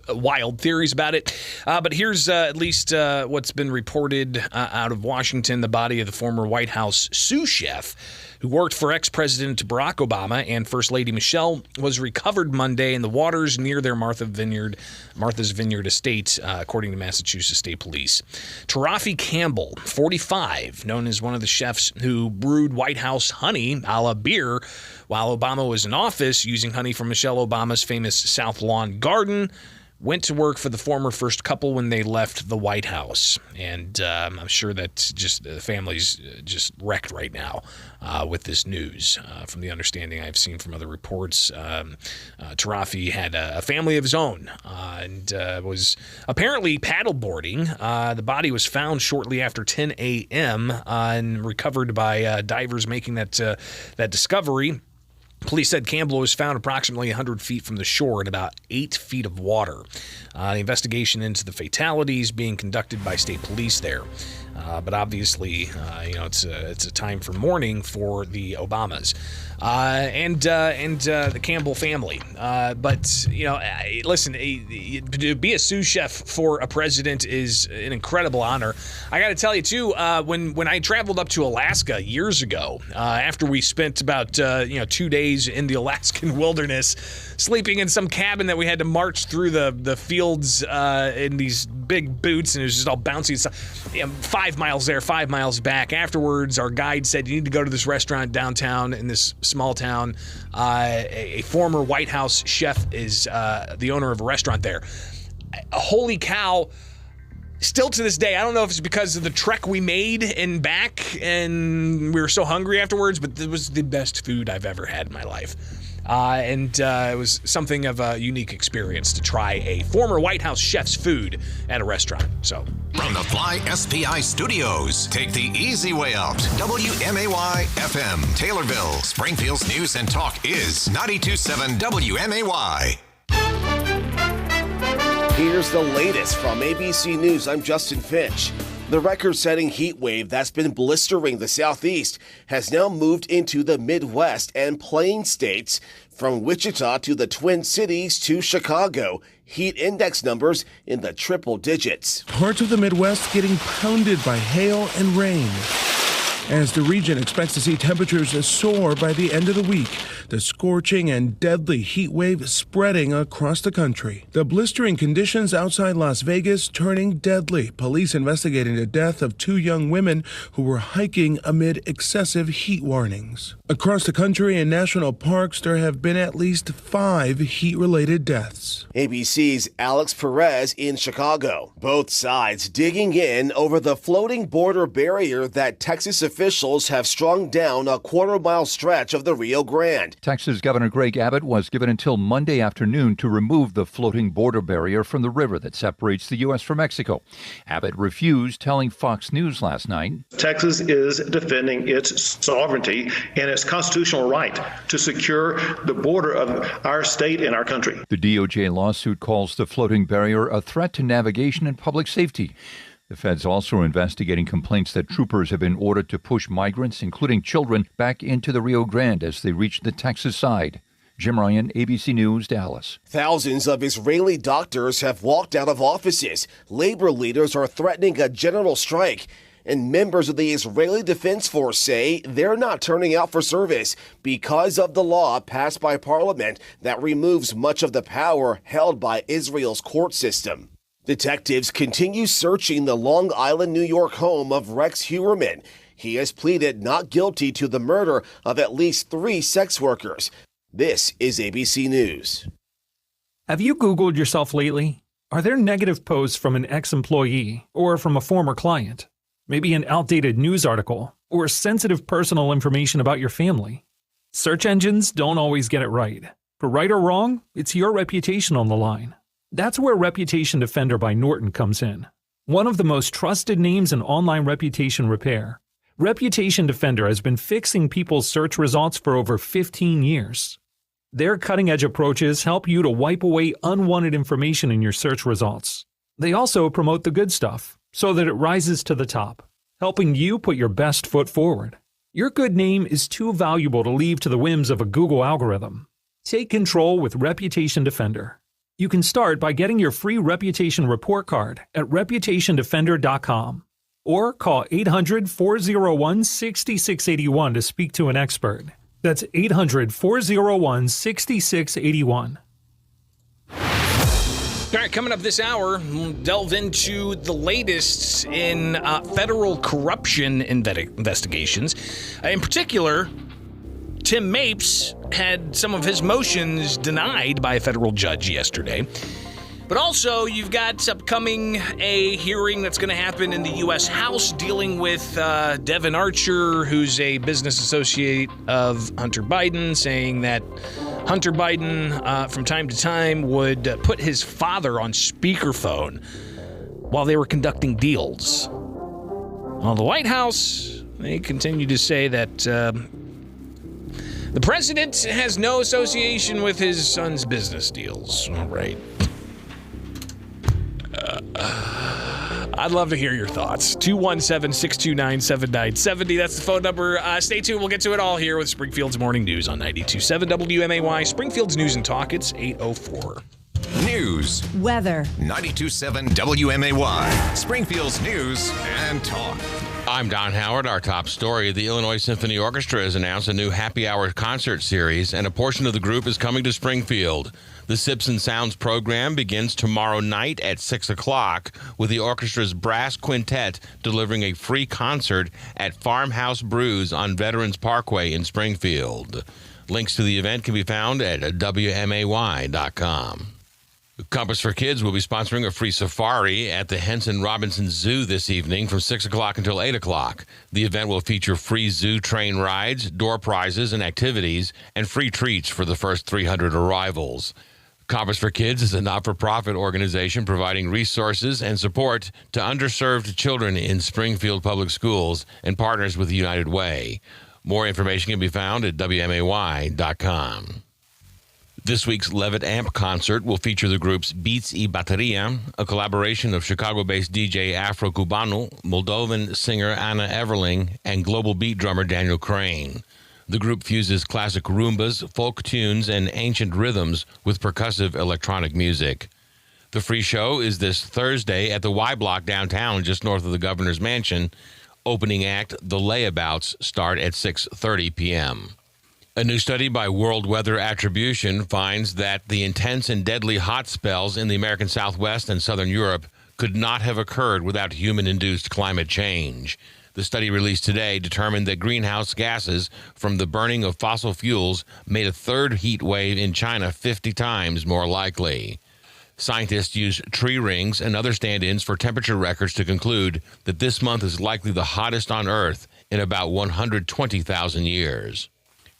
Speaker 14: wild theories about it. But here's at least what's been reported out of Washington. The body of the former White House sous chef who worked for ex-President Barack Obama and First Lady Michelle was recovered Monday in the waters near their Martha's Vineyard estate, according to Massachusetts State Police. Tarafi Campbell, 45, known as one of the chefs who brewed White House honey a la beer while Obama was in office, using honey from Michelle Obama's famous South Lawn garden, went to work for the former first couple when they left the White House. And I'm sure that just the family's just wrecked right now with this news. From the understanding I've seen from other reports, Tarafi had a family of his own and was apparently paddleboarding. The body was found shortly after 10 a.m. And recovered by divers making that discovery. Police said Campbell was found approximately 100 feet from the shore in about 8 feet of water. The investigation into the fatalities being conducted by state police there. But obviously, it's a time for mourning for the Obamas and the Campbell family. But listen, to be a sous chef for a president is an incredible honor. I got to tell you too, when I traveled up to Alaska years ago, after we spent about 2 days in the Alaskan wilderness, sleeping in some cabin that we had to march through the fields in these big boots, and it was just all bouncy and stuff. 5 miles there, 5 miles back. Afterwards, our guide said, you need to go to this restaurant downtown in this small town. A former White House chef is the owner of a restaurant there. Holy cow. Still to this day, I don't know if it's because of the trek we made and back and we were so hungry afterwards, but it was the best food I've ever had in my life. It was something of a unique experience to try a former White House chef's food at a restaurant. So,
Speaker 5: from the Fly SPI studios, take the easy way out. WMAY FM, Taylorville, Springfield's news and talk is 92.7 WMAY.
Speaker 2: Here's the latest from ABC News. I'm Justin Finch. The record-setting heat wave that's been blistering the Southeast has now moved into the Midwest and Plain states, from Wichita to the Twin Cities to Chicago. Heat index numbers in the triple digits.
Speaker 15: Parts of the Midwest getting pounded by hail and rain. As the region expects to see temperatures soar by the end of the week, the scorching and deadly heat wave spreading across the country. The blistering conditions outside Las Vegas turning deadly. Police investigating the death of 2 young women who were hiking amid excessive heat warnings. Across the country in national parks, there have been at least 5 heat-related deaths.
Speaker 2: ABC's Alex Perez in Chicago. Both sides digging in over the floating border barrier that Texas officials have strung down a quarter-mile stretch of the Rio Grande.
Speaker 11: Texas Governor Greg Abbott was given until Monday afternoon to remove the floating border barrier from the river that separates the U.S. from Mexico. Abbott refused, telling Fox News last night,
Speaker 12: Texas is defending its sovereignty and its constitutional right to secure the border of our state and our country.
Speaker 11: The DOJ lawsuit calls the floating barrier a threat to navigation and public safety. The feds also investigating complaints that troopers have been ordered to push migrants, including children, back into the Rio Grande as they reach the Texas side. Jim Ryan, ABC News, Dallas.
Speaker 2: Thousands of Israeli doctors have walked out of offices. Labor leaders are threatening a general strike. And members of the Israeli Defense Force say they're not turning out for service because of the law passed by parliament that removes much of the power held by Israel's court system. Detectives continue searching the Long Island, New York home of Rex Heuermann. He has pleaded not guilty to the murder of at least 3 sex workers. This is ABC News.
Speaker 18: Have you Googled yourself lately? Are there negative posts from an ex-employee or from a former client? Maybe an outdated news article or sensitive personal information about your family? Search engines don't always get it right. For right or wrong, it's your reputation on the line. That's where Reputation Defender by Norton comes in. One of the most trusted names in online reputation repair. Reputation Defender has been fixing people's search results for over 15 years. Their cutting-edge approaches help you to wipe away unwanted information in your search results. They also promote the good stuff so that it rises to the top, helping you put your best foot forward. Your good name is too valuable to leave to the whims of a Google algorithm. Take control with Reputation Defender. You can start by getting your free reputation report card at reputationdefender.com or call 800-401-6681 to speak to an expert. That's 800-401-6681.
Speaker 14: All right, coming up this hour, we'll delve into the latest in federal corruption investigations. In particular, Tim Mapes had some of his motions denied by a federal judge yesterday. But also, you've got upcoming a hearing that's going to happen in the U.S. House dealing with Devin Archer, who's a business associate of Hunter Biden, saying that Hunter Biden, from time to time, would put his father on speakerphone while they were conducting deals. While the White House, they continue to say that the president has no association with his son's business deals. All right. I'd love to hear your thoughts. 217-629-7970. That's the phone number. Stay tuned. We'll get to it all here with Springfield's Morning News on 92.7 WMAY. Springfield's News and Talk. It's 8:04.
Speaker 5: News.
Speaker 7: Weather.
Speaker 5: 92.7 WMAY. Springfield's News and Talk.
Speaker 17: I'm Don Howard. Our top story. The Illinois Symphony Orchestra has announced a new happy hour concert series, and a portion of the group is coming to Springfield. The Sips and Sounds program begins tomorrow night at 6 o'clock with the orchestra's brass quintet delivering a free concert at Farmhouse Brews on Veterans Parkway in Springfield. Links to the event can be found at WMAY.com. Compass for Kids will be sponsoring a free safari at the Henson Robinson Zoo this evening from 6 o'clock until 8 o'clock. The event will feature free zoo train rides, door prizes and activities, and free treats for the first 300 arrivals. Compass for Kids is a not-for-profit organization providing resources and support to underserved children in Springfield Public Schools and partners with the United Way. More information can be found at WMAY.com. This week's Levitt Amp concert will feature the groups Beats y Bateria, a collaboration of Chicago-based DJ Afro Cubano, Moldovan singer Anna Everling, and global beat drummer Daniel Crane. The group fuses classic rumbas, folk tunes, and ancient rhythms with percussive electronic music. The free show is this Thursday at the Y Block downtown, just north of the Governor's Mansion. Opening act, The Layabouts, start at 6:30 p.m. A new study by World Weather Attribution finds that the intense and deadly hot spells in the American Southwest and Southern Europe could not have occurred without human-induced climate change. The study released today determined that greenhouse gases from the burning of fossil fuels made a third heat wave in China 50 times more likely. Scientists use tree rings and other stand-ins for temperature records to conclude that this month is likely the hottest on Earth in about 120,000 years.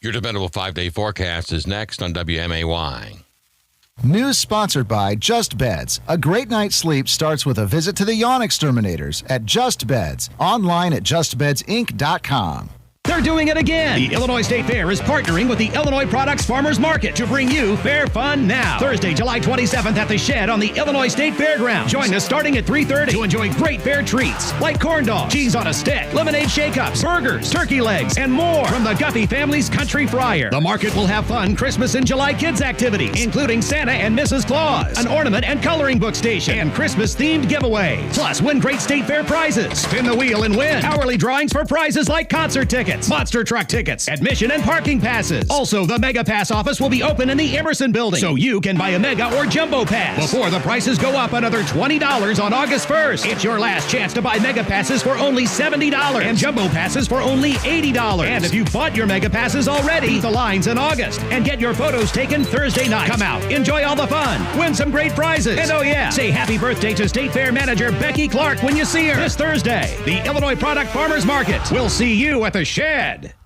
Speaker 17: Your dependable 5-day forecast is next on WMAY.
Speaker 9: News sponsored by Just Beds. A great night's sleep starts with a visit to the yawn exterminators at Just Beds. Online at justbedsinc.com.
Speaker 20: They're doing it again. The Illinois State Fair is partnering with the Illinois Products Farmers Market to bring you Fair Fun Now. Thursday, July 27th at the Shed on the Illinois State Fairgrounds. Join us starting at 3:30 to enjoy great fair treats like corn dogs, cheese on a stick, lemonade shake-ups, burgers, turkey legs, and more from the Guffey family's Country Fryer. The market will have fun Christmas in July kids activities, including Santa and Mrs. Claus, an ornament and coloring book station, and Christmas-themed giveaways. Plus, win great State Fair prizes. Spin the wheel and win hourly drawings for prizes like concert tickets, monster truck tickets, admission and parking passes. Also, the Mega Pass office will be open in the Emerson building, so you can buy a Mega or Jumbo Pass before the prices go up another $20 on August 1st. It's your last chance to buy Mega Passes for only $70 and Jumbo Passes for only $80. And if you've bought your Mega Passes already, beat the lines in August and get your photos taken Thursday night. Come out, enjoy all the fun, win some great prizes, and oh yeah, say happy birthday to State Fair Manager Becky Clark when you see her this Thursday. The Illinois Product Farmers Market. We'll see you at the Shed.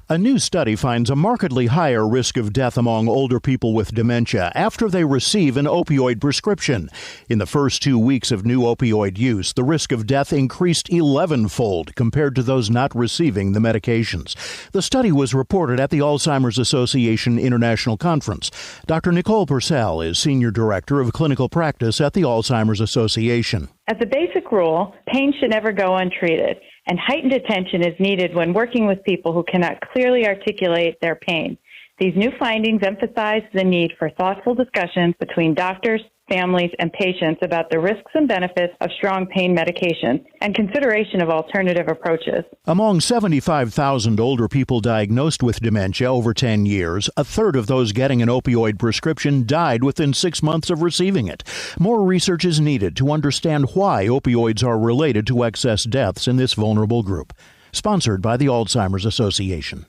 Speaker 21: A new study finds a markedly higher risk of death among older people with dementia after they receive an opioid prescription. In the first 2 weeks of new opioid use, the risk of death increased 11-fold compared to those not receiving the medications. The study was reported at the Alzheimer's Association International Conference. Dr. Nicole Purcell is Senior Director of Clinical Practice at the Alzheimer's Association.
Speaker 23: As a basic rule, pain should never go untreated, and heightened attention is needed when working with people who cannot clearly articulate their pain. These new findings emphasize the need for thoughtful discussions between doctors, families, and patients about the risks and benefits of strong pain medications and consideration of alternative approaches.
Speaker 21: Among 75,000 older people diagnosed with dementia over 10 years, a third of those getting an opioid prescription died within 6 months of receiving it. More research is needed to understand why opioids are related to excess deaths in this vulnerable group. Sponsored by the Alzheimer's Association.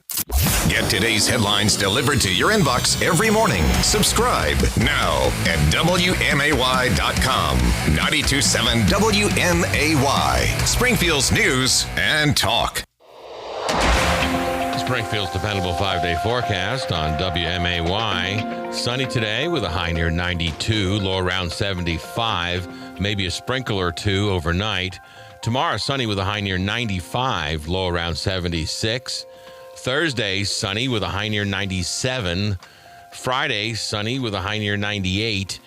Speaker 5: Get today's headlines delivered to your inbox every morning. Subscribe now at WMAY.com. 92.7 WMAY. Springfield's News and Talk.
Speaker 17: Springfield's dependable 5-day forecast on WMAY. Sunny today with a high near 92, low around 75, maybe a sprinkle or two overnight. Tomorrow, sunny with a high near 95, low around 76. Thursday, sunny with a high near 97. Friday, sunny with a high near 98.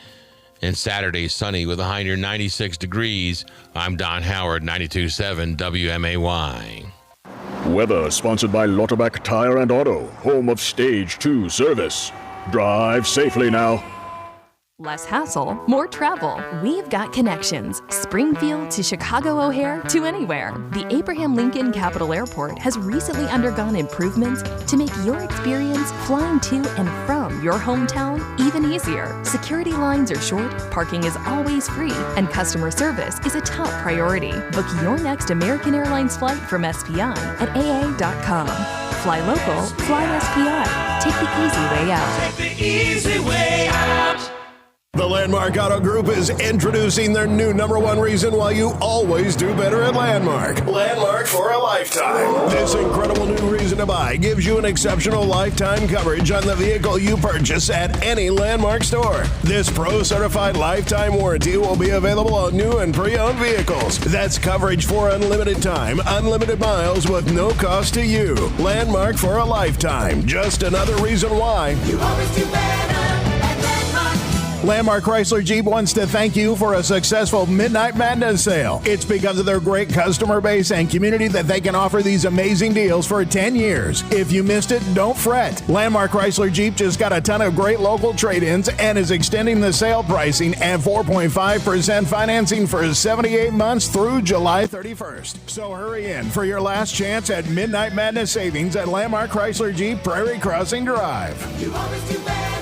Speaker 17: And Saturday, sunny with a high near 96 degrees. I'm Don Howard, 92.7 WMAY.
Speaker 26: Weather sponsored by Lauterbach Tire and Auto, home of Stage 2 service. Drive safely now.
Speaker 24: Less hassle, more travel. We've got connections. Springfield to Chicago O'Hare to anywhere. The Abraham Lincoln Capital Airport has recently undergone improvements to make your experience flying to and from your hometown even easier. Security lines are short, parking is always free, and customer service is a top priority. Book your next American Airlines flight from SPI at AA.com. Fly local, fly SPI. Take the easy way out.
Speaker 25: Take the easy way out.
Speaker 19: The Landmark Auto Group is introducing their new #1 reason why you always do better at Landmark. Landmark for a lifetime. This incredible new reason to buy gives you an exceptional lifetime coverage on the vehicle you purchase at any Landmark store. This pro-certified lifetime warranty will be available on new and pre-owned vehicles. That's coverage for unlimited time, unlimited miles with no cost to you. Landmark for a lifetime. Just another reason why
Speaker 3: You always do better.
Speaker 19: Landmark Chrysler Jeep wants to thank you for a successful Midnight Madness sale. It's because of their great customer base and community that they can offer these amazing deals for 10 years. If you missed it, don't fret. Landmark Chrysler Jeep just got a ton of great local trade-ins and is extending the sale pricing and 4.5% financing for 78 months through July 31st. So hurry in for your last chance at Midnight Madness savings at Landmark Chrysler Jeep Prairie Crossing Drive.
Speaker 3: You always do better.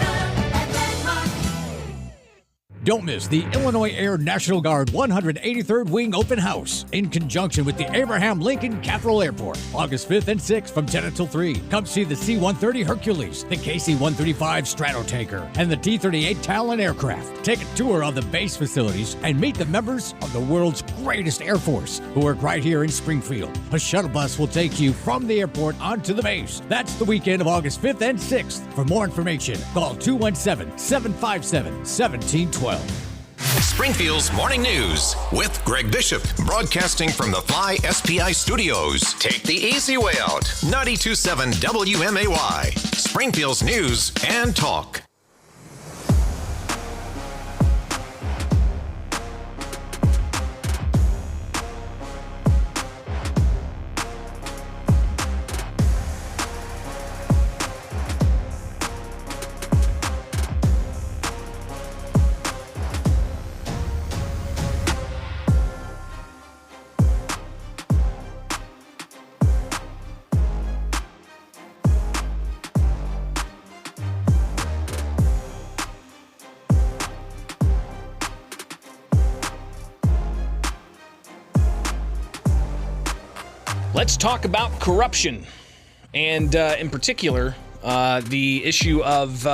Speaker 4: Don't miss the Illinois Air National Guard 183rd Wing Open House in conjunction with the Abraham Lincoln Capital Airport, August 5th and 6th from 10 until 3. Come see the C-130 Hercules, the KC-135 Stratotanker, and the T-38 Talon aircraft. Take a tour of the base facilities and meet the members of the world's greatest Air Force who work right here in Springfield. A shuttle bus will take you from the airport onto the base. That's the weekend of August 5th and 6th. For more information, call 217-757-1712.
Speaker 5: Springfield's Morning News with Greg Bishop, broadcasting from the Fly SPI Studios. Take the easy way out. 92.7 WMAY, Springfield's News and Talk.
Speaker 14: Let's talk about corruption, and in particular, the issue of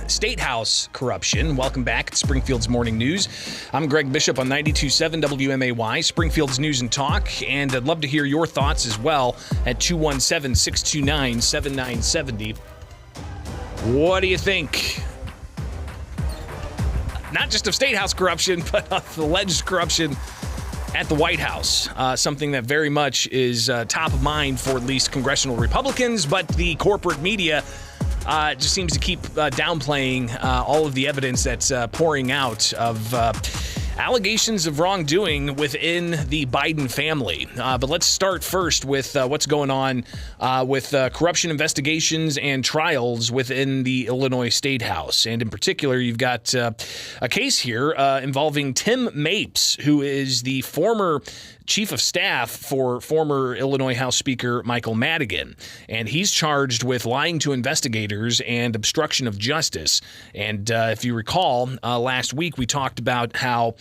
Speaker 14: State House corruption. Welcome back to Springfield's Morning News. I'm Greg Bishop on 92.7 WMAY, Springfield's News and Talk, and I'd love to hear your thoughts as well at 217-629-7970. What do you think? Not just of State House corruption, but of alleged corruption at the White House, something that very much is top of mind for at least congressional Republicans, but the corporate media just seems to keep downplaying all of the evidence that's pouring out of allegations of wrongdoing within the Biden family. But let's start first with what's going on with corruption investigations and trials within the Illinois State House. And in particular, you've got a case here involving Tim Mapes, who is the former chief of staff for former Illinois House Speaker Michael Madigan. And he's charged with lying to investigators and obstruction of justice. And if you recall, last week we talked about how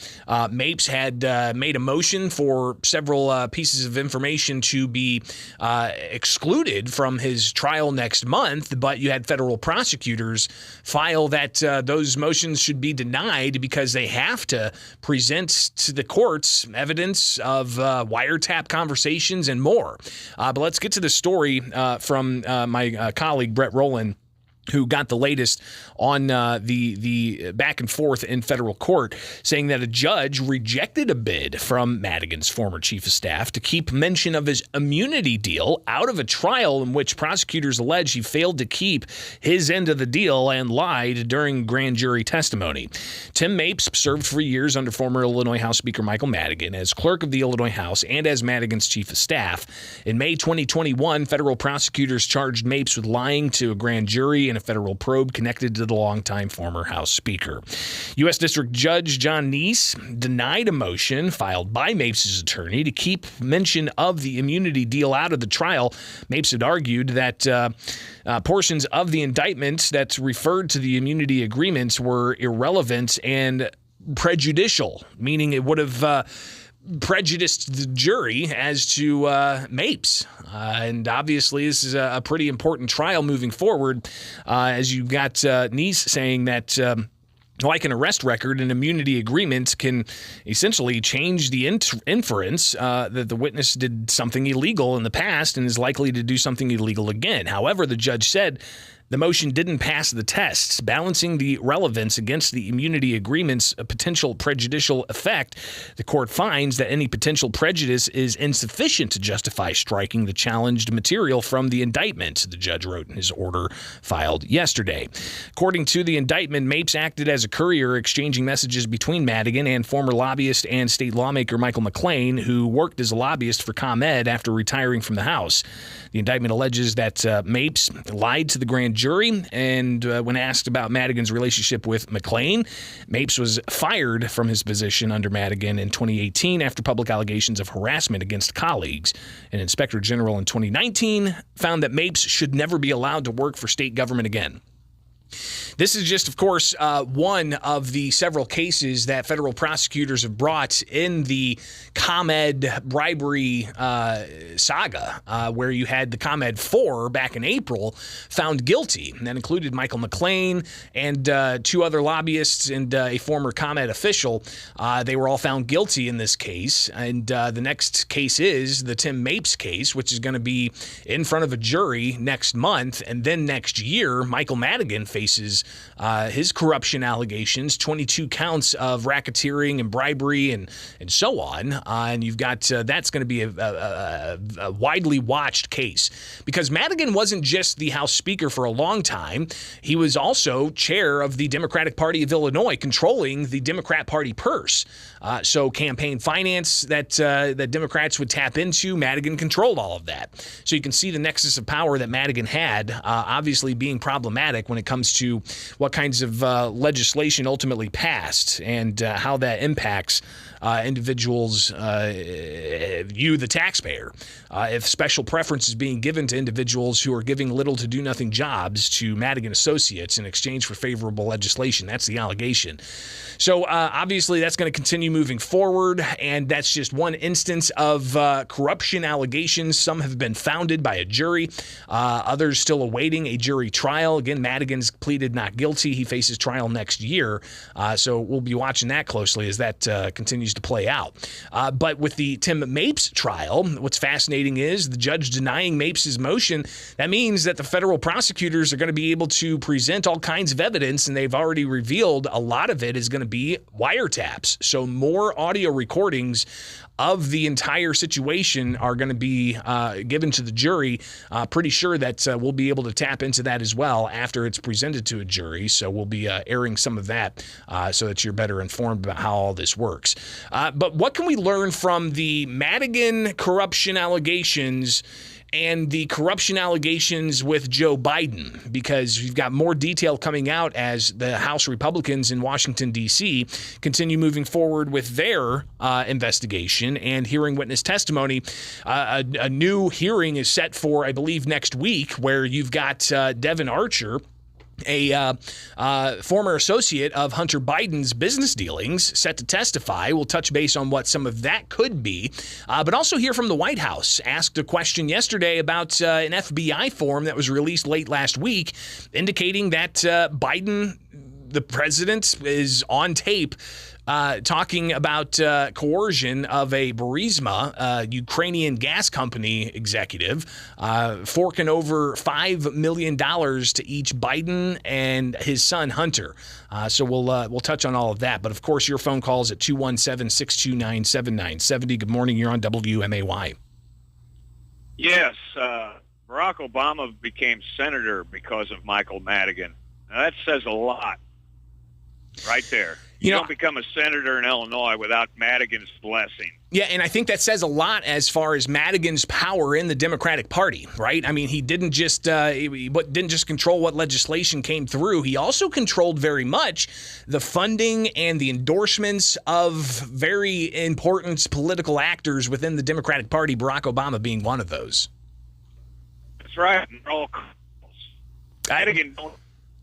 Speaker 14: Mapes had made a motion for several pieces of information to be excluded from his trial next month, but you had federal prosecutors file that those motions should be denied because they have to present to the courts evidence of wiretap conversations and more. But let's get to the story from my colleague, Brett Rowland, who got the latest on the back and forth in federal court, saying that a judge rejected a bid from Madigan's former chief of staff to keep mention of his immunity deal out of a trial in which prosecutors allege he failed to keep his end of the deal and lied during grand jury testimony. Tim Mapes served for years under former Illinois House Speaker Michael Madigan as clerk of the Illinois House and as Madigan's chief of staff. In May 2021, federal prosecutors charged Mapes with lying to a grand jury in a federal probe connected to the longtime former House Speaker. U.S. District Judge John Neese denied a motion filed by Mapes' attorney to keep mention of the immunity deal out of the trial. Mapes had argued that portions of the indictment that referred to the immunity agreements were irrelevant and prejudicial, meaning it would have prejudiced the jury as to Mapes. And obviously, this is a pretty important trial moving forward, as you got Neese saying that Like an arrest record, an immunity agreement can essentially change the inference that the witness did something illegal in the past and is likely to do something illegal again. However, the judge said the motion didn't pass the tests, balancing the relevance against the immunity agreement's potential prejudicial effect. The court finds that any potential prejudice is insufficient to justify striking the challenged material from the indictment, the judge wrote in his order filed yesterday. According to the indictment, Mapes acted as a courier, exchanging messages between Madigan and former lobbyist and state lawmaker Michael McLean, who worked as a lobbyist for ComEd after retiring from the House. The indictment alleges that Mapes lied to the grand jury, and when asked about Madigan's relationship with McLean, Mapes was fired from his position under Madigan in 2018 after public allegations of harassment against colleagues. An inspector general in 2019 found that Mapes should never be allowed to work for state government again. This is just, of course, one of the several cases that federal prosecutors have brought in the ComEd bribery saga, where you had the ComEd 4 back in April found guilty. And that included Michael McLean and two other lobbyists and a former ComEd official. They were all found guilty in this case. And the next case is the Tim Mapes case, which is going to be in front of a jury next month. And then next year, Michael Madigan faces his corruption allegations, 22 counts of racketeering and bribery and so on. And you've got that's going to be a widely watched case because Madigan wasn't just the House Speaker for a long time. He was also chair of the Democratic Party of Illinois, controlling the Democrat Party purse. So campaign finance that Democrats would tap into, Madigan controlled all of that. So you can see the nexus of power that Madigan had, obviously being problematic when it comes to what kinds of legislation ultimately passed and how that impacts individuals, you, the taxpayer. If special preference is being given to individuals who are giving little to do nothing jobs to Madigan associates in exchange for favorable legislation, that's the allegation. So obviously that's going to continue moving forward, and that's just one instance of corruption allegations. Some have been founded by a jury, others still awaiting a jury trial. Again, Madigan's pleaded not guilty. He faces trial next year, so we'll be watching that closely as that continues to play out. But with the Tim Mapes trial, what's fascinating is the judge denying Mapes' motion. That means that the federal prosecutors are going to be able to present all kinds of evidence, and they've already revealed a lot of it is going to be wiretaps. So more audio recordings of the entire situation are going to be given to the jury. Pretty sure that we'll be able to tap into that as well after it's presented to a jury. So we'll be airing some of that so that you're better informed about how all this works. But what can we learn from the Madigan corruption allegations and the corruption allegations with Joe Biden? Because you've got more detail coming out as the House Republicans in Washington, D.C. continue moving forward with their investigation and hearing witness testimony. A new hearing is set for, I believe, next week, where you've got Devin Archer, a former associate of Hunter Biden's business dealings, set to testify. We'll touch base on what some of that could be, but also hear from the White House. Asked a question yesterday about an FBI form that was released late last week, indicating that Biden, the president, is on tape talking about coercion of a Burisma, Ukrainian gas company executive, forking over $5 million to each Biden and his son Hunter. So we'll touch on all of that. But of course, your phone calls at 217-629-7970. Good morning. You're on WMAY.
Speaker 1: Yes, Barack Obama became senator because of Michael Madigan. Now, that says a lot right there. You don't become a senator in Illinois without Madigan's blessing.
Speaker 14: Yeah, and I think that says a lot as far as Madigan's power in the Democratic Party, right? I mean, he didn't just control what legislation came through. He also controlled very much the funding and the endorsements of very important political actors within the Democratic Party, Barack Obama being one of those.
Speaker 1: That's right. They're all criminals. Madigan don't.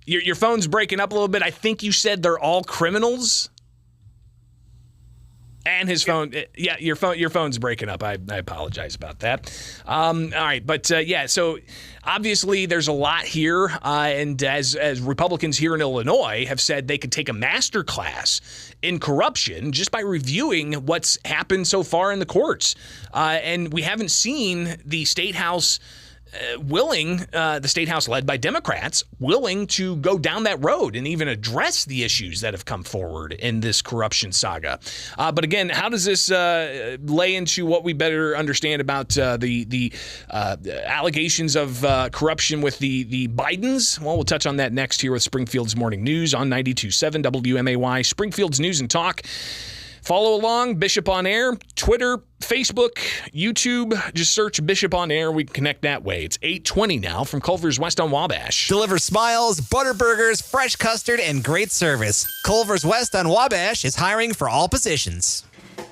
Speaker 14: Your phone's breaking up a little bit. I think you said they're all criminals. And his phone, yeah, your phone's breaking up. I apologize about that. All right, but so obviously there's a lot here, and as Republicans here in Illinois have said, they could take a master class in corruption just by reviewing what's happened so far in the courts, and we haven't seen the State House the State House led by Democrats, willing to go down that road and even address the issues that have come forward in this corruption saga. But again, how does this lay into what we better understand about the allegations of corruption with the Bidens? Well, we'll touch on that next here with Springfield's Morning News on 92.7 WMAY, Springfield's News and Talk. Follow along, Bishop on Air, Twitter, Facebook, YouTube. Just search Bishop on Air. We can connect that way. It's 8:20 now from Culver's West on Wabash.
Speaker 6: Deliver smiles, butter burgers, fresh custard, and great service. Culver's West on Wabash is hiring for all positions.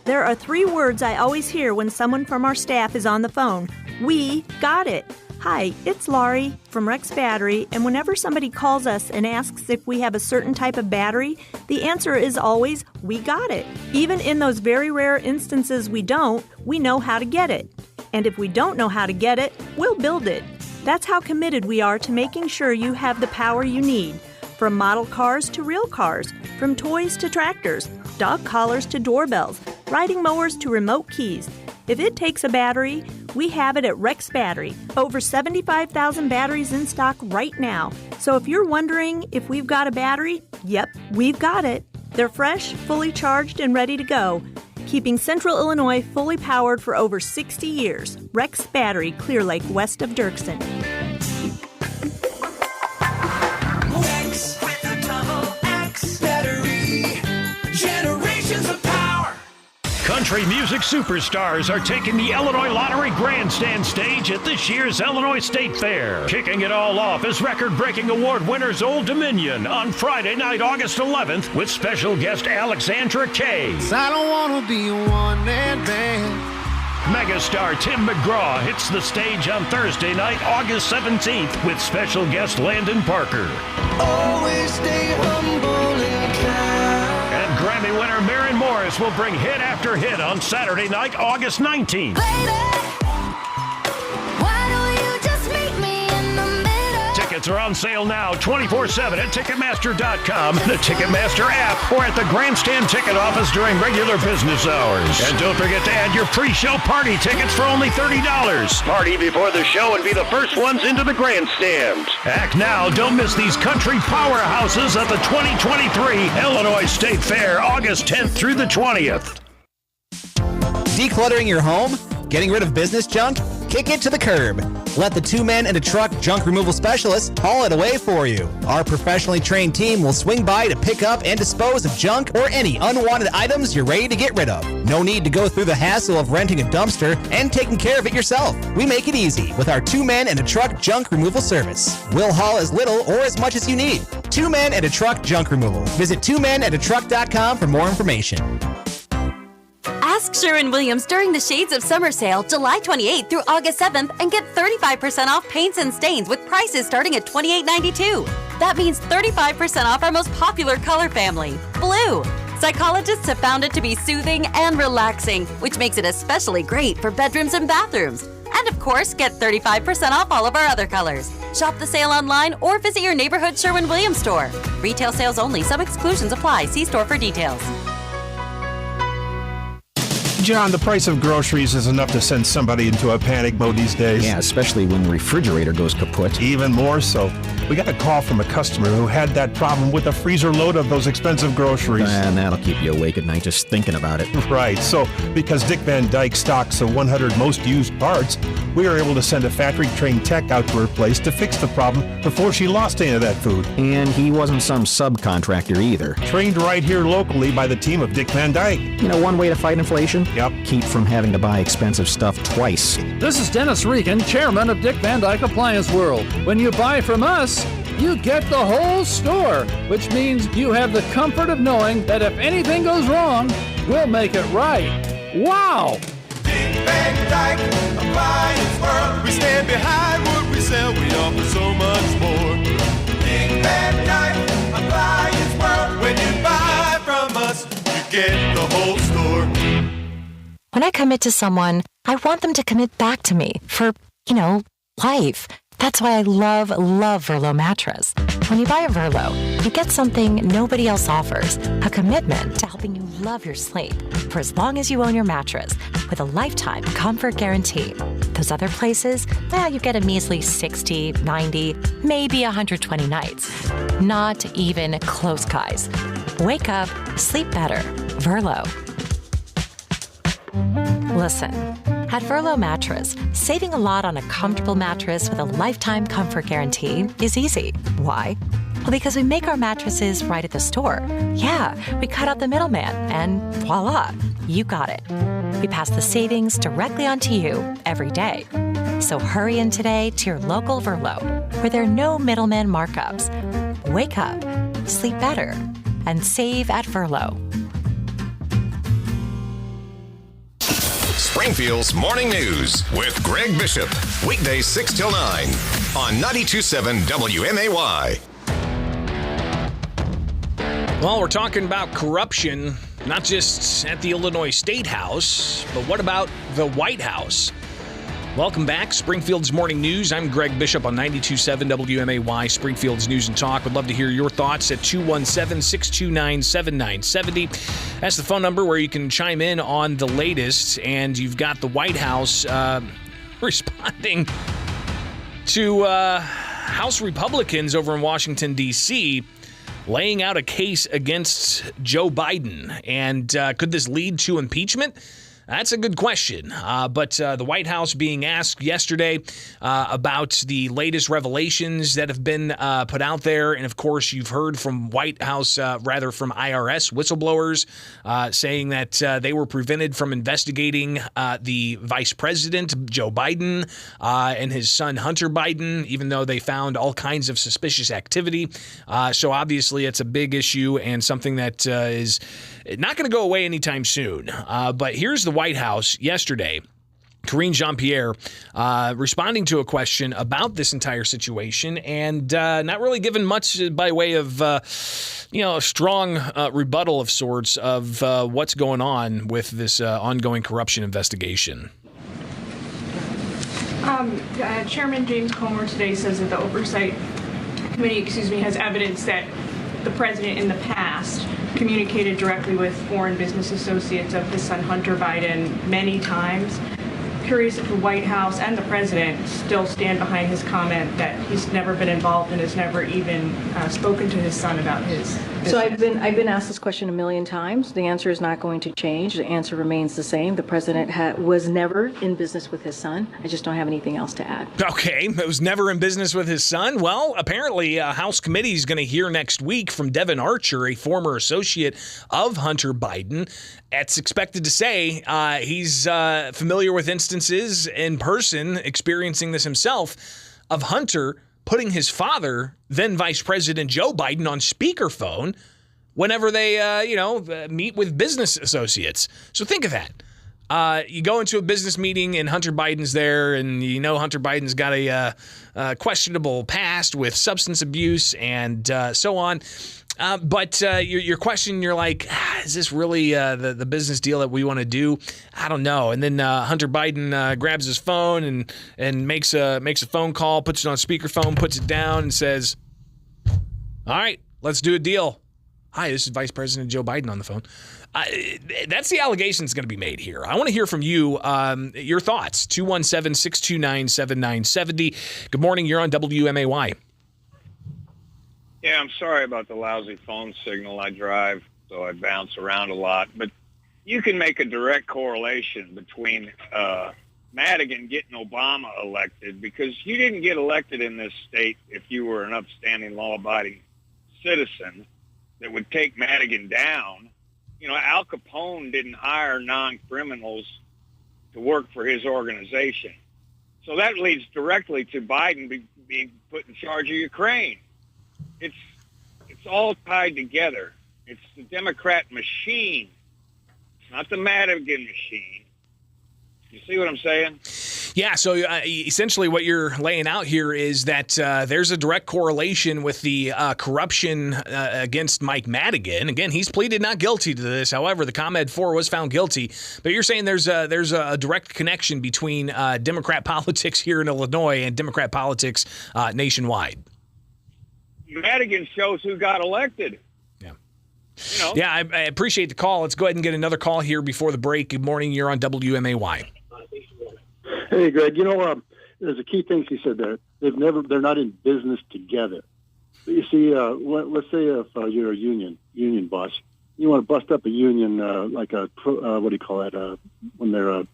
Speaker 8: There are 3 words I always hear when someone from our staff is on the phone. We got it. Hi, it's Laurie from Rex Battery, and whenever somebody calls us and asks if we have a certain type of battery, the answer is always, we got it. Even in those very rare instances we don't, we know how to get it. And if we don't know how to get it, we'll build it. That's how committed we are to making sure you have the power you need. From model cars to real cars, from toys to tractors, dog collars to doorbells, riding mowers to remote keys. If it takes a battery, we have it at Rex Battery. Over 75,000 batteries in stock right now. So if you're wondering if we've got a battery, yep, we've got it. They're fresh, fully charged, and ready to go. Keeping Central Illinois fully powered for over 60 years. Rex Battery, Clear Lake, west of Dirksen.
Speaker 3: Rex with a double X battery. Generations of power.
Speaker 20: Country music superstars are taking the Illinois Lottery Grandstand stage at this year's Illinois State Fair. Kicking it all off is record-breaking award winners Old Dominion on Friday night, August 11th, with special guest Alexandra Kay.
Speaker 3: I don't want to be a one-man band.
Speaker 20: Megastar Tim McGraw hits the stage on Thursday night, August 17th, with special guest Landon Parker.
Speaker 3: Always stay humble and kind.
Speaker 20: And Grammy winner Maren Morris will bring hit after hit on Saturday night, August 19th. Tickets are on sale now 24/7 at Ticketmaster.com, the Ticketmaster app, or at the Grandstand ticket office during regular business hours. And don't forget to add your pre-show party tickets for only $30. Party before the show and be the first ones into the Grandstand. Act now. Don't miss these country powerhouses at the 2023 Illinois State Fair, August 10th through the 20th.
Speaker 6: Decluttering your home? Getting rid of business junk? Kick it to the curb. Let the 2 men and a truck junk removal specialist haul it away for you. Our professionally trained team will swing by to pick up and dispose of junk or any unwanted items you're ready to get rid of. No need to go through the hassle of renting a dumpster and taking care of it yourself. We make it easy with our 2 men and a truck junk removal service. We'll haul as little or as much as you need. 2 men and a truck junk removal. Visit 2menandatruck.com for more information.
Speaker 10: Ask Sherwin-Williams during the Shades of Summer sale, July 28th through August 7th, and get 35% off paints and stains with prices starting at $28.92. That means 35% off our most popular color family, blue. Psychologists have found it to be soothing and relaxing, which makes it especially great for bedrooms and bathrooms. And of course, get 35% off all of our other colors. Shop the sale online or visit your neighborhood Sherwin-Williams store. Retail sales only. Some exclusions apply. See store for details.
Speaker 13: John, the price of groceries is enough to send somebody into a panic mode these days.
Speaker 22: Yeah, especially when the refrigerator goes kaput.
Speaker 13: Even more so. We got a call from a customer who had that problem with a freezer load of those expensive groceries.
Speaker 22: And that'll keep you awake at night just thinking about it.
Speaker 13: Right. So, because Dick Van Dyke stocks the 100 most used parts, we were able to send a factory-trained tech out to her place to fix the problem before she lost any of that food.
Speaker 22: And he wasn't some subcontractor either.
Speaker 13: Trained right here locally by the team of Dick Van Dyke.
Speaker 22: You know one way to fight inflation?
Speaker 13: Yep.
Speaker 22: Keep from having to buy expensive stuff twice.
Speaker 18: This is Dennis Regan, chairman of Dick Van Dyke Appliance World. When you buy from us, you get the whole store, which means you have the comfort of knowing that if anything goes wrong, we'll make it right. Wow!
Speaker 3: Dick Van Dyke Appliance World. We stand behind what we sell. We offer so much more. Dick Van Dyke Appliance World. When you buy from us, you get the whole store.
Speaker 2: When I commit to someone, I want them to commit back to me for, life. That's why I love Verlo mattress. When you buy a Verlo, you get something nobody else offers, a commitment to helping you love your sleep for as long as you own your mattress with a lifetime comfort guarantee. Those other places, you get a measly 60, 90, maybe 120 nights. Not even close, guys. Wake up, sleep better. Verlo. Listen, at Verlo Mattress, saving a lot on a comfortable mattress with a lifetime comfort guarantee is easy. Why? Well, because we make our mattresses right at the store. Yeah, we cut out the middleman, and voila, you got it. We pass the savings directly onto you every day. So hurry in today to your local Verlo, where there are no middleman markups. Wake up, sleep better, and save at Verlo.
Speaker 5: Springfield's Morning News with Greg Bishop. Weekdays 6 till 9 on 92.7 WMAY.
Speaker 14: Well, we're talking about corruption, not just at the Illinois State House, but what about the White House? Welcome back, Springfield's Morning News. I'm Greg Bishop on 92.7 WMAY, Springfield's News and Talk. Would love to hear your thoughts at 217-629-7970. That's the phone number where you can chime in on the latest. And you've got the White House responding to House Republicans over in Washington, D.C., laying out a case against Joe Biden. And could this lead to impeachment? That's a good question. But the White House being asked yesterday about the latest revelations that have been put out there. And, of course, you've heard from from IRS whistleblowers saying that they were prevented from investigating the vice president, Joe Biden, and his son, Hunter Biden, even though they found all kinds of suspicious activity. So, obviously, it's a big issue and something that is not going to go away anytime soon. But here's the White House yesterday. Karine Jean-Pierre responding to a question about this entire situation and not really given much by way of, a strong rebuttal of sorts of what's going on with this ongoing corruption investigation.
Speaker 11: Chairman James Comer today says that the Oversight Committee, has evidence that the president in the past communicated directly with foreign business associates of his son Hunter Biden many times. Curious if the White House and the president still stand behind his comment that he's never been involved and has never even spoken to his son about his business.
Speaker 12: So I've been asked this question a million times. The answer is not going to change. The answer remains the same. The president was never in business with his son. I just don't have anything else to add.
Speaker 14: Okay, it was never in business with his son. Well, apparently a House committee is going to hear next week from Devin Archer, a former associate of Hunter Biden. It's expected to say he's familiar with instances in person, experiencing this himself, of Hunter putting his father, then Vice President Joe Biden, on speakerphone whenever they, meet with business associates. So think of that. You go into a business meeting and Hunter Biden's there, and Hunter Biden's got a questionable past with substance abuse and so on. But your question, you're like, is this really the business deal that we want to do? I don't know. And then Hunter Biden grabs his phone and makes a phone call, puts it on speakerphone, puts it down, and says, "All right, let's do a deal." Hi, this is Vice President Joe Biden on the phone. That's the allegation that's going to be made here. I want to hear from you, your thoughts. 217-629-7970. Good morning. You're on WMAY.
Speaker 1: Yeah, I'm sorry about the lousy phone signal. I drive, so I bounce around a lot. But you can make a direct correlation between Madigan getting Obama elected, because you didn't get elected in this state if you were an upstanding, law-abiding citizen that would take Madigan down. Al Capone didn't hire non-criminals to work for his organization. So that leads directly to Biden being put in charge of Ukraine. It's all tied together. It's the Democrat machine, not the Madigan machine. You see what I'm saying?
Speaker 14: Yeah, so essentially what you're laying out here is that there's a direct correlation with the corruption against Mike Madigan. Again, he's pleaded not guilty to this. However, the ComEd 4 was found guilty. But you're saying there's a direct connection between Democrat politics here in Illinois and Democrat politics nationwide.
Speaker 1: Madigan shows who got elected.
Speaker 14: Yeah.
Speaker 1: You know.
Speaker 14: Yeah, I appreciate the call. Let's go ahead and get another call here before the break. Good morning. You're on WMAY.
Speaker 7: Hey, Greg. You know, there's a key thing she said there. They're not in business together. But you see, let's say if you're a union boss, you want to bust up a union like a what do you call that? When they're a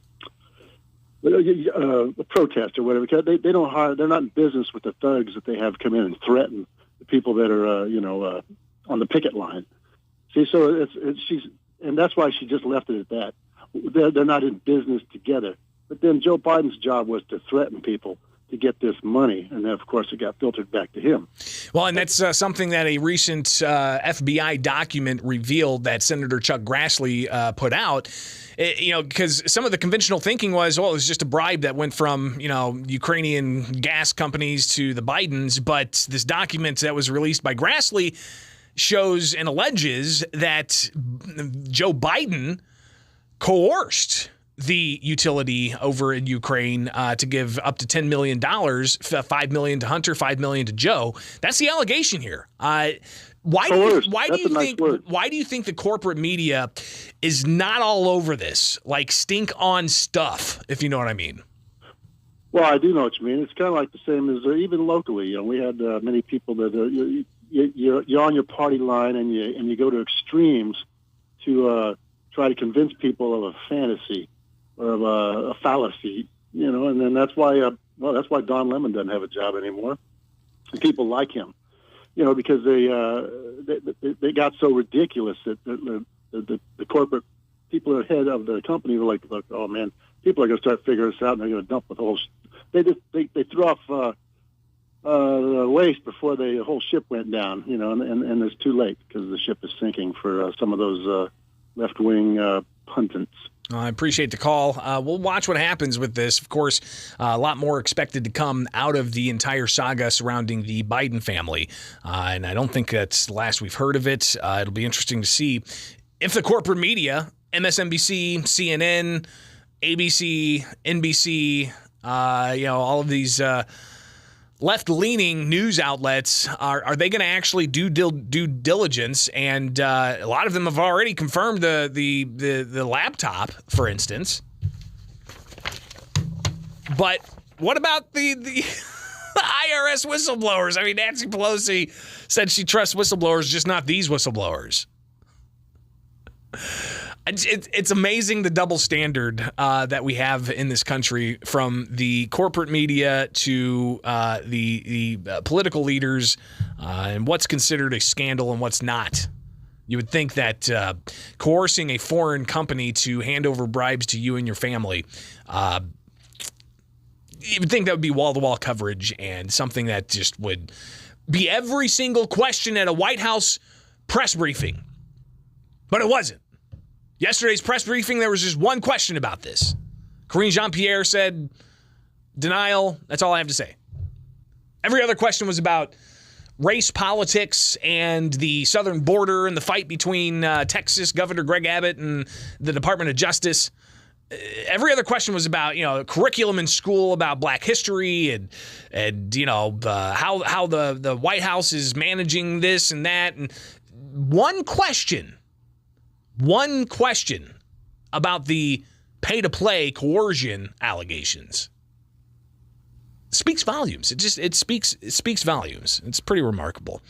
Speaker 7: protest or whatever. They don't hire. They're not in business with the thugs that they have come in and threaten the people that are on the picket line. See, so and that's why she just left it at that. They're not in business together. But then Joe Biden's job was to threaten people to get this money, and then, of course, it got filtered back to him.
Speaker 14: Well, and that's something that a recent FBI document revealed that Senator Chuck Grassley put out. Because some of the conventional thinking was, well, it was just a bribe that went from, Ukrainian gas companies to the Bidens. But this document that was released by Grassley shows and alleges that Joe Biden coerced the utility over in Ukraine to give up to $10 million, $5 million to Hunter, $5 million to Joe. That's the allegation here. Why do you think the corporate media is not all over this, like stink on stuff, if you know what I mean?
Speaker 7: Well, I do know what you mean. It's kind of like the same as even locally. We had many people that you're on your party line and you go to extremes to try to convince people of a fantasy or of a fallacy, and then that's why Don Lemon doesn't have a job anymore. And people like him, because they got so ridiculous that the corporate people ahead of the company were like, oh man, people are going to start figuring this out and they're going to dump the whole. They threw off the waste before the whole ship went down, and it's too late because the ship is sinking for some of those left-wing pundits.
Speaker 14: I appreciate the call. We'll watch what happens with this. Of course, a lot more expected to come out of the entire saga surrounding the Biden family. And I don't think that's the last we've heard of it. It'll be interesting to see if the corporate media, MSNBC, CNN, ABC, NBC, all of these left-leaning news outlets, are they going to actually do due diligence? And a lot of them have already confirmed the laptop, for instance. But what about the IRS whistleblowers? I mean, Nancy Pelosi said she trusts whistleblowers, just not these whistleblowers. It's amazing the double standard that we have in this country, from the corporate media to the political leaders, and what's considered a scandal and what's not. You would think that coercing a foreign company to hand over bribes to you and your family, you would think that would be wall-to-wall coverage and something that just would be every single question at a White House press briefing. But it wasn't. Yesterday's press briefing, there was just one question about this. Karine Jean-Pierre said, denial, that's all I have to say. Every other question was about race politics and the southern border and the fight between Texas Governor Greg Abbott and the Department of Justice. Every other question was about, curriculum in school about Black history and how the White House is managing this and that. And one question about the pay-to-play coercion allegations speaks volumes. It speaks volumes. It's pretty remarkable.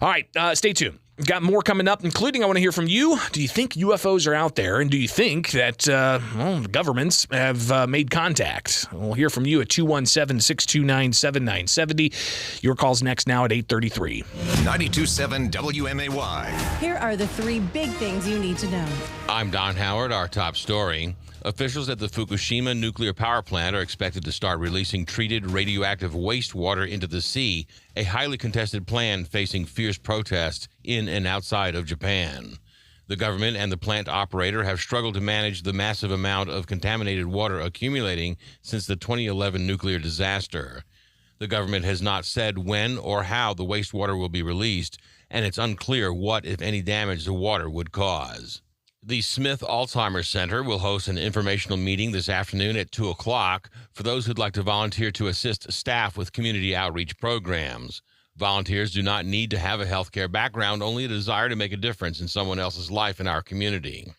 Speaker 14: All right, stay tuned. We've got more coming up, including I want to hear from you. Do you think UFOs are out there? And do you think that the governments have made contact? We'll hear from you at 217-629-7970. Your call's next now at 8:33.
Speaker 5: 92.7 WMAY.
Speaker 9: Here are the three big things you need to know.
Speaker 17: I'm Don Howard. Our top story. Officials at the Fukushima nuclear power plant are expected to start releasing treated radioactive wastewater into the sea, a highly contested plan facing fierce protests in and outside of Japan. The government and the plant operator have struggled to manage the massive amount of contaminated water accumulating since the 2011 nuclear disaster. The government has not said when or how the wastewater will be released, and it's unclear what, if any, damage the water would cause. The Smith Alzheimer's Center will host an informational meeting this afternoon at 2 o'clock for those who'd like to volunteer to assist staff with community outreach programs. Volunteers do not need to have a healthcare background, only a desire to make a difference in someone else's life in our community.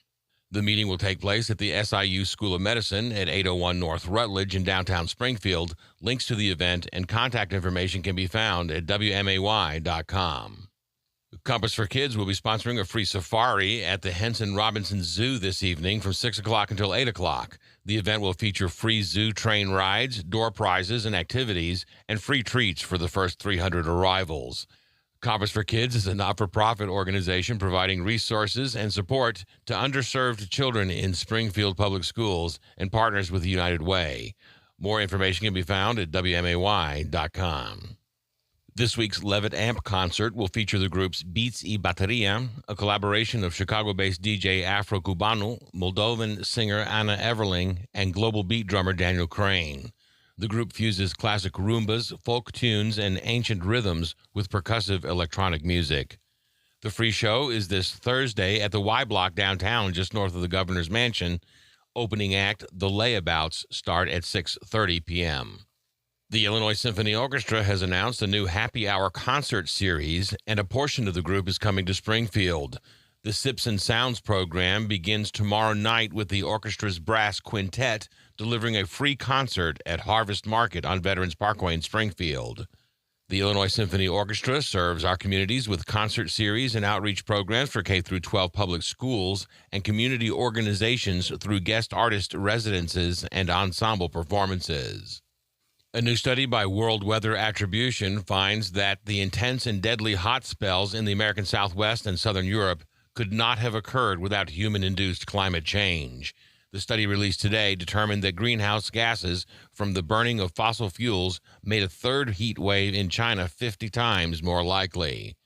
Speaker 17: The meeting will take place at the SIU School of Medicine at 801 North Rutledge in downtown Springfield. Links to the event and contact information can be found at WMAY.com. Compass for Kids will be sponsoring a free safari at the Henson Robinson Zoo this evening from 6 o'clock until 8 o'clock. The event will feature free zoo train rides, door prizes and activities, and free treats for the first 300 arrivals. Compass for Kids is a not-for-profit organization providing resources and support to underserved children in Springfield Public Schools and partners with the United Way. More information can be found at WMAY.com. This week's Levitt Amp concert will feature the groups Beats y Bateria, a collaboration of Chicago-based DJ Afro Cubano, Moldovan singer Anna Everling, and global beat drummer Daniel Crane. The group fuses classic rumbas, folk tunes, and ancient rhythms with percussive electronic music. The free show is this Thursday at the Y Block downtown, just north of the Governor's Mansion. Opening act, The Layabouts, start at 6:30 p.m. The Illinois Symphony Orchestra has announced a new happy hour concert series, and a portion of the group is coming to Springfield. The Sips and Sounds program begins tomorrow night with the orchestra's brass quintet delivering a free concert at Harvest Market on Veterans Parkway in Springfield. The Illinois Symphony Orchestra serves our communities with concert series and outreach programs for K-12 public schools and community organizations through guest artist residences and ensemble performances. A new study by World Weather Attribution finds that the intense and deadly hot spells in the American Southwest and Southern Europe could not have occurred without human-induced climate change. The study released today determined that greenhouse gases from the burning of fossil fuels made a third heat wave in China 50 times more likely.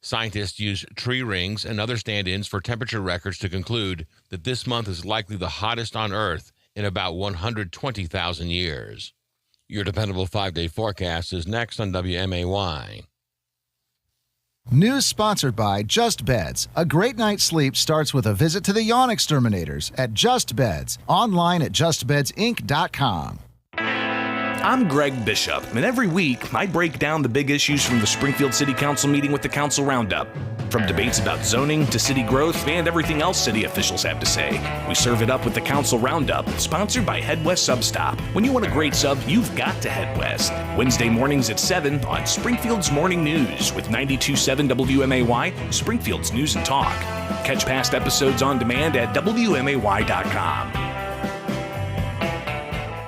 Speaker 17: Scientists used tree rings and other stand-ins for temperature records to conclude that this month is likely the hottest on Earth in about 120,000 years. Your dependable 5-day forecast is next on WMAY.
Speaker 15: News sponsored by Just Beds. A great night's sleep starts with a visit to the Yawn Exterminators at Just Beds. Online at justbedsinc.com.
Speaker 16: I'm Greg Bishop, and every week I break down the big issues from the Springfield City Council meeting with the Council Roundup. From debates about zoning to city growth and everything else city officials have to say. We serve it up with the Council Roundup, sponsored by Head West Substop. When you want a great sub, you've got to head west. Wednesday mornings at 7 on Springfield's Morning News with 92.7 WMAY, Springfield's News and Talk. Catch past episodes on demand at WMAY.com.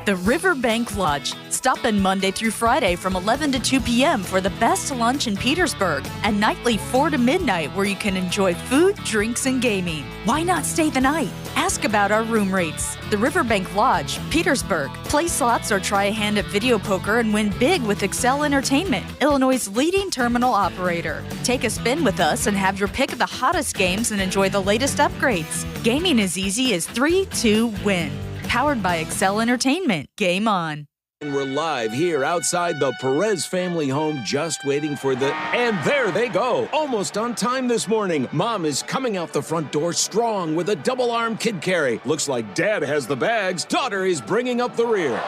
Speaker 21: The Riverbank Lodge. Stop in Monday through Friday from 11 to 2 p.m. for the best lunch in Petersburg, and nightly 4 to midnight where you can enjoy food, drinks, and gaming. Why not stay the night? Ask about our room rates. The Riverbank Lodge, Petersburg. Play slots or try a hand at video poker and win big with Excel Entertainment, Illinois' leading terminal operator. Take a spin with us and have your pick of the hottest games and enjoy the latest upgrades. Gaming as easy as 3-2-win. Powered by Excel Entertainment. Game on.
Speaker 23: We're live here outside the Perez family home, just waiting for the... And there they go! Almost on time this morning. Mom is coming out the front door strong with a double-arm kid carry. Looks like Dad has the bags. Daughter is bringing up the rear.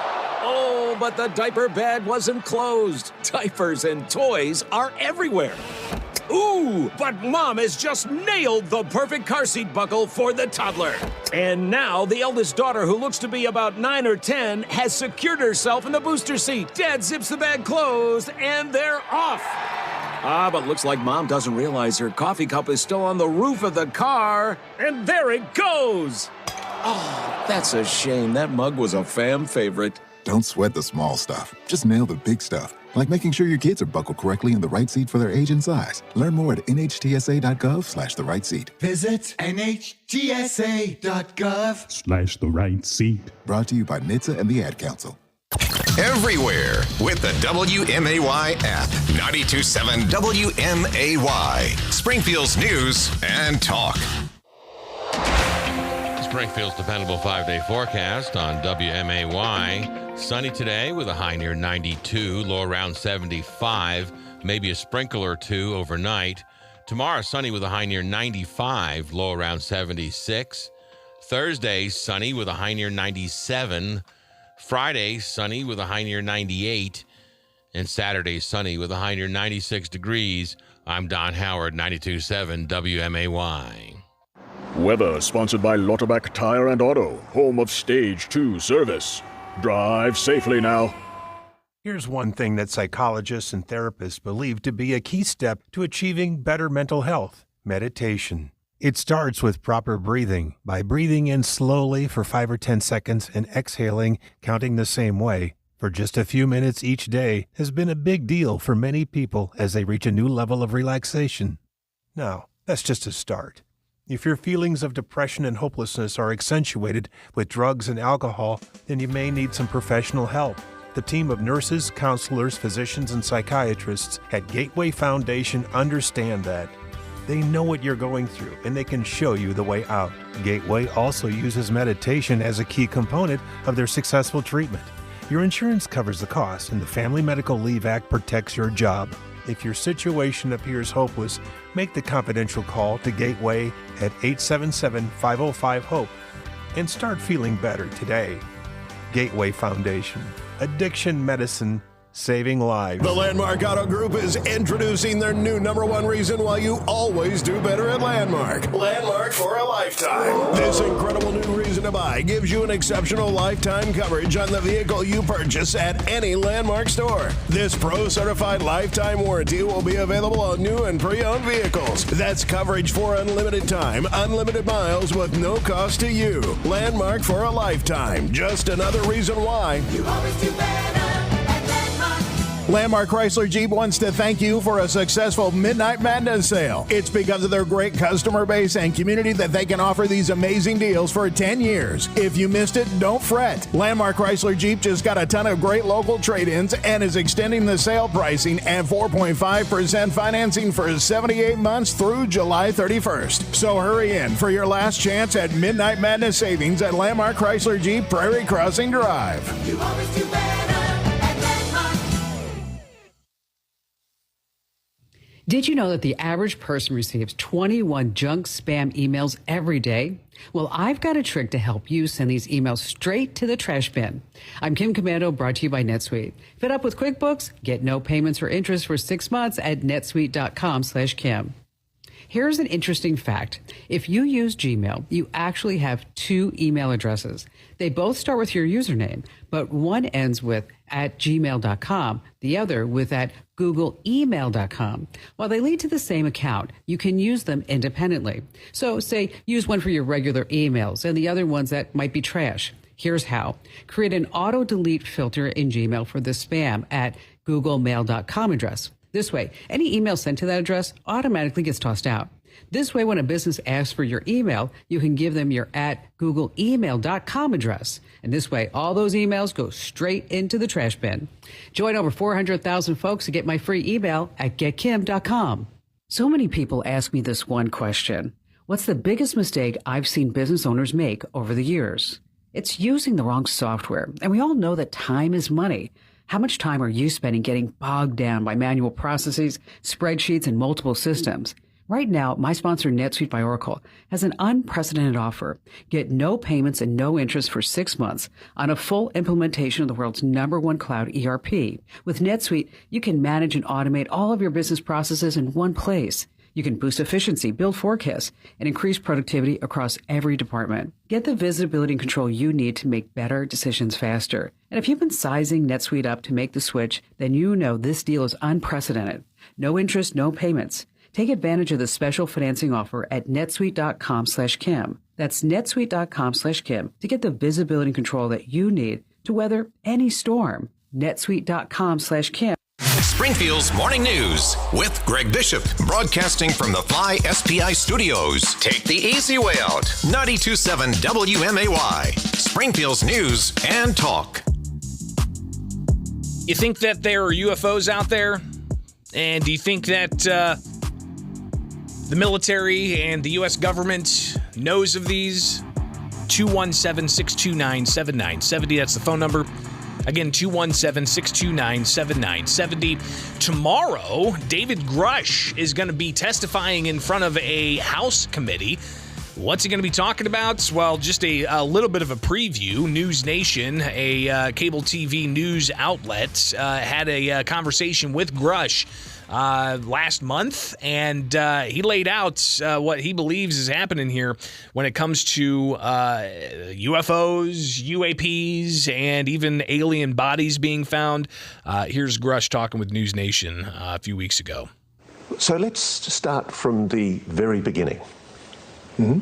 Speaker 23: Oh, but the diaper bag wasn't closed. Diapers and toys are everywhere. Ooh, but Mom has just nailed the perfect car seat buckle for the toddler. And now the eldest daughter, who looks to be about 9 or 10, has secured herself in the booster seat. Dad zips the bag closed, and they're off. But looks like Mom doesn't realize her coffee cup is still on the roof of the car. And there it goes. Oh, that's a shame. That mug was a fam favorite.
Speaker 25: Don't sweat the small stuff. Just nail the big stuff. Like making sure your kids are buckled correctly in the right seat for their age and size. Learn more at nhtsa.gov/the right seat.
Speaker 3: Visit nhtsa.gov/the right seat.
Speaker 25: Brought to you by NHTSA and the Ad Council.
Speaker 5: Everywhere with the WMAY app. 92.7 WMAY. Springfield's News and Talk.
Speaker 17: Springfield's dependable 5-day forecast on WMAY. Sunny today with a high near 92, low around 75, maybe a sprinkle or two overnight. Tomorrow, sunny with a high near 95, low around 76. Thursday, sunny with a high near 97. Friday, sunny with a high near 98. And Saturday, sunny with a high near 96 degrees. I'm Don Howard, 92.7 WMAY.
Speaker 4: Weather sponsored by Lauterbach Tire and Auto, home of Stage 2 service. Drive safely now.
Speaker 13: Here's one thing that psychologists and therapists believe to be a key step to achieving better mental health: meditation. It starts with proper breathing. By breathing in slowly for 5 or 10 seconds and exhaling, counting the same way, for just a few minutes each day has been a big deal for many people as they reach a new level of relaxation. Now, that's just a start. If your feelings of depression and hopelessness are accentuated with drugs and alcohol, then you may need some professional help. The team of nurses, counselors, physicians, and psychiatrists at Gateway Foundation understand that. They know what you're going through, and they can show you the way out. Gateway also uses meditation as a key component of their successful treatment. Your insurance covers the cost, and the Family Medical Leave Act protects your job. If your situation appears hopeless, make the confidential call to Gateway at 877-505-HOPE and start feeling better today. Gateway Foundation. Addiction medicine, saving lives.
Speaker 8: The Landmark Auto Group is introducing their new #1 reason why you always do better at Landmark. Landmark for a lifetime. This incredible new reason to buy gives you an exceptional lifetime coverage on the vehicle you purchase at any Landmark store. This pro-certified lifetime warranty will be available on new and pre-owned vehicles. That's coverage for unlimited time, unlimited miles with no cost to you. Landmark for a lifetime. Just another reason why you always do better. Landmark Chrysler Jeep wants to thank you for a successful Midnight Madness sale. It's because of their great customer base and community that they can offer these amazing deals for 10 years. If you missed it, don't fret. Landmark Chrysler Jeep just got a ton of great local trade-ins and is extending the sale pricing and 4.5% financing for 78 months through July 31st. So hurry in for your last chance at Midnight Madness savings at Landmark Chrysler Jeep Prairie Crossing Drive. You always do better.
Speaker 19: Did you know that the average person receives 21 junk spam emails every day? Well, I've got a trick to help you send these emails straight to the trash bin. I'm Kim Commando, brought to you by NetSuite. Fed up with QuickBooks? Get no payments or interest for 6 months at netsuite.com/Kim. Here's an interesting fact. If you use Gmail, you actually have 2 email addresses. They both start with your username, but one ends with @gmail.com, the other with @googleemail.com. While they lead to the same account, you can use them independently. So say use one for your regular emails and the other ones that might be trash. Here's how. Create an auto-delete filter in Gmail for the spam @googlemail.com address. This way, any email sent to that address automatically gets tossed out. This way, when a business asks for your email, you can give them your @googleemail.com address. And this way, all those emails go straight into the trash bin. Join over 400,000 folks to get my free email at getkim.com. So many people ask me this one question. What's the biggest mistake I've seen business owners make over the years? It's using the wrong software. And we all know that time is money. How much time are you spending getting bogged down by manual processes, spreadsheets, and multiple systems? Right now, my sponsor, NetSuite by Oracle, has an unprecedented offer. Get no payments and no interest for 6 months on a full implementation of the world's #1 cloud ERP. With NetSuite, you can manage and automate all of your business processes in one place. You can boost efficiency, build forecasts, and increase productivity across every department. Get the visibility and control you need to make better decisions faster. And if you've been sizing NetSuite up to make the switch, then you know this deal is unprecedented. No interest, no payments. Take advantage of the special financing offer at netsuite.com/Kim. That's netsuite.com/Kim to get the visibility and control that you need to weather any storm. netsuite.com/Kim.
Speaker 5: Springfield's Morning News with Greg Bishop, broadcasting from the Fly SPI studios. Take the easy way out. 92.7 WMAY, Springfield's news and talk.
Speaker 14: You think that there are UFOs out there? And do you think that the military and the U.S. government knows of these? 217-629-7970. That's the phone number. Again, 217-629-7970. Tomorrow, David Grush is going to be testifying in front of a House committee. What's he going to be talking about? Well, just a little bit of a preview. News Nation, a cable TV news outlet, had a conversation with Grush last month, and he laid out what he believes is happening here when it comes to UFOs, UAPs, and even alien bodies being found. Here's Grush talking with News Nation a few weeks ago.
Speaker 6: So let's start from the very beginning. Mm-hmm.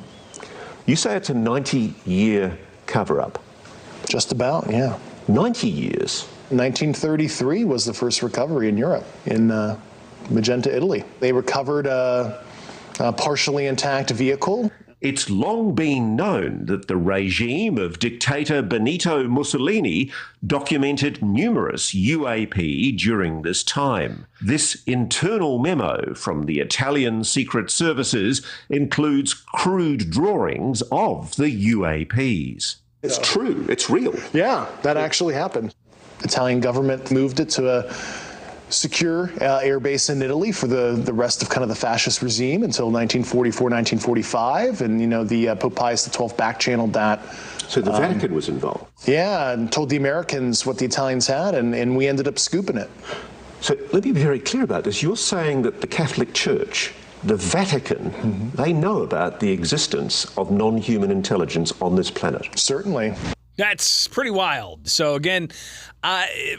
Speaker 6: You say it's a 90-year cover-up.
Speaker 10: Just about, yeah.
Speaker 6: 90 years?
Speaker 10: 1933 was the first recovery in Europe, in Magenta, Italy. They recovered a partially intact vehicle.
Speaker 6: It's long been known that the regime of dictator Benito Mussolini documented numerous UAP during this time. This internal memo from the Italian secret services includes crude drawings of the UAPs.
Speaker 10: It's true. It's real. Yeah, that actually happened. The Italian government moved it to a secure air base in Italy for the rest of kind of the fascist regime until 1944, 1945. And, the Pope Pius XII back-channeled that.
Speaker 6: So the Vatican was involved?
Speaker 10: Yeah, and told the Americans what the Italians had, and we ended up scooping it.
Speaker 6: So let me be very clear about this. You're saying that the Catholic Church, the Vatican, they know about the existence of non-human intelligence on this planet?
Speaker 10: Certainly.
Speaker 14: That's pretty wild. So again,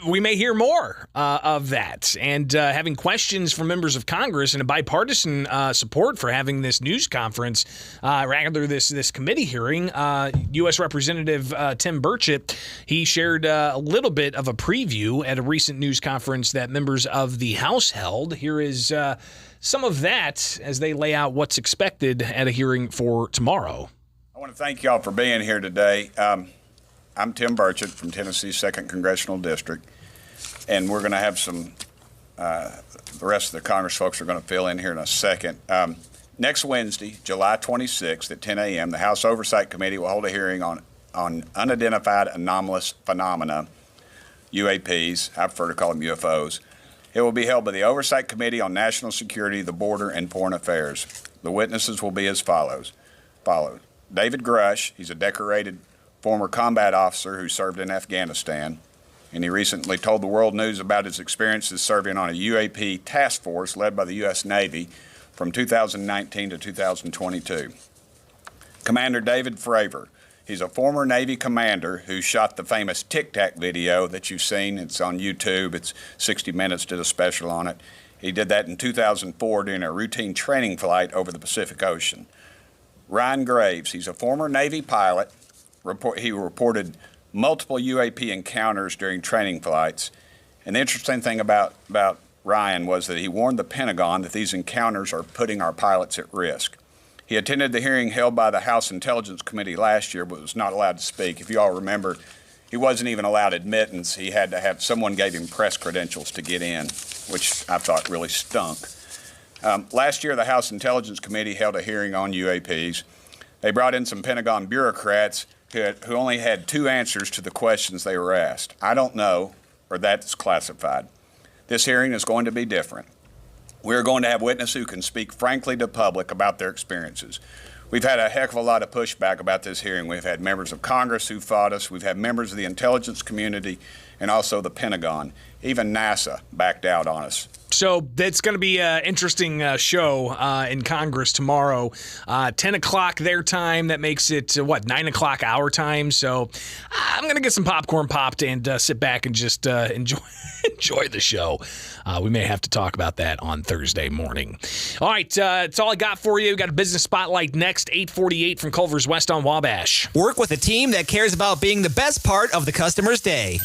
Speaker 14: we may hear more of that. And having questions from members of Congress and a bipartisan support for having this news conference, rather this committee hearing, U.S. Representative Tim Burchett, he shared a little bit of a preview at a recent news conference that members of the House held. Here is some of that as they lay out what's expected at a hearing for tomorrow.
Speaker 20: I want to thank y'all for being here today. I'm Tim Burchett from Tennessee's 2nd Congressional District, and we're going to have some, the rest of the Congress folks are going to fill in here in a second. Next Wednesday, July 26th at 10 a.m., the House Oversight Committee will hold a hearing on unidentified anomalous phenomena, UAPs, I prefer to call them UFOs. It will be held by the Oversight Committee on National Security, the Border, and Foreign Affairs. The witnesses will be as follows. David Grush, he's a decorated former combat officer who served in Afghanistan, and he recently told the world news about his experiences serving on a UAP task force led by the U.S. Navy from 2019 to 2022. Commander David Fravor, he's a former Navy commander who shot the famous Tic Tac video that you've seen. It's on YouTube. It's 60 Minutes, did a special on it. He did that in 2004 during a routine training flight over the Pacific Ocean. Ryan Graves, he's a former Navy pilot. He reported multiple UAP encounters during training flights. And the interesting thing about Ryan was that he warned the Pentagon that these encounters are putting our pilots at risk. He attended the hearing held by the House Intelligence Committee last year, but was not allowed to speak. If you all remember, he wasn't even allowed admittance. He had to have someone gave him press credentials to get in, which I thought really stunk. Last year, the House Intelligence Committee held a hearing on UAPs. They brought in some Pentagon bureaucrats who only had 2 answers to the questions they were asked. I don't know, or that's classified. This hearing is going to be different. We're going to have witnesses who can speak frankly to the public about their experiences. We've had a heck of a lot of pushback about this hearing. We've had members of Congress who fought us. We've had members of the intelligence community and also the Pentagon. Even NASA backed out on us.
Speaker 14: So it's going to be an interesting show in Congress tomorrow. 10 o'clock their time. That makes it, 9 o'clock our time. So I'm going to get some popcorn popped and sit back and just enjoy the show. We may have to talk about that on Thursday morning. All right, that's all I got for you. We got a business spotlight next, 8:48 from Culver's West on Wabash.
Speaker 22: Work with a team that cares about being the best part of the customer's day.